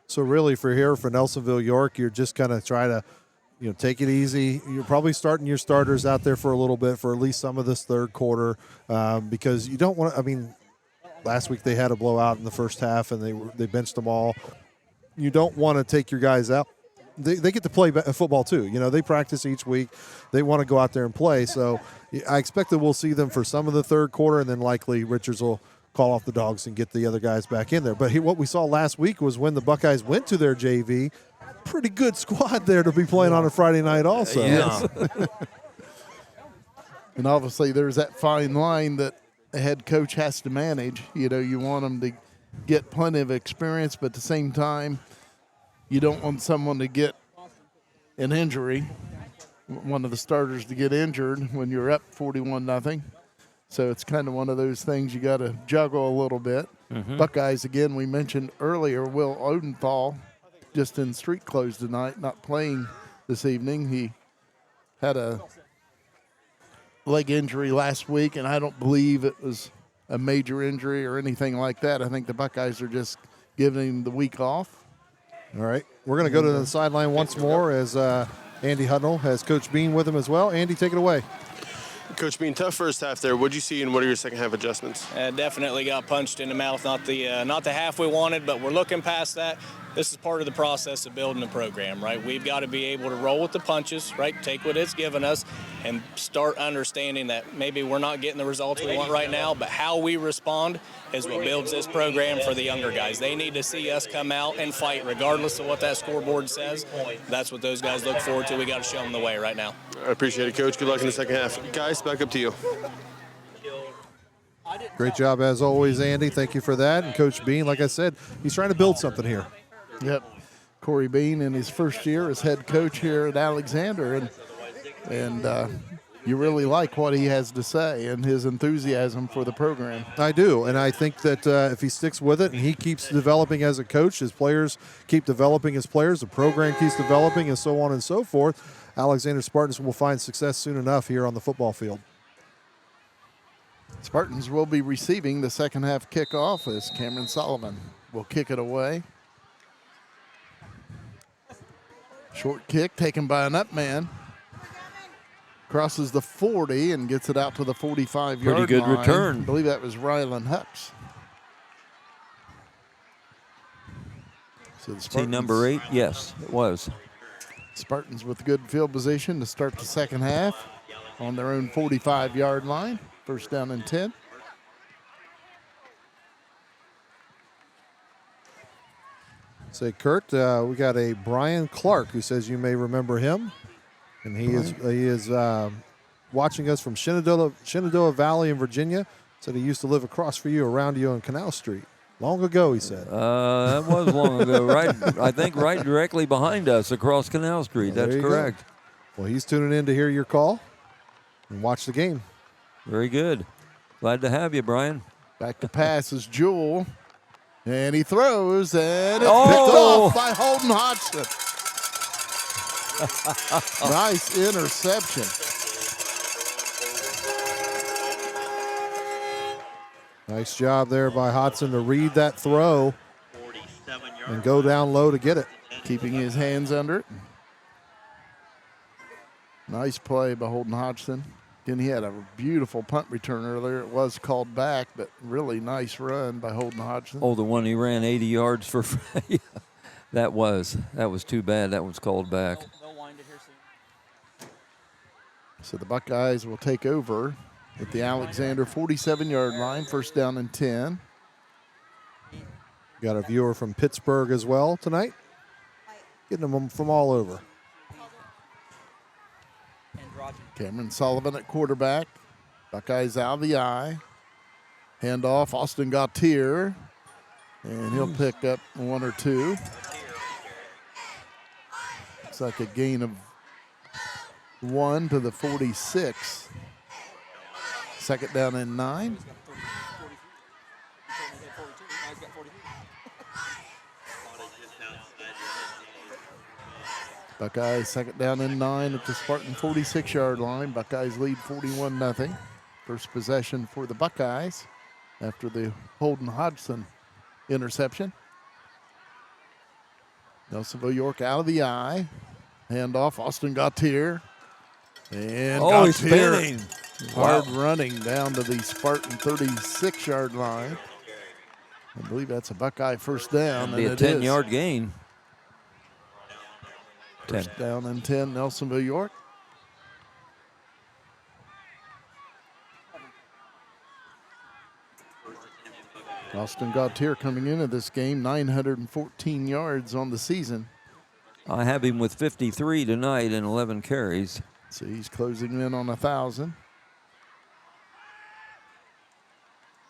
So really for Nelsonville-York, you're just going to try to, take it easy. You're probably starting your starters out there for a little bit for at least some of this third quarter because you don't want to, last week they had a blowout in the first half and they benched them all. You don't want to take your guys out. They get to play football too. They practice each week. They want to go out there and play. So I expect that we'll see them for some of the third quarter, and then likely Richards will call off the dogs and get the other guys back in there. But what we saw last week was when the Buckeyes went to their JV, pretty good squad there to be playing on a Friday night also. Yes. And obviously there's that fine line that a head coach has to manage. You want them to get plenty of experience, but at the same time, you don't want someone to get an injury, one of the starters to get injured when you're up 41-0. So it's kind of one of those things you got to juggle a little bit. Buckeyes, again, we mentioned earlier, Will Odenthal, just in street clothes tonight, not playing this evening. He had a leg injury last week, and I don't believe it was a major injury or anything like that. I think the Buckeyes are just giving him the week off. All right. We're going to go to the sideline once more as Andy Hudnall has Coach Bean with him as well. Andy, take it away. Coach Bean, tough first half there. What did you see, and what are your second half adjustments? Definitely got punched in the mouth. Not the half we wanted, but we're looking past that. This is part of the process of building a program, right? We've got to be able to roll with the punches, right? Take what it's given us and start understanding that maybe we're not getting the results we want right now, but how we respond is what builds this program for the younger guys. They need to see us come out and fight regardless of what that scoreboard says. That's what those guys look forward to. We got to show them the way right now. I appreciate it, Coach. Good luck in the second half. Guys, back up to you. Great job as always, Andy. Thank you for that. And Coach Bean, like I said, he's trying to build something here. Yep. Corey Bean in his first year as head coach here at Alexander, and you really like what he has to say and his enthusiasm for the program. I do, and I think that if he sticks with it and he keeps developing as a coach, his players keep developing as players, the program keeps developing, and so on and so forth, Alexander Spartans will find success soon enough here on the football field. Spartans will be receiving the second half kickoff as Cameron Sullivan will kick it away. Short kick taken by an up man. Crosses the 40 and gets it out to the 45-yard line. Pretty good return. I believe that was Rylan Hucks. So the See number 8? Yes, it was. Spartans with good field position to start the second half on their own 45-yard line. First down and 10. Say, Kurt, we got a Brian Clark who says you may remember him, and he is watching us from Shenandoah Valley in Virginia. Said he used to live across from you, around you on Canal Street. Long ago, he said. That was long ago, right? I think right directly behind us across Canal Street. Well, that's correct. Go. Well, he's tuning in to hear your call and watch the game. Very good. Glad to have you, Brian. Back to pass is Jewell. And he throws, and it's picked off by Holden Hodgson. Nice interception. Nice job there by Hodgson to read that throw and go down low to get it. Keeping his hands under it. Nice play by Holden Hodgson. Again, he had a beautiful punt return earlier. It was called back, but really nice run by Holden Hodgson. Oh, the one he ran 80 yards for. That was too bad. That was called back. So the Buckeyes will take over at the Alexander 47-yard line, first down and 10. Got a viewer from Pittsburgh as well tonight. Getting them from all over. Cameron Sullivan at quarterback. Buckeyes out of the eye. Handoff, Austin Gautier. And he'll pick up 1 or 2. Looks like a gain of 1 to the 46. Second down and 9. Buckeyes second down and 9 at the Spartan 46-yard line. Buckeyes lead 41-0. First possession for the Buckeyes after the Holden Hodgson interception. Nelsonville-York out of the eye. Handoff, Austin Gautier. And Gautier, he's spinning. Hard running down to the Spartan 36-yard line. I believe that's a Buckeye first down. It'll be a 10-yard gain. First down and 10, Nelsonville-York. Austin Gautier coming into this game, 914 yards on the season. I have him with 53 tonight and 11 carries. So he's closing in on 1,000.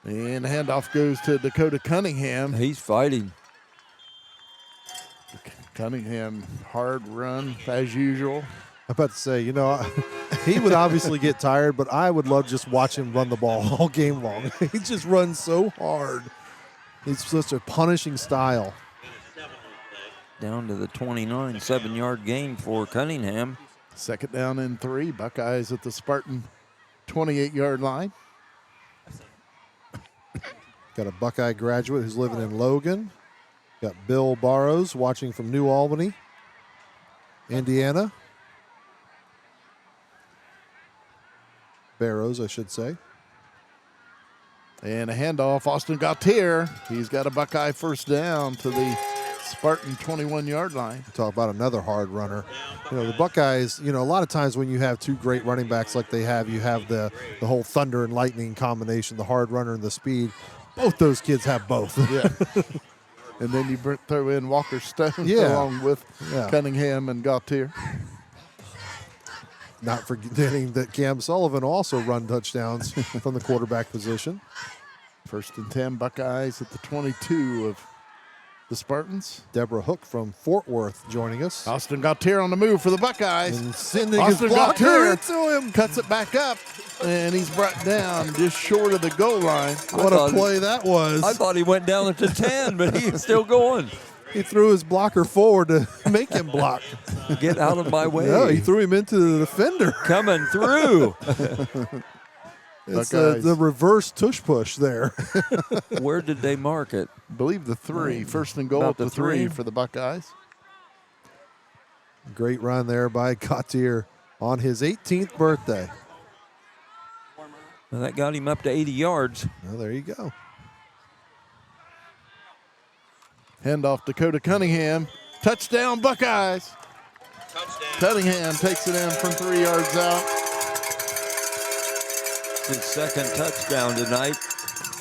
And the handoff goes to Dakota Cunningham. He's fighting. Cunningham, hard run as usual. I'm about to say, he would obviously get tired, but I would love just watch him run the ball all game long. He just runs so hard. He's such a punishing style. Down to the 29, 7-yard gain for Cunningham. Second down and 3. Buckeyes at the Spartan 28-yard line. Got a Buckeye graduate who's living in Logan. Got Bill Barrows watching from New Albany, Indiana. Barrows, I should say. And a handoff, Austin Gautier. He's got a Buckeye first down to the Spartan 21-yard line. Talk about another hard runner. The Buckeyes, a lot of times when you have two great running backs like they have, you have the whole thunder and lightning combination, the hard runner and the speed. Both those kids have both. Yeah. And then you throw in Walker Stone along with Cunningham and Gautier. Not forgetting that Cam Sullivan also run touchdowns from the quarterback position. First and 10, Buckeyes at the 22 of the Spartans. Deborah Hook from Fort Worth joining us. Austin Gautier on the move for the Buckeyes. And sending Austin his blocker Gautier into him. Cuts it back up, and he's brought down just short of the goal line. What a play that was. I thought he went down at the 10, but he's still going. He threw his blocker forward to make him block. Get out of my way. No, he threw him into the defender. Coming through. It's the reverse tush push there. Where did they mark it? I believe the 3. First and goal About at the the 3 3? for the Buckeyes. Great run there by Gautier on his 18th birthday. Well, that got him up to 80 yards. Well, there you go. Handoff Dakota Cunningham. Touchdown, Buckeyes. Cunningham takes it in from 3 yards out. His second touchdown tonight.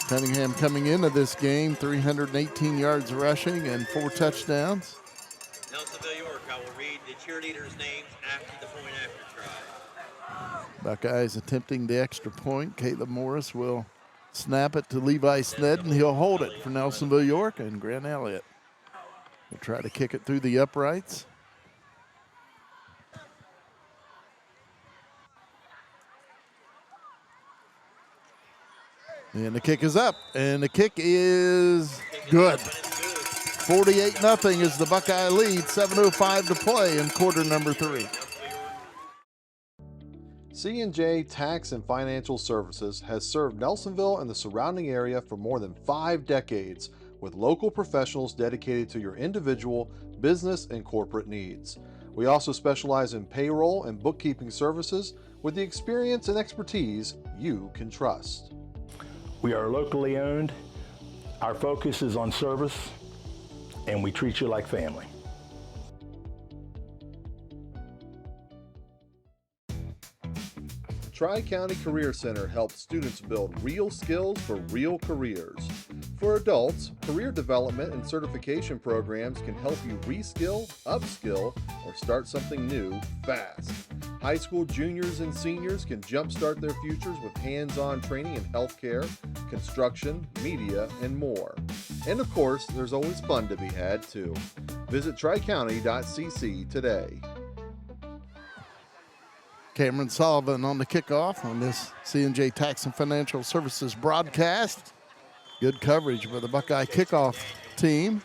Cunningham coming into this game, 318 yards rushing and 4 touchdowns. Nelsonville-York, I will read the cheerleaders' names after the point after try. Buckeyes attempting the extra point. Caleb Morris will snap it to Levi Snedden. He'll hold it for Nelsonville-York, and Grant Elliott will try to kick it through the uprights. And the kick is up, and the kick is good. 48-0 is the Buckeye lead, 7:05 to play in quarter number 3. C&J Tax and Financial Services has served Nelsonville and the surrounding area for more than 5 decades with local professionals dedicated to your individual, business, and corporate needs. We also specialize in payroll and bookkeeping services with the experience and expertise you can trust. We are locally owned. Our focus is on service, and we treat you like family. Tri-County Career Center helps students build real skills for real careers. For adults, career development and certification programs can help you reskill, upskill, or start something new fast. High school juniors and seniors can jumpstart their futures with hands-on training in healthcare, construction, media, and more. And of course, there's always fun to be had too. Visit tricounty.cc today. Cameron Sullivan on the kickoff on this C&J Tax and Financial Services broadcast. Good coverage by the Buckeye kickoff team.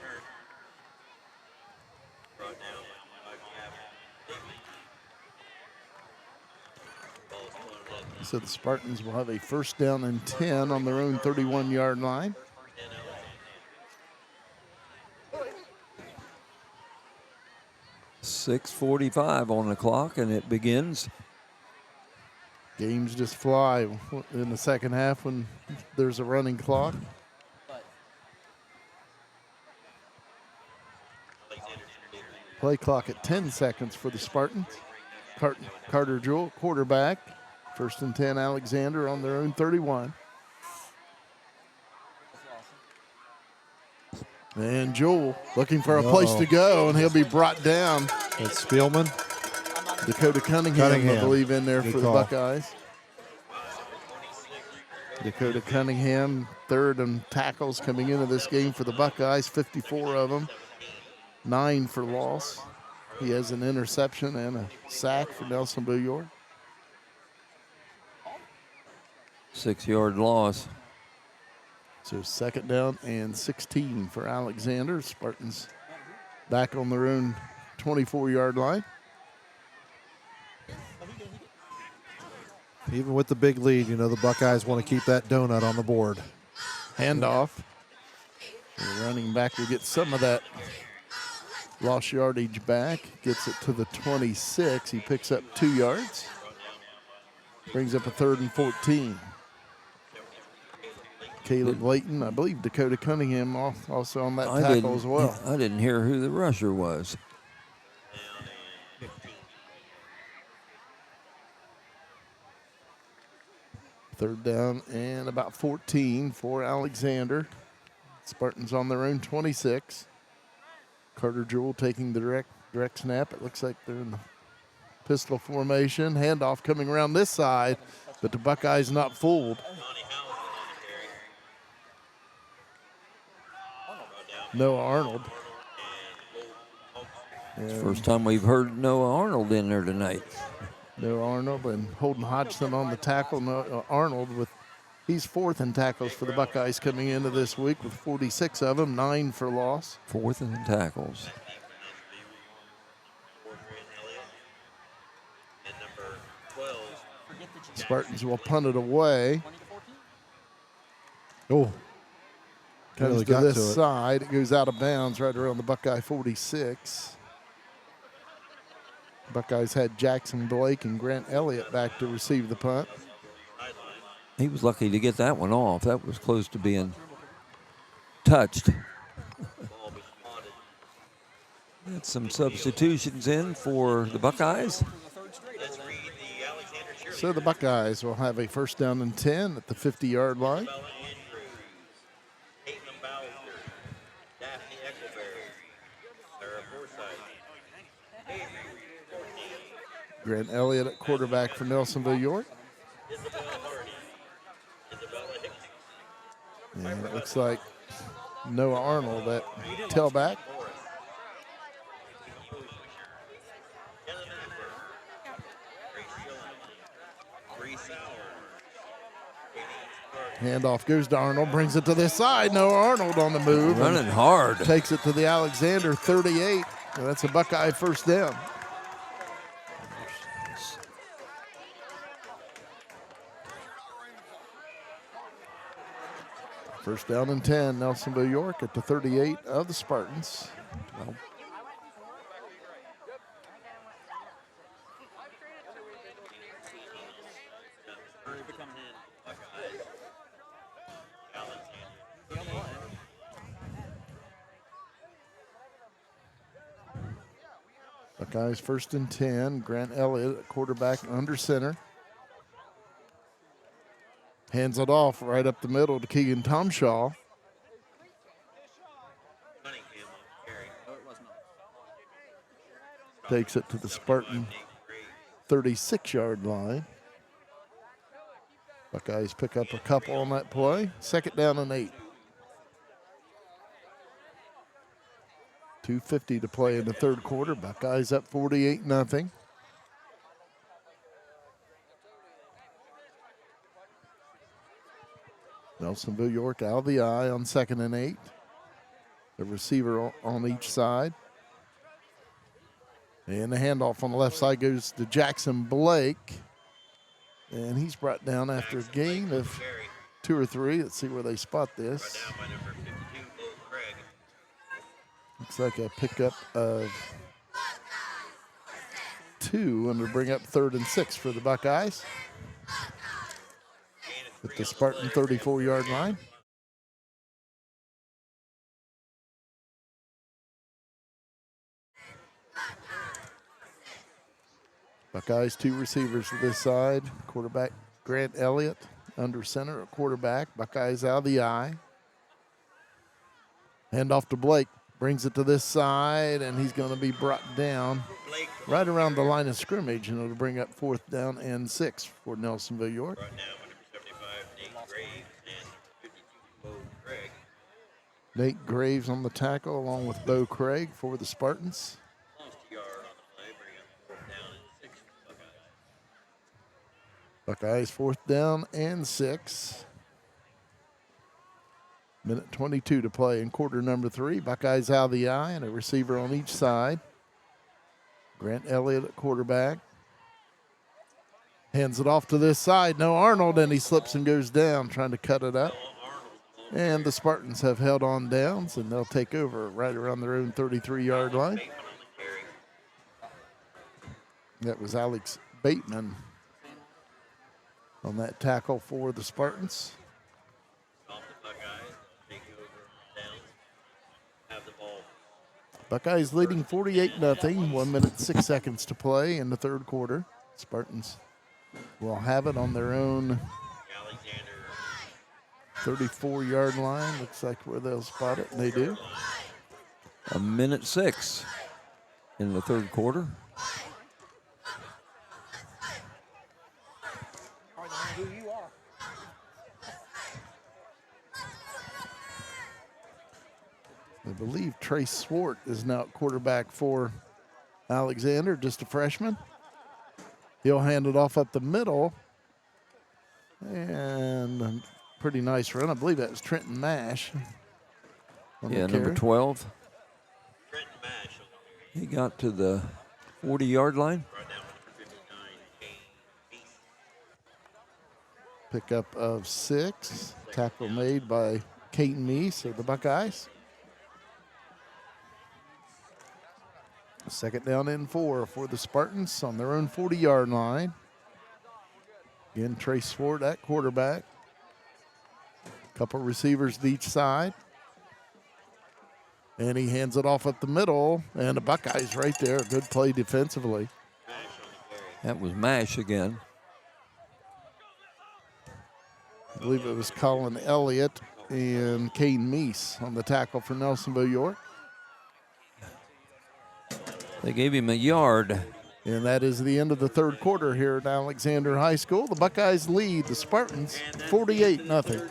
So the Spartans will have a first down and 10 on their own 31-yard line. .6:45 on the clock, and it begins. Games just fly in the second half when there's a running clock. Play clock at 10 seconds for the Spartans. Carter Jewell, quarterback. First and 10, Alexander on their own 31. And Jewell looking for a place to go, and he'll be brought down. It's Spielman. Dakota Cunningham, I believe, in there for the Buckeyes. Dakota Cunningham, third in tackles coming into this game for the Buckeyes, 54 of them, 9 for loss. He has an interception and a sack for Nelsonville-York. 6-yard loss. So second down and 16 for Alexander. Spartans back on their own 24-yard line. Even with the big lead, you know, the Buckeyes want to keep that donut on the board. Handoff. The running back will get some of that lost yardage back. Gets it to the 26. He picks up 2 yards. Brings up a 3rd and 14. Caleb Layton, I believe Dakota Cunningham also on that tackle as well. I didn't hear who the rusher was. Third down and about 14 for Alexander. Spartans on their own 26. Carter Jewell taking the direct snap. It looks like they're in the pistol formation. Handoff coming around this side, but the Buckeyes not fooled. Noah Arnold. It's the first time we've heard Noah Arnold in there tonight. Noah Arnold and Holden Hodgson on the tackle. Noah Arnold he's 4th in tackles for the Buckeyes coming into this week with 46 of them, 9 for loss. 4th in tackles. Spartans will punt it away. Oh. Comes to this side. It goes out of bounds right around the Buckeye 46. Buckeyes had Jackson Blake and Grant Elliott back to receive the punt. He was lucky to get that one off. That was close to being touched. Had some substitutions in for the Buckeyes. So the Buckeyes will have a first down and 10 at the 50-yard line. Grant Elliott at quarterback for Nelsonville-York. And it looks like Noah Arnold at tailback. Handoff goes to Arnold, brings it to this side. Noah Arnold on the move. Running hard. Takes it to the Alexander 38. And that's a Buckeye first down. First down and 10, Nelsonville-York at the 38 of the Spartans. Well, Buckeyes first and 10. Grant Elliott at quarterback under center. Hands it off right up the middle to Keegan Tomshaw. Takes it to the Spartan 36-yard line. Buckeyes pick up a couple on that play. Second down and 8. 2:50 to play in the third quarter. Buckeyes up 48-0. Nelsonville-York out of the eye on 2nd and 8. The receiver on each side. And the handoff on the left side goes to Jackson Blake. And he's brought down after a gain of 2 or 3. Let's see where they spot this. Looks like a pickup of 2, and to bring up 3rd and 6 for the Buckeyes at the Spartan 34-yard line. Buckeyes 2 receivers to this side. Quarterback Grant Elliott under center at quarterback. Buckeyes out of the eye. Hand off to Blake. Brings it to this side, and he's going to be brought down right around the line of scrimmage, and it'll bring up 4th down and 6 for Nelsonville-York. Nate Graves on the tackle along with Bo Craig for the Spartans. Buckeyes 4th down and 6. Minute 22 to play in quarter number 3. Buckeyes out of the eye and a receiver on each side. Grant Elliott at quarterback. Hands it off to this side. No Arnold, and he slips and goes down trying to cut it up. And the Spartans have held on downs, and they'll take over right around their own 33-yard line. That was Alex Bateman on that tackle for the Spartans. Buckeyes leading 48-0, 1 minute 6 seconds to play in the 3rd quarter. Spartans will have it on their own 34-yard line. Looks like where they'll spot it, and they do. 1 minute 6 in the 3rd quarter. I believe Trace Swart is now at quarterback for Alexander, just a freshman. He'll hand it off up the middle. And a pretty nice run. I believe that was Trenton Mash. Yeah, number 12. He got to the 40-yard line. Pickup of 6. Tackle made by Caton Meese of the Buckeyes. 2nd down and 4 for the Spartans on their own 40-yard line. Again, Trace Swart at quarterback. Couple receivers to each side. And he hands it off up the middle, and the Buckeyes right there. Good play defensively. That was Mash again. I believe it was Colin Elliott and Caden Meese on the tackle for Nelsonville-York. They gave him a yard. And that is the end of the 3rd quarter here at Alexander High School. The Buckeyes lead the Spartans 48-0.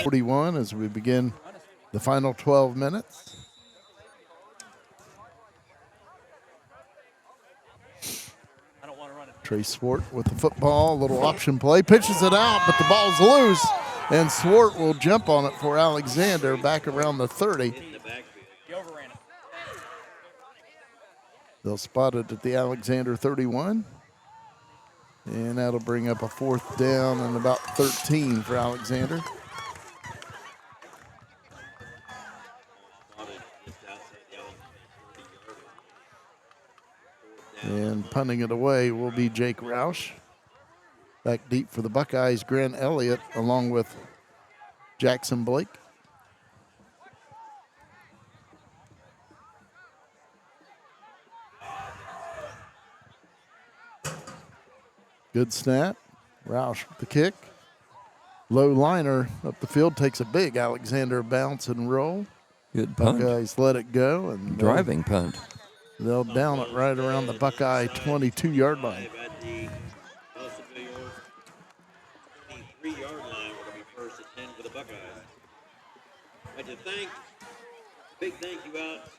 41 as we begin the final 12 minutes. Trace Swart with the football, a little option play, pitches it out, but the ball's loose, and Swart will jump on it for Alexander back around the 30. They'll spot it at the Alexander 31, and that'll bring up a 4th down and about 13 for Alexander. And punting it away will be Jake Roush. Back deep for the Buckeyes, Grant Elliott, along with Jackson Blake. Good snap. Roush with the kick. Low liner up the field, takes a big Alexander bounce and roll. Good punt. Buckeyes let it go. And driving punt. They'll down it right around the Buckeye 22-yard line.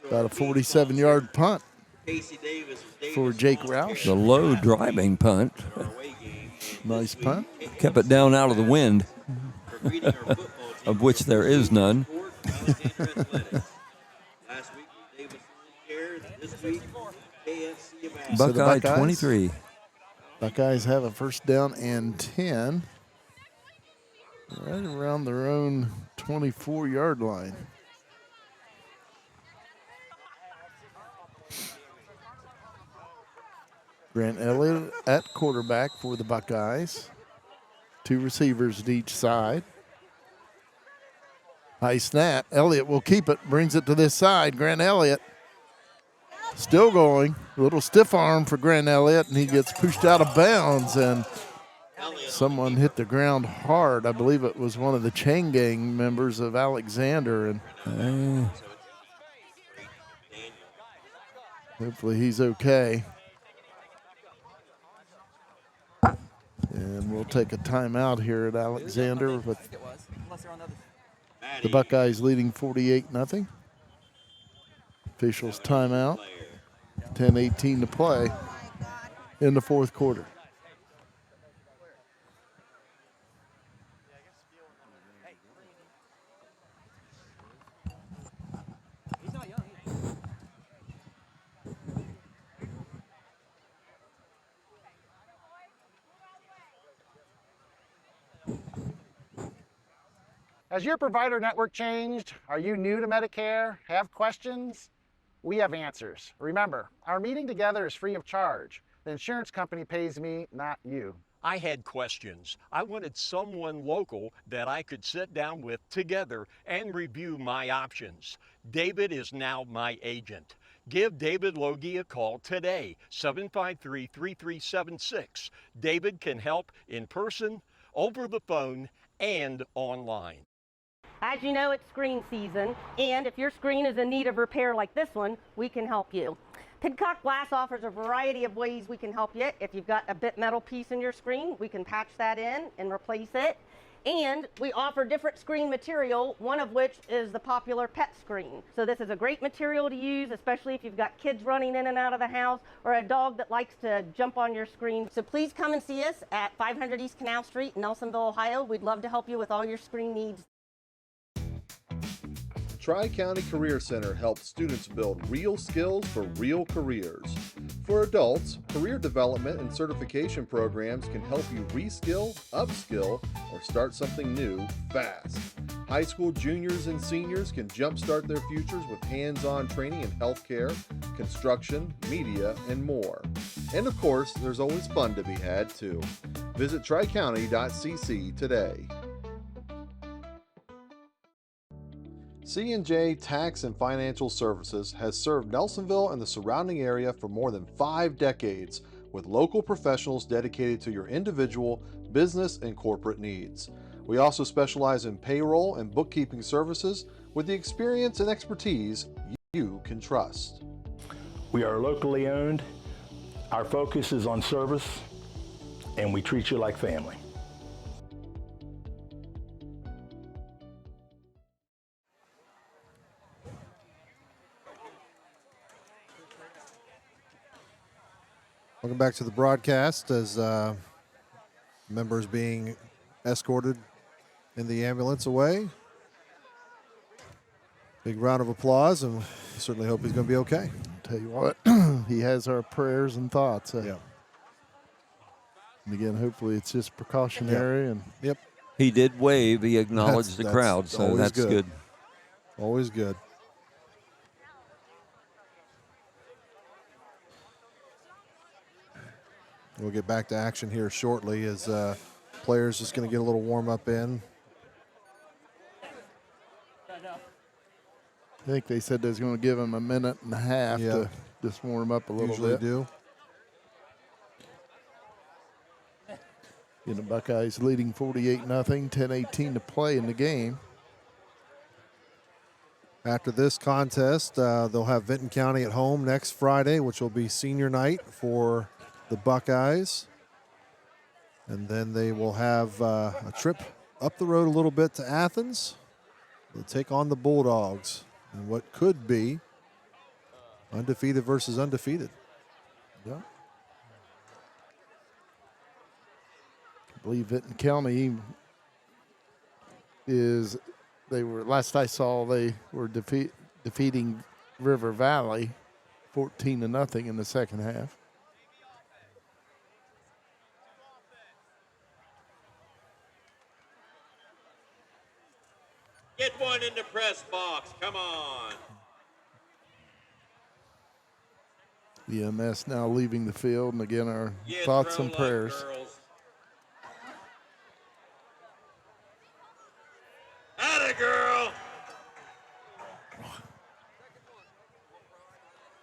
About a 47-yard punt. Casey Davis for Jake Roush. The low driving punt. Nice punt. Kept it down out of the wind, of which there is none. Last week, Davis Care. This week, KFC So the Buckeye Buckeyes- 23. Buckeyes have a first down and 10 right around their own 24-yard line. Grant Elliott at quarterback for the Buckeyes. 2 receivers at each side. High snap. Elliott will keep it, brings it to this side. Grant Elliott still going. A little stiff arm for Grant Elliott, and he gets pushed out of bounds, and someone hit the ground hard. I believe it was one of the chain gang members of Alexander, and hopefully he's okay. And we'll take a timeout here at Alexander with the Buckeyes leading 48-0. Officials timeout. 10:18 to play in the fourth quarter. Has your provider network changed? Are you new to Medicare? Have questions? We have answers. Remember, our meeting together is free of charge. The insurance company pays me, not you. I had questions. I wanted someone local that I could sit down with together and review my options. David is now my agent. Give David Loge a call today, 753-3376. David can help in person, over the phone, and online. As you know, it's screen season, and if your screen is in need of repair like this one, we can help you. Pidcock Glass offers a variety of ways we can help you. If you've got a bit metal piece in your screen, we can patch that in and replace it. And we offer different screen material, one of which is the popular pet screen. So this is a great material to use, especially if you've got kids running in and out of the house or a dog that likes to jump on your screen. So please come and see us at 500 East Canal Street, Nelsonville, Ohio. We'd love to help you with all your screen needs. Tri-County Career Center helps students build real skills for real careers. For adults, career development and certification programs can help you reskill, upskill, or start something new fast. High school juniors and seniors can jumpstart their futures with hands-on training in healthcare, construction, media, and more. And of course, there's always fun to be had too. Visit tricounty.cc today. C&J Tax and Financial Services has served Nelsonville and the surrounding area for more than 5 decades with local professionals dedicated to your individual, business, and corporate needs. We also specialize in payroll and bookkeeping services with the experience and expertise you can trust. We are locally owned. Our focus is on service, and we treat you like family. Welcome back to the broadcast as members being escorted in the ambulance away. Big round of applause, and certainly hope he's going to be okay. Tell you what, he has our prayers and thoughts. Yeah. And again, hopefully it's just precautionary. And Yep. He did wave. He acknowledged the crowd, so that's good. Always good. We'll get back to action here shortly as players just going to get a little warm up in. I think they said they was going to give him a minute and a half to just warm up a little Usually bit. do. You know, Buckeyes leading 48-0, 10:18 to play in the game. After this contest, they'll have Vinton County at home next Friday, which will be senior night for the Buckeyes. And then they will have a trip up the road a little bit to Athens. They'll take on the Bulldogs in what could be Undefeated versus undefeated. Yeah. I believe Vinton County is, last I saw, they were defeating River Valley 14-0 in the second half. Get one in the press box. Come on. EMS now leaving the field, and again, our thoughts and prayers. Atta girl.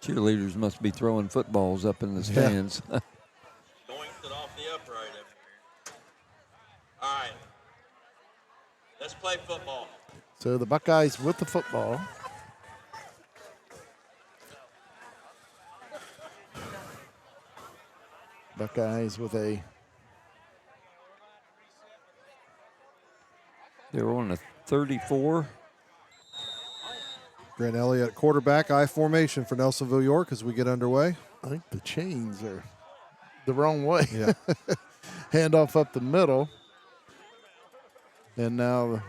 Cheerleaders must be throwing footballs up in the stands. Doinked it off the upright up here. All right. Let's play football. So the Buckeyes with the football. Buckeyes with They were on a 34. Grant Elliott, quarterback, I formation for Nelsonville-York as we get underway. I think the chains are the wrong way. Yeah. Handoff up the middle. And now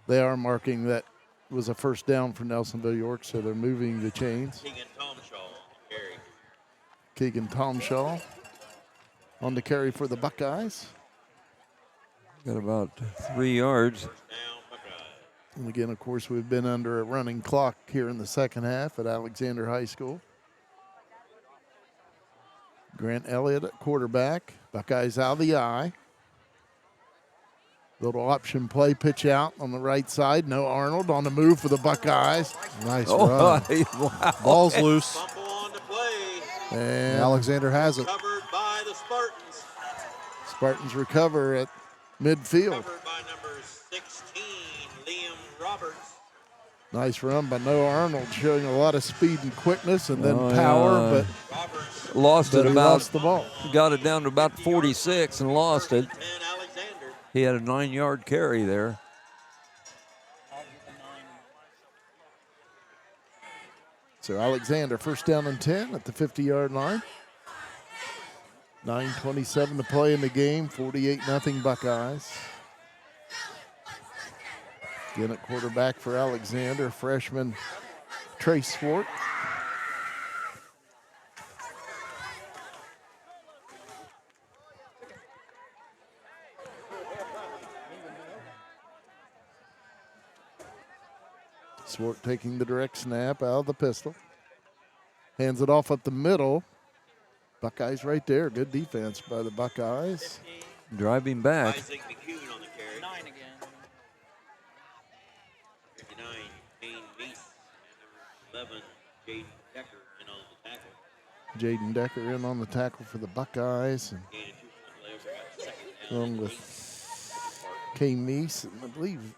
they are marking that was a first down for Nelsonville-York, so they're moving the chains. Keegan Tomshaw on the carry for the Buckeyes. Got about 3 yards. And again, of course, we've been under a running clock here in the second half at Alexander High School. Grant Elliott at quarterback. Buckeyes out of the eye. Little option play, pitch out on the right side. No Arnold on the move for the Buckeyes. Nice run. Wow. Ball's loose. And Alexander has it. Covered by the Spartans. Spartans recover at midfield. Covered by number 16, Liam Roberts. Nice run by Noah Arnold, showing a lot of speed and quickness, and then power, but lost it he about. lost the ball. Got it down to about 46 and lost it. He had a 9-yard carry there. So Alexander, first down and 10 at the 50-yard line. 9:27 to play in the game. 48-0 Buckeyes. Again at quarterback for Alexander, freshman Trace Swart. Swart taking the direct snap out of the pistol. Hands it off up the middle. Buckeyes right there. Good defense by the Buckeyes. Driving back. Isaac McCune on the carry. 9 again. 59, Kane Meese. And number 11, Jaden Decker in on the tackle. Jaden Decker in on the tackle for the Buckeyes. And along with Kane Meese, and I believe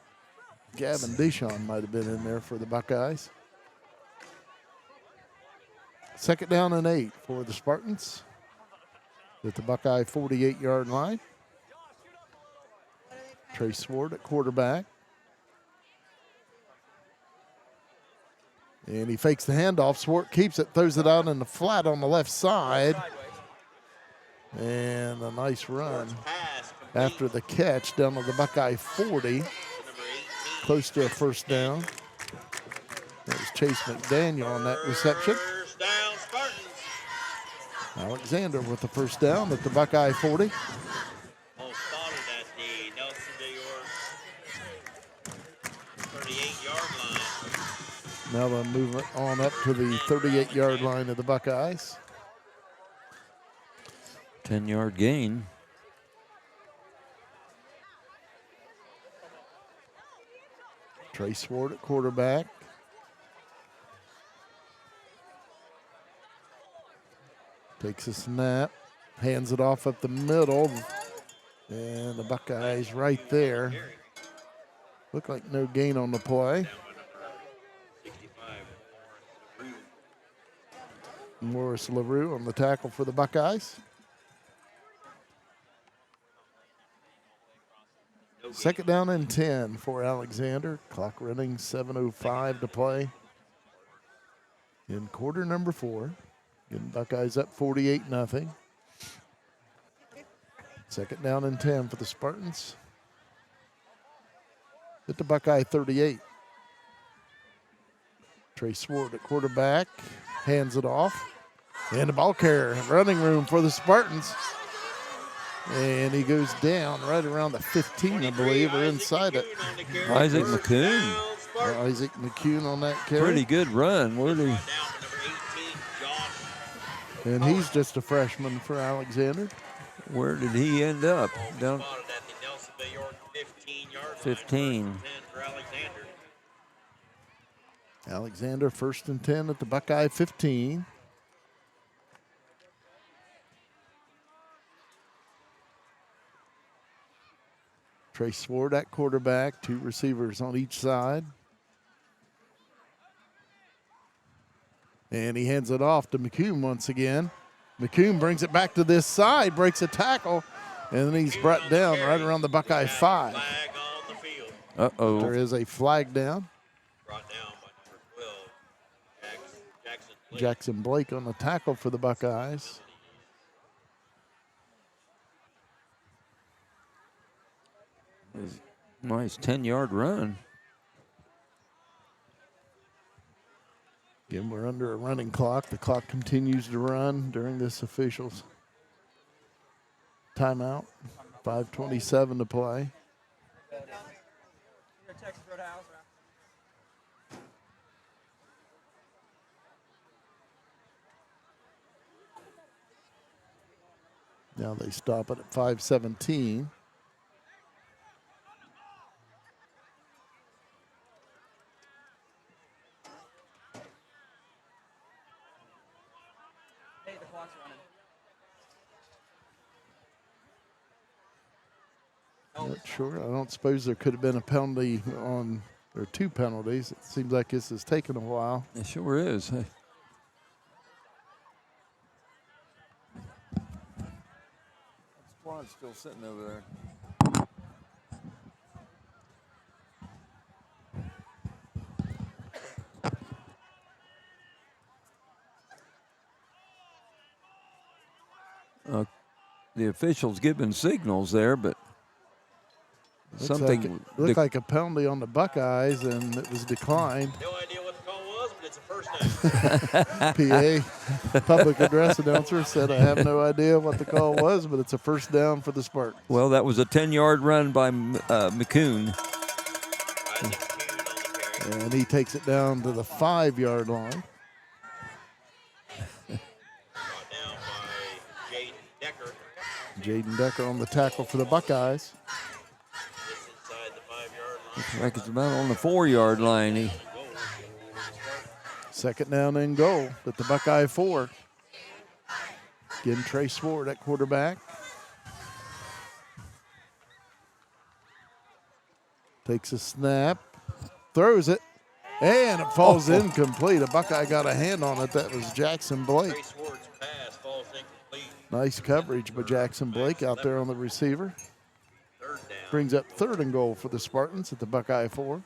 Gavin Deshawn might have been in there for the Buckeyes. Second down and 8 for the Spartans at the Buckeye 48-yard line. Trey Swart at quarterback. And he fakes the handoff. Swart keeps it, throws it out in the flat on the left side. And a nice run after the catch down to the Buckeye 40. Close to a first down. That was Chase McDaniel on that reception. Alexander with the first down at the Buckeye 40. All spotted at the Nelsonville-York 38-yard line. Now they'll move it on up to the 38-yard line of the Buckeyes. 10-yard gain. Trey Swart at quarterback. Takes a snap, hands it off up the middle, and the Buckeyes right there. Look like no gain on the play. Morris LaRue on the tackle for the Buckeyes. Second down and 10 for Alexander. Clock running, 7:05 to play. In quarter number 4. Getting Buckeyes up 48-0. Second down and 10 for the Spartans. At the Buckeye 38. Trey Swart at quarterback, hands it off. And the ball carrier, running room for the Spartans. And he goes down right around the 15, I believe, or inside it. Isaac McCoon. Isaac McCoon on that carry. Pretty good run. Where did he? And he's just a freshman for Alexander. Where did he end up? Down 15. Alexander 1st and 10 at the Buckeye 15. Trey Swart at quarterback, 2 receivers on each side. And he hands it off to McComb once again. McComb brings it back to this side, breaks a tackle, and then he's brought down right around the Buckeye 5. Uh-oh. There is a flag down. Jackson Blake on the tackle for the Buckeyes. Nice 10-yard run. Again, we're under a running clock. The clock continues to run during this official's timeout. 5:27 to play. Now they stop it at 5:17. Not sure. I don't suppose there could have been a penalty on, or 2 penalties. It seems like this has taken a while. It sure is. Hey. Squad's still sitting over there. The officials giving signals there, but something looked like a penalty on the Buckeyes, and it was declined. No idea what the call was, but it's a first down. PA, public address announcer, said, I have no idea what the call was, but it's a first down for the Spartans. Well, that was a 10-yard run by McCoon. And he takes it down to the 5-yard line. Jaden Decker on the tackle for the Buckeyes. Looks like it's about on the 4-yard line. Second down and goal at the Buckeye 4. Again, Trey Swart at quarterback. Takes a snap, throws it, and it falls incomplete. A Buckeye got a hand on it. That was Jackson Blake. Nice coverage by Jackson Blake out there on the receiver. Brings up 3rd and goal for the Spartans at the Buckeye 4.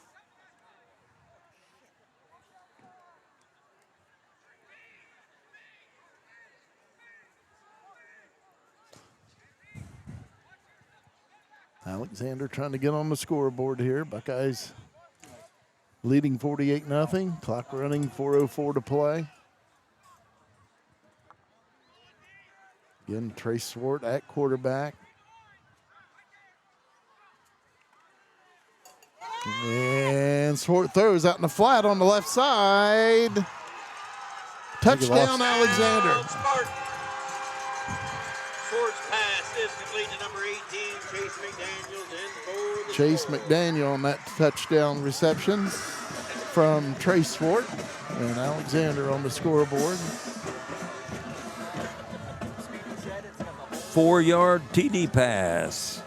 Alexander trying to get on the scoreboard here. Buckeyes leading 48-0. Clock running, 4:04 to play. Again, Trey Swart at quarterback. And Swart throws out in the flat on the left side. Touchdown, Alexander. Swart's pass is complete to number 18, Chase McDaniels, in for the Chase score. McDaniel on that touchdown reception from Trey Swart. And Alexander on the scoreboard. 4-yard TD pass.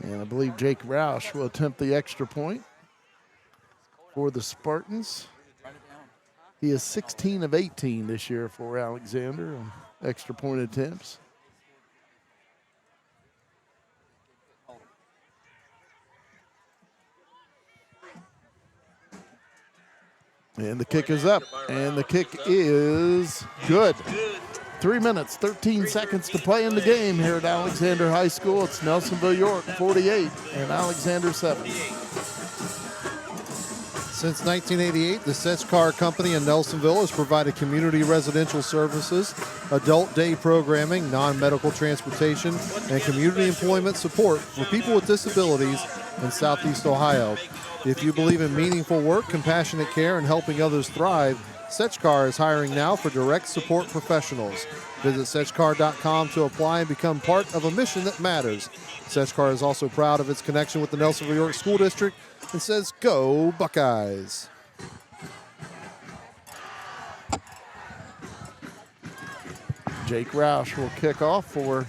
And I believe Jake Roush will attempt the extra point for the Spartans. He is 16 of 18 this year for Alexander on extra point attempts. And the kick is up, and the kick is good. 3 minutes, 13 seconds to play in the game here at Alexander High School. It's Nelsonville-York 48 and Alexander 7. Since 1988, the Setch Car Company in Nelsonville has provided community residential services, adult day programming, non-medical transportation, and community employment support for people with disabilities in Southeast Ohio. If you believe in meaningful work, compassionate care, and helping others thrive, Setch Car is hiring now for direct support professionals. Visit SetchCar.com to apply and become part of a mission that matters. Setch Car is also proud of its connection with the Nelsonville-York School District and says, "Go Buckeyes." Jake Roush will kick off for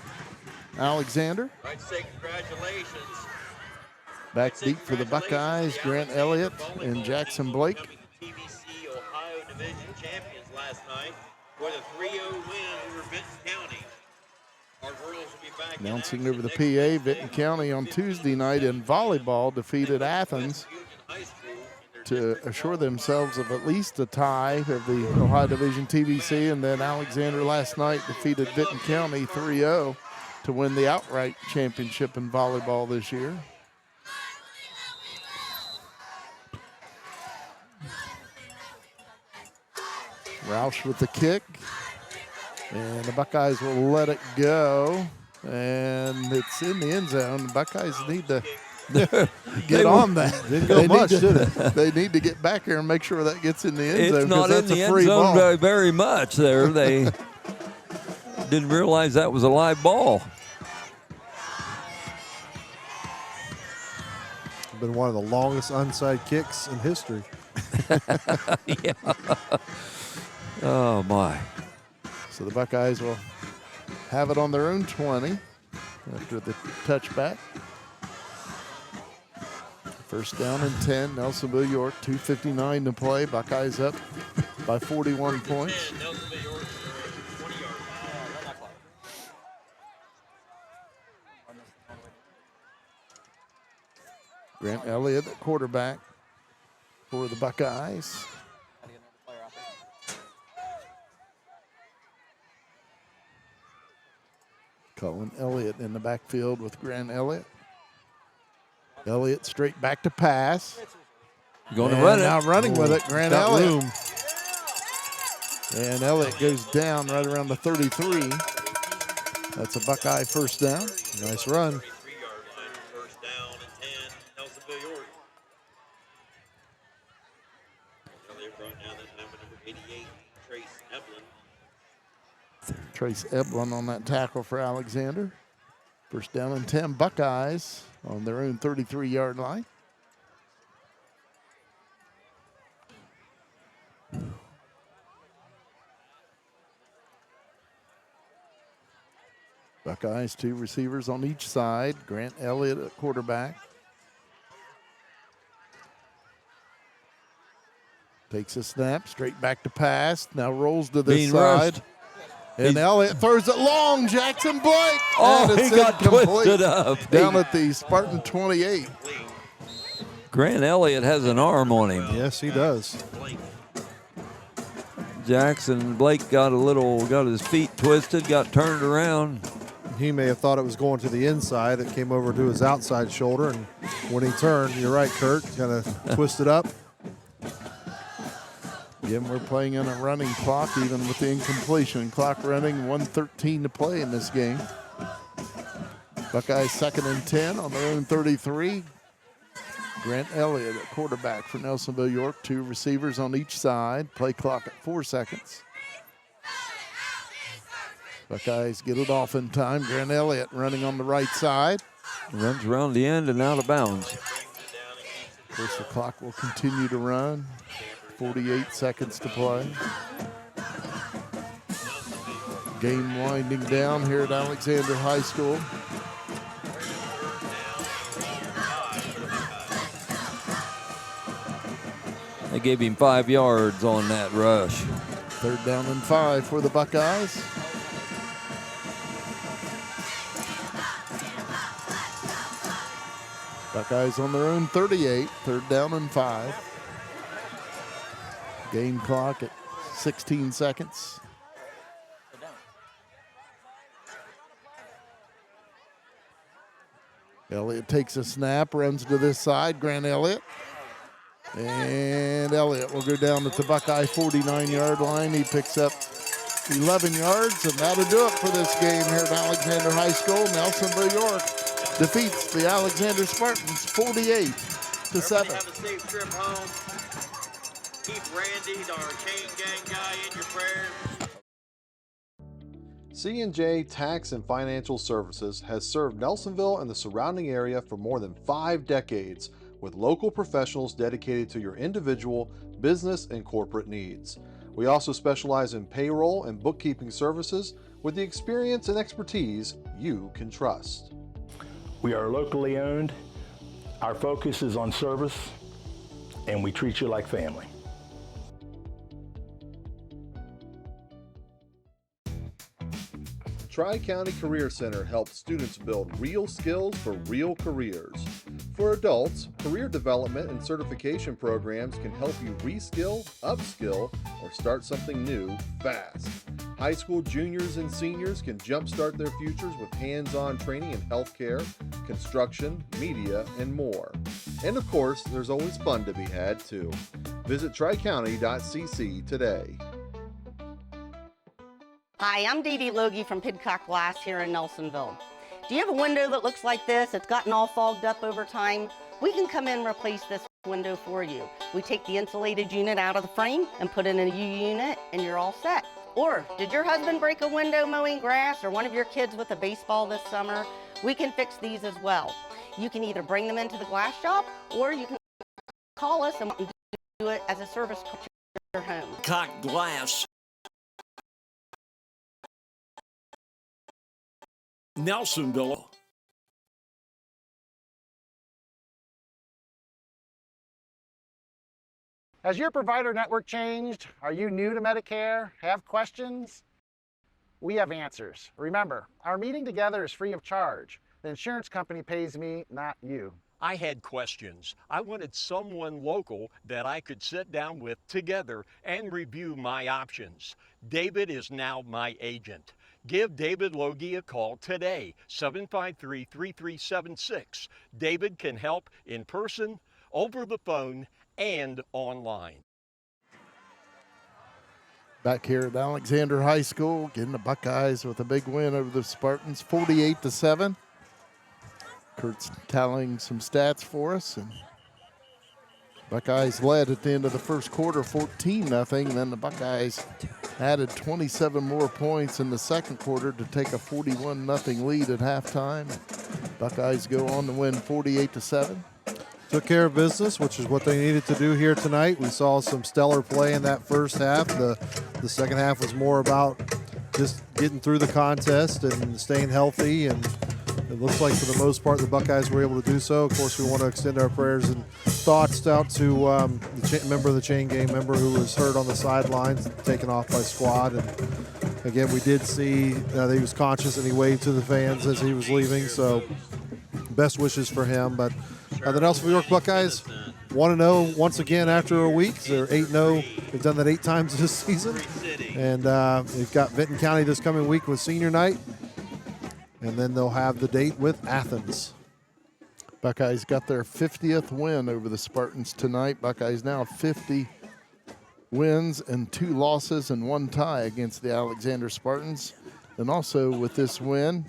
Alexander. I'd say congratulations. Back deep for the Buckeyes, Grant Elliott and Jackson Blake. TVC Ohio Division champions last night with a 3-0 win over Benton County. Our girls will be back. Announcing over the PA, Benton County on Tuesday night in volleyball defeated Athens to assure themselves of at least a tie of the Ohio Division TVC, and then Alexander last night defeated Benton County 3-0 to win the outright championship in volleyball this year. Roush with the kick, and the Buckeyes will let it go, and it's in the end zone. The Buckeyes need to get on that. Didn't go much, did it? They need to get back here and make sure that gets in the end zone. It's not in the end zone very much there. They didn't realize that was a live ball. Been one of the longest onside kicks in history. Yeah. Oh, my. So the Buckeyes will have it on their own 20 after the touchback. First down and 10, Nelsonville-York, 2:59 to play. Buckeyes up by 41 points. Grant Elliott, the quarterback for the Buckeyes. Colin Elliott in the backfield with Grant Elliott. Elliott straight back to pass. Going to run it. Now running with it, Grant Elliott. Room. And Elliott goes down right around the 33. That's a Buckeye first down. Nice run. First down and 10, Nelsonville-York. Elliott brought down that number 88, Trace Eblin. Trace Eblin on that tackle for Alexander. First down and 10, Buckeyes on their own 33-yard line. Buckeyes, two receivers on each side. Grant Elliott at quarterback. Takes a snap, straight back to pass. Now rolls to this side. Rushed. And Elliott throws it long. Jackson Blake. Oh, he got twisted up. Down at the Spartan 28. Grant Elliott has an arm on him. Yes, he does. Jackson Blake got his feet twisted, got turned around. He may have thought it was going to the inside. It came over to his outside shoulder, and when he turned, you're right, Kurt, kind of twisted up. Again, we're playing on a running clock, even with the incompletion. Clock running, 1:13 to play in this game. Buckeyes second and 10 on their own 33. Grant Elliott at quarterback for Nelsonville-York. Two receivers on each side. Play clock at 4 seconds. Buckeyes get it off in time. Grant Elliott running on the right side. Runs around the end and out of bounds. Of course, the clock will continue to run. 48 seconds to play. Game winding down here at Alexander High School. They gave him 5 yards on that rush. Third down and 5 for the Buckeyes. Buckeyes on their own 38, third down and 5. Game clock at 16 seconds. Elliott takes a snap, runs to this side. Grant Elliott. And Elliott will go down at the Buckeye 49-yard line. He picks up 11 yards, and that'll do it for this game here at Alexander High School. Nelsonville-York defeats the Alexander Spartans 48-7. Have a safe trip home. Keep Randy, our chain gang guy, in your prayers. C&J Tax and Financial Services has served Nelsonville and the surrounding area for more than 5 decades, with local professionals dedicated to your individual, business, and corporate needs. We also specialize in payroll and bookkeeping services with the experience and expertise you can trust. We are locally owned. Our focus is on service, and we treat you like family. Tri-County Career Center helps students build real skills for real careers. For adults, career development and certification programs can help you reskill, upskill, or start something new fast. High school juniors and seniors can jumpstart their futures with hands-on training in healthcare, construction, media, and more. And of course, there's always fun to be had too. Visit tricounty.cc today. Hi, I'm Dee Dee Loge from Pidcock Glass here in Nelsonville. Do you have a window that looks like this? It's gotten all fogged up over time. We can come in and replace this window for you. We take the insulated unit out of the frame and put in a U-unit and you're all set. Or, did your husband break a window mowing grass or one of your kids with a baseball this summer? We can fix these as well. You can either bring them into the glass shop or you can call us and do it as a service to your home. Pidcock Glass. Nelsonville. Has your provider network changed? Are you new to Medicare? Have questions? We have answers. Remember, our meeting together is free of charge. The insurance company pays me, not you. I had questions. I wanted someone local that I could sit down with together and review my options. David is now my agent. Give David Loge a call today, 753-3376. David can help in person, over the phone, and online. Back here at Alexander High School, getting the Buckeyes with a big win over the Spartans, 48-7. Kurt's tallying some stats for us, and Buckeyes led at the end of the first quarter, 14-0. And then the Buckeyes added 27 more points in the second quarter to take a 41-0 lead at halftime. Buckeyes go on to win 48-7. Took care of business, which is what they needed to do here tonight. We saw some stellar play in that first half. The second half was more about just getting through the contest and staying healthy, and it looks like for the most part the Buckeyes were able to do so. Of course, we want to extend our prayers and thoughts out to the member of the chain gang member who was hurt on the sidelines, taken off by squad. And again, we did see that he was conscious and he waved to the fans as he was leaving, so best wishes for him. But the Nelsonville-York Buckeyes 1-0 once again after a week. They're 8-0. They've done that 8 times this season. And they've got Vinton County this coming week with senior night. And then they'll have the date with Athens. Buckeyes got their 50th win over the Spartans tonight. Buckeyes now 50 wins and 2 losses and 1 tie against the Alexander Spartans. And also with this win,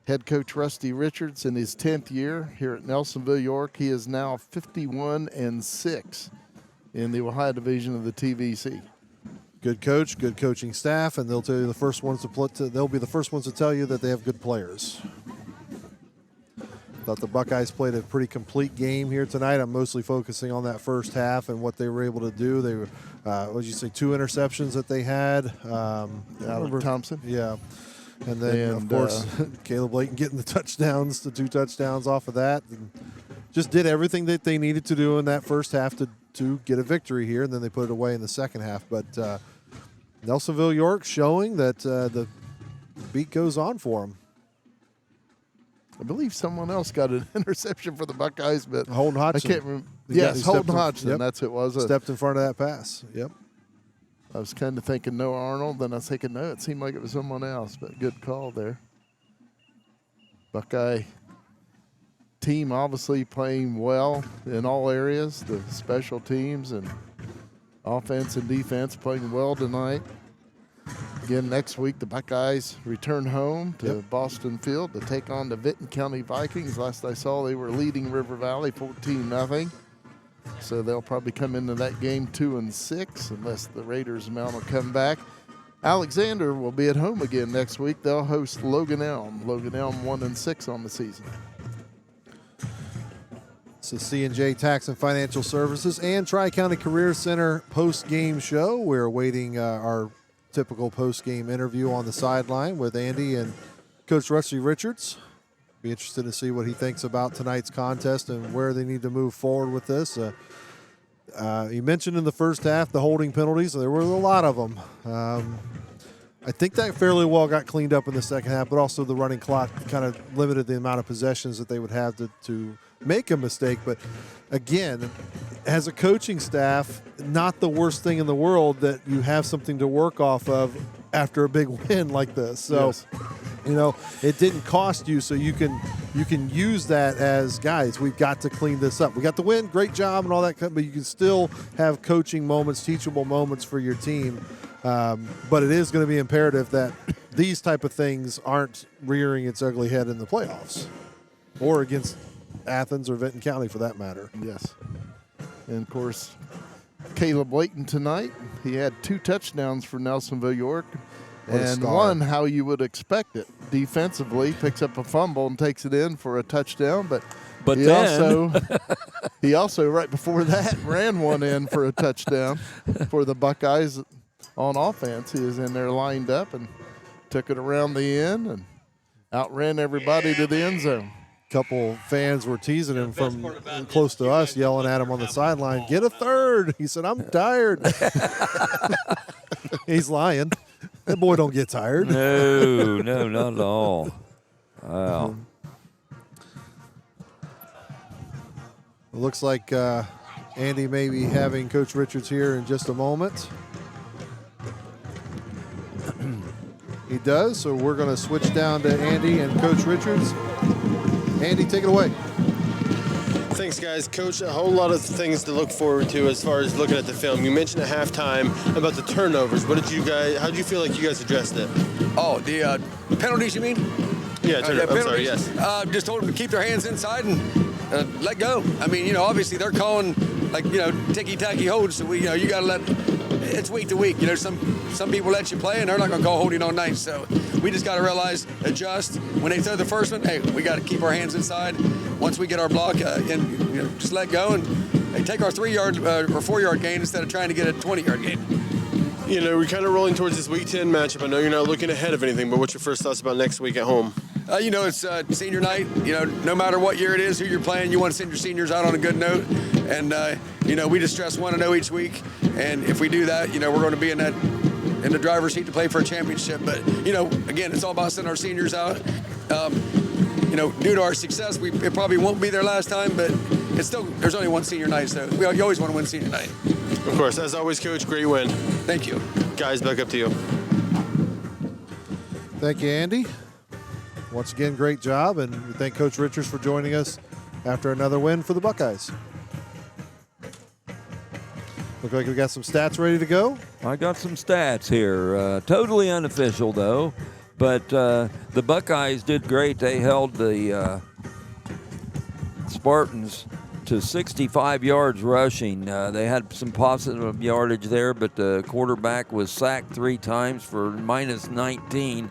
head coach Rusty Richards in his 10th year here at Nelsonville-York. He is now 51-6 in the Ohio division of the TVC. Good coach, good coaching staff, and they'll tell you they'll be the first ones to tell you that they have good players. Thought the Buckeyes played a pretty complete game here tonight. I'm mostly focusing on that first half and what they were able to do. They were, what did you say, 2 interceptions that they had. Alec Thompson. Yeah. And then, of course, Caleb Layton getting the touchdowns, the 2 touchdowns off of that. And just did everything that they needed to do in that first half to get a victory here, and then they put it away in the second half. But Nelsonville-York showing that the beat goes on for them. I believe someone else got an interception for the Buckeyes, but Holden Hodgson. I can't remember. Yes, Holden Hodgson. Yep. That's who it was. Stepped in front of that pass. Yep. I was kind of thinking Noah Arnold, then I was thinking, no, it seemed like it was someone else, but good call there. Buckeye team obviously playing well in all areas, the special teams and offense and defense playing well tonight. Again, next week, the Buckeyes return home to Boston Field to take on the Vinton County Vikings. Last I saw, they were leading River Valley 14-0. So they'll probably come into that game 2-6 unless the Raiders mount will come back. Alexander will be at home again next week. They'll host Logan Elm. Logan Elm 1-6 on the season. It's the C&J Tax and Financial Services and Tri-County Career Center post-game show. We're awaiting our typical post-game interview on the sideline with Andy and Coach Rusty Richards. Be interested to see what he thinks about tonight's contest and where they need to move forward with this. You mentioned in the first half the holding penalties. There were a lot of them. I think that fairly well got cleaned up in the second half, but also the running clock kind of limited the amount of possessions that they would have to make a mistake. But again, as a coaching staff, not the worst thing in the world that you have something to work off of after a big win like this. So, yes. You know, it didn't cost you, so you can use that as, guys, we've got to clean this up. We got the win, great job and all that, but you can still have coaching moments, teachable moments for your team. But it is going to be imperative that these type of things aren't rearing its ugly head in the playoffs or against Athens or Vinton County for that matter. Yes. And, of course, Caleb Layton tonight, he had 2 touchdowns for Nelsonville-York. And one, how you would expect it. Defensively, picks up a fumble and takes it in for a touchdown. But he also, right before that, ran one in for a touchdown for the Buckeyes on offense. He was in there lined up and took it around the end and outran everybody to the end zone. Couple fans were teasing him from close to us, yelling at him on the sideline, "Get a third." He said, "I'm tired." He's lying. That boy don't get tired. No, not at all. Wow. It looks like Andy may be having Coach Richards here in just a moment. He does, so we're going to switch down to Andy and Coach Richards. Andy, take it away. Thanks, guys. Coach, a whole lot of things to look forward to as far as looking at the film. You mentioned at halftime about the turnovers. How did you feel like you guys addressed it? Oh, the penalties, you mean? Yeah, I'm sorry, yes. Just told them to keep their hands inside and let go. I mean, obviously they're calling, ticky-tacky holds, so you got to let, it's week to week. Some people let you play, and they're not going to call holding all night. So we just got to realize, adjust. When they throw the first one, hey, we got to keep our hands inside. Once we get our block, and just let go and take our 3-yard or 4-yard gain instead of trying to get a 20-yard gain. We're kind of rolling towards this Week 10 matchup. I know you're not looking ahead of anything, but what's your first thoughts about next week at home? It's senior night. No matter what year it is, who you're playing, you want to send your seniors out on a good note. And, we just stress 1-0 each week. And if we do that, we're going to be in the driver's seat to play for a championship. But, again, it's all about sending our seniors out. Due to our success, it probably won't be their last time, but it's still, there's only one senior night, so you always want to win senior night. Of course. As always, Coach, great win. Thank you. Guys, back up to you. Thank you, Andy. Once again, great job, and we thank Coach Richards for joining us after another win for the Buckeyes. Look like we got some stats ready to go. I got some stats here. Totally unofficial, though. But the Buckeyes did great. They held the Spartans to 65 yards rushing. They had some positive yardage there, but the quarterback was sacked 3 times for -19.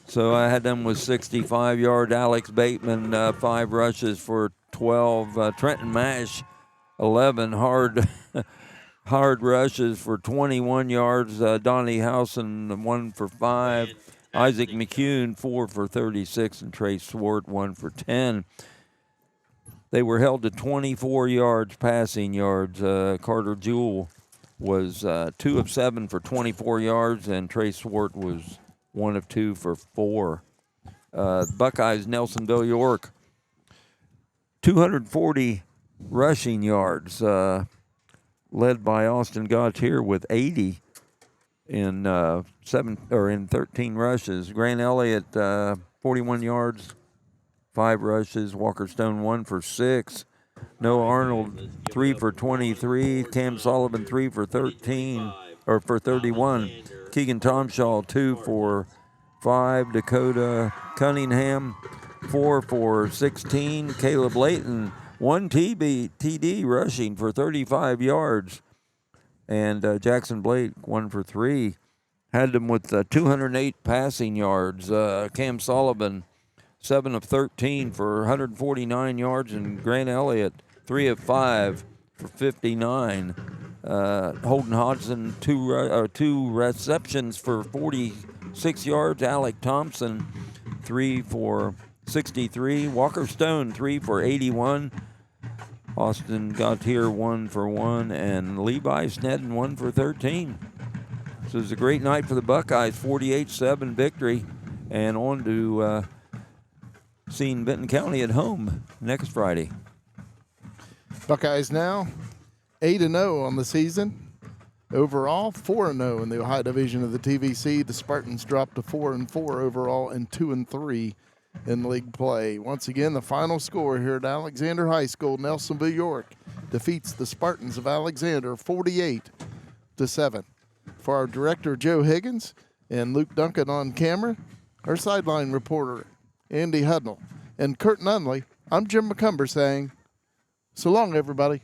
So I had them with 65-yard. Alex Bateman, 5 rushes for 12. Trenton Mash, 11 hard rushes for 21 yards. Donnie Housen, 1 for 5. Isaac McCune, 4 for 36, and Trey Swart, 1 for 10. They were held to 24 yards passing yards. Carter Jewell was 2 of 7 for 24 yards, and Trey Swart was 1 of 2 for 4. Buckeyes, Nelsonville-York, 240 rushing yards, led by Austin Gautier with 80 in 13 rushes. Grant Elliott, 41 yards, 5 rushes. Walker Stone 1 for 6. Noah Arnold 3 for 23. Cam Sullivan 3 for 31. Keegan Tomshaw 2 for 5. Dakota Cunningham 4 for 16. Caleb Layton 1 TD rushing for 35 yards. And Jackson Blake 1 for 3. Had them with 208 passing yards. Cam Sullivan 7 of 13 for 149 yards, and Grant Elliott 3 of 5 for 59. Holden Hodgson 2 receptions for 46 yards. Alec Thompson 3 for 63. Walker Stone 3 for 81. Austin Gautier 1 for 1, and Levi Snedden 1 for 13. So it was a great night for the Buckeyes, 48-7 victory, and on to seeing Benton County at home next Friday. Buckeyes now 8-0 on the season. Overall, 4-0 in the Ohio Division of the TVC. The Spartans dropped to 4-4 overall and 2-3 in league play. Once again, the final score here at Alexander High School, Nelsonville-York defeats the Spartans of Alexander 48-7. For our director, Joe Higgins, and Luke Duncan on camera, our sideline reporter, Andy Hudnall, and Kurt Nunnally, I'm Jim McCumber saying, so long, everybody.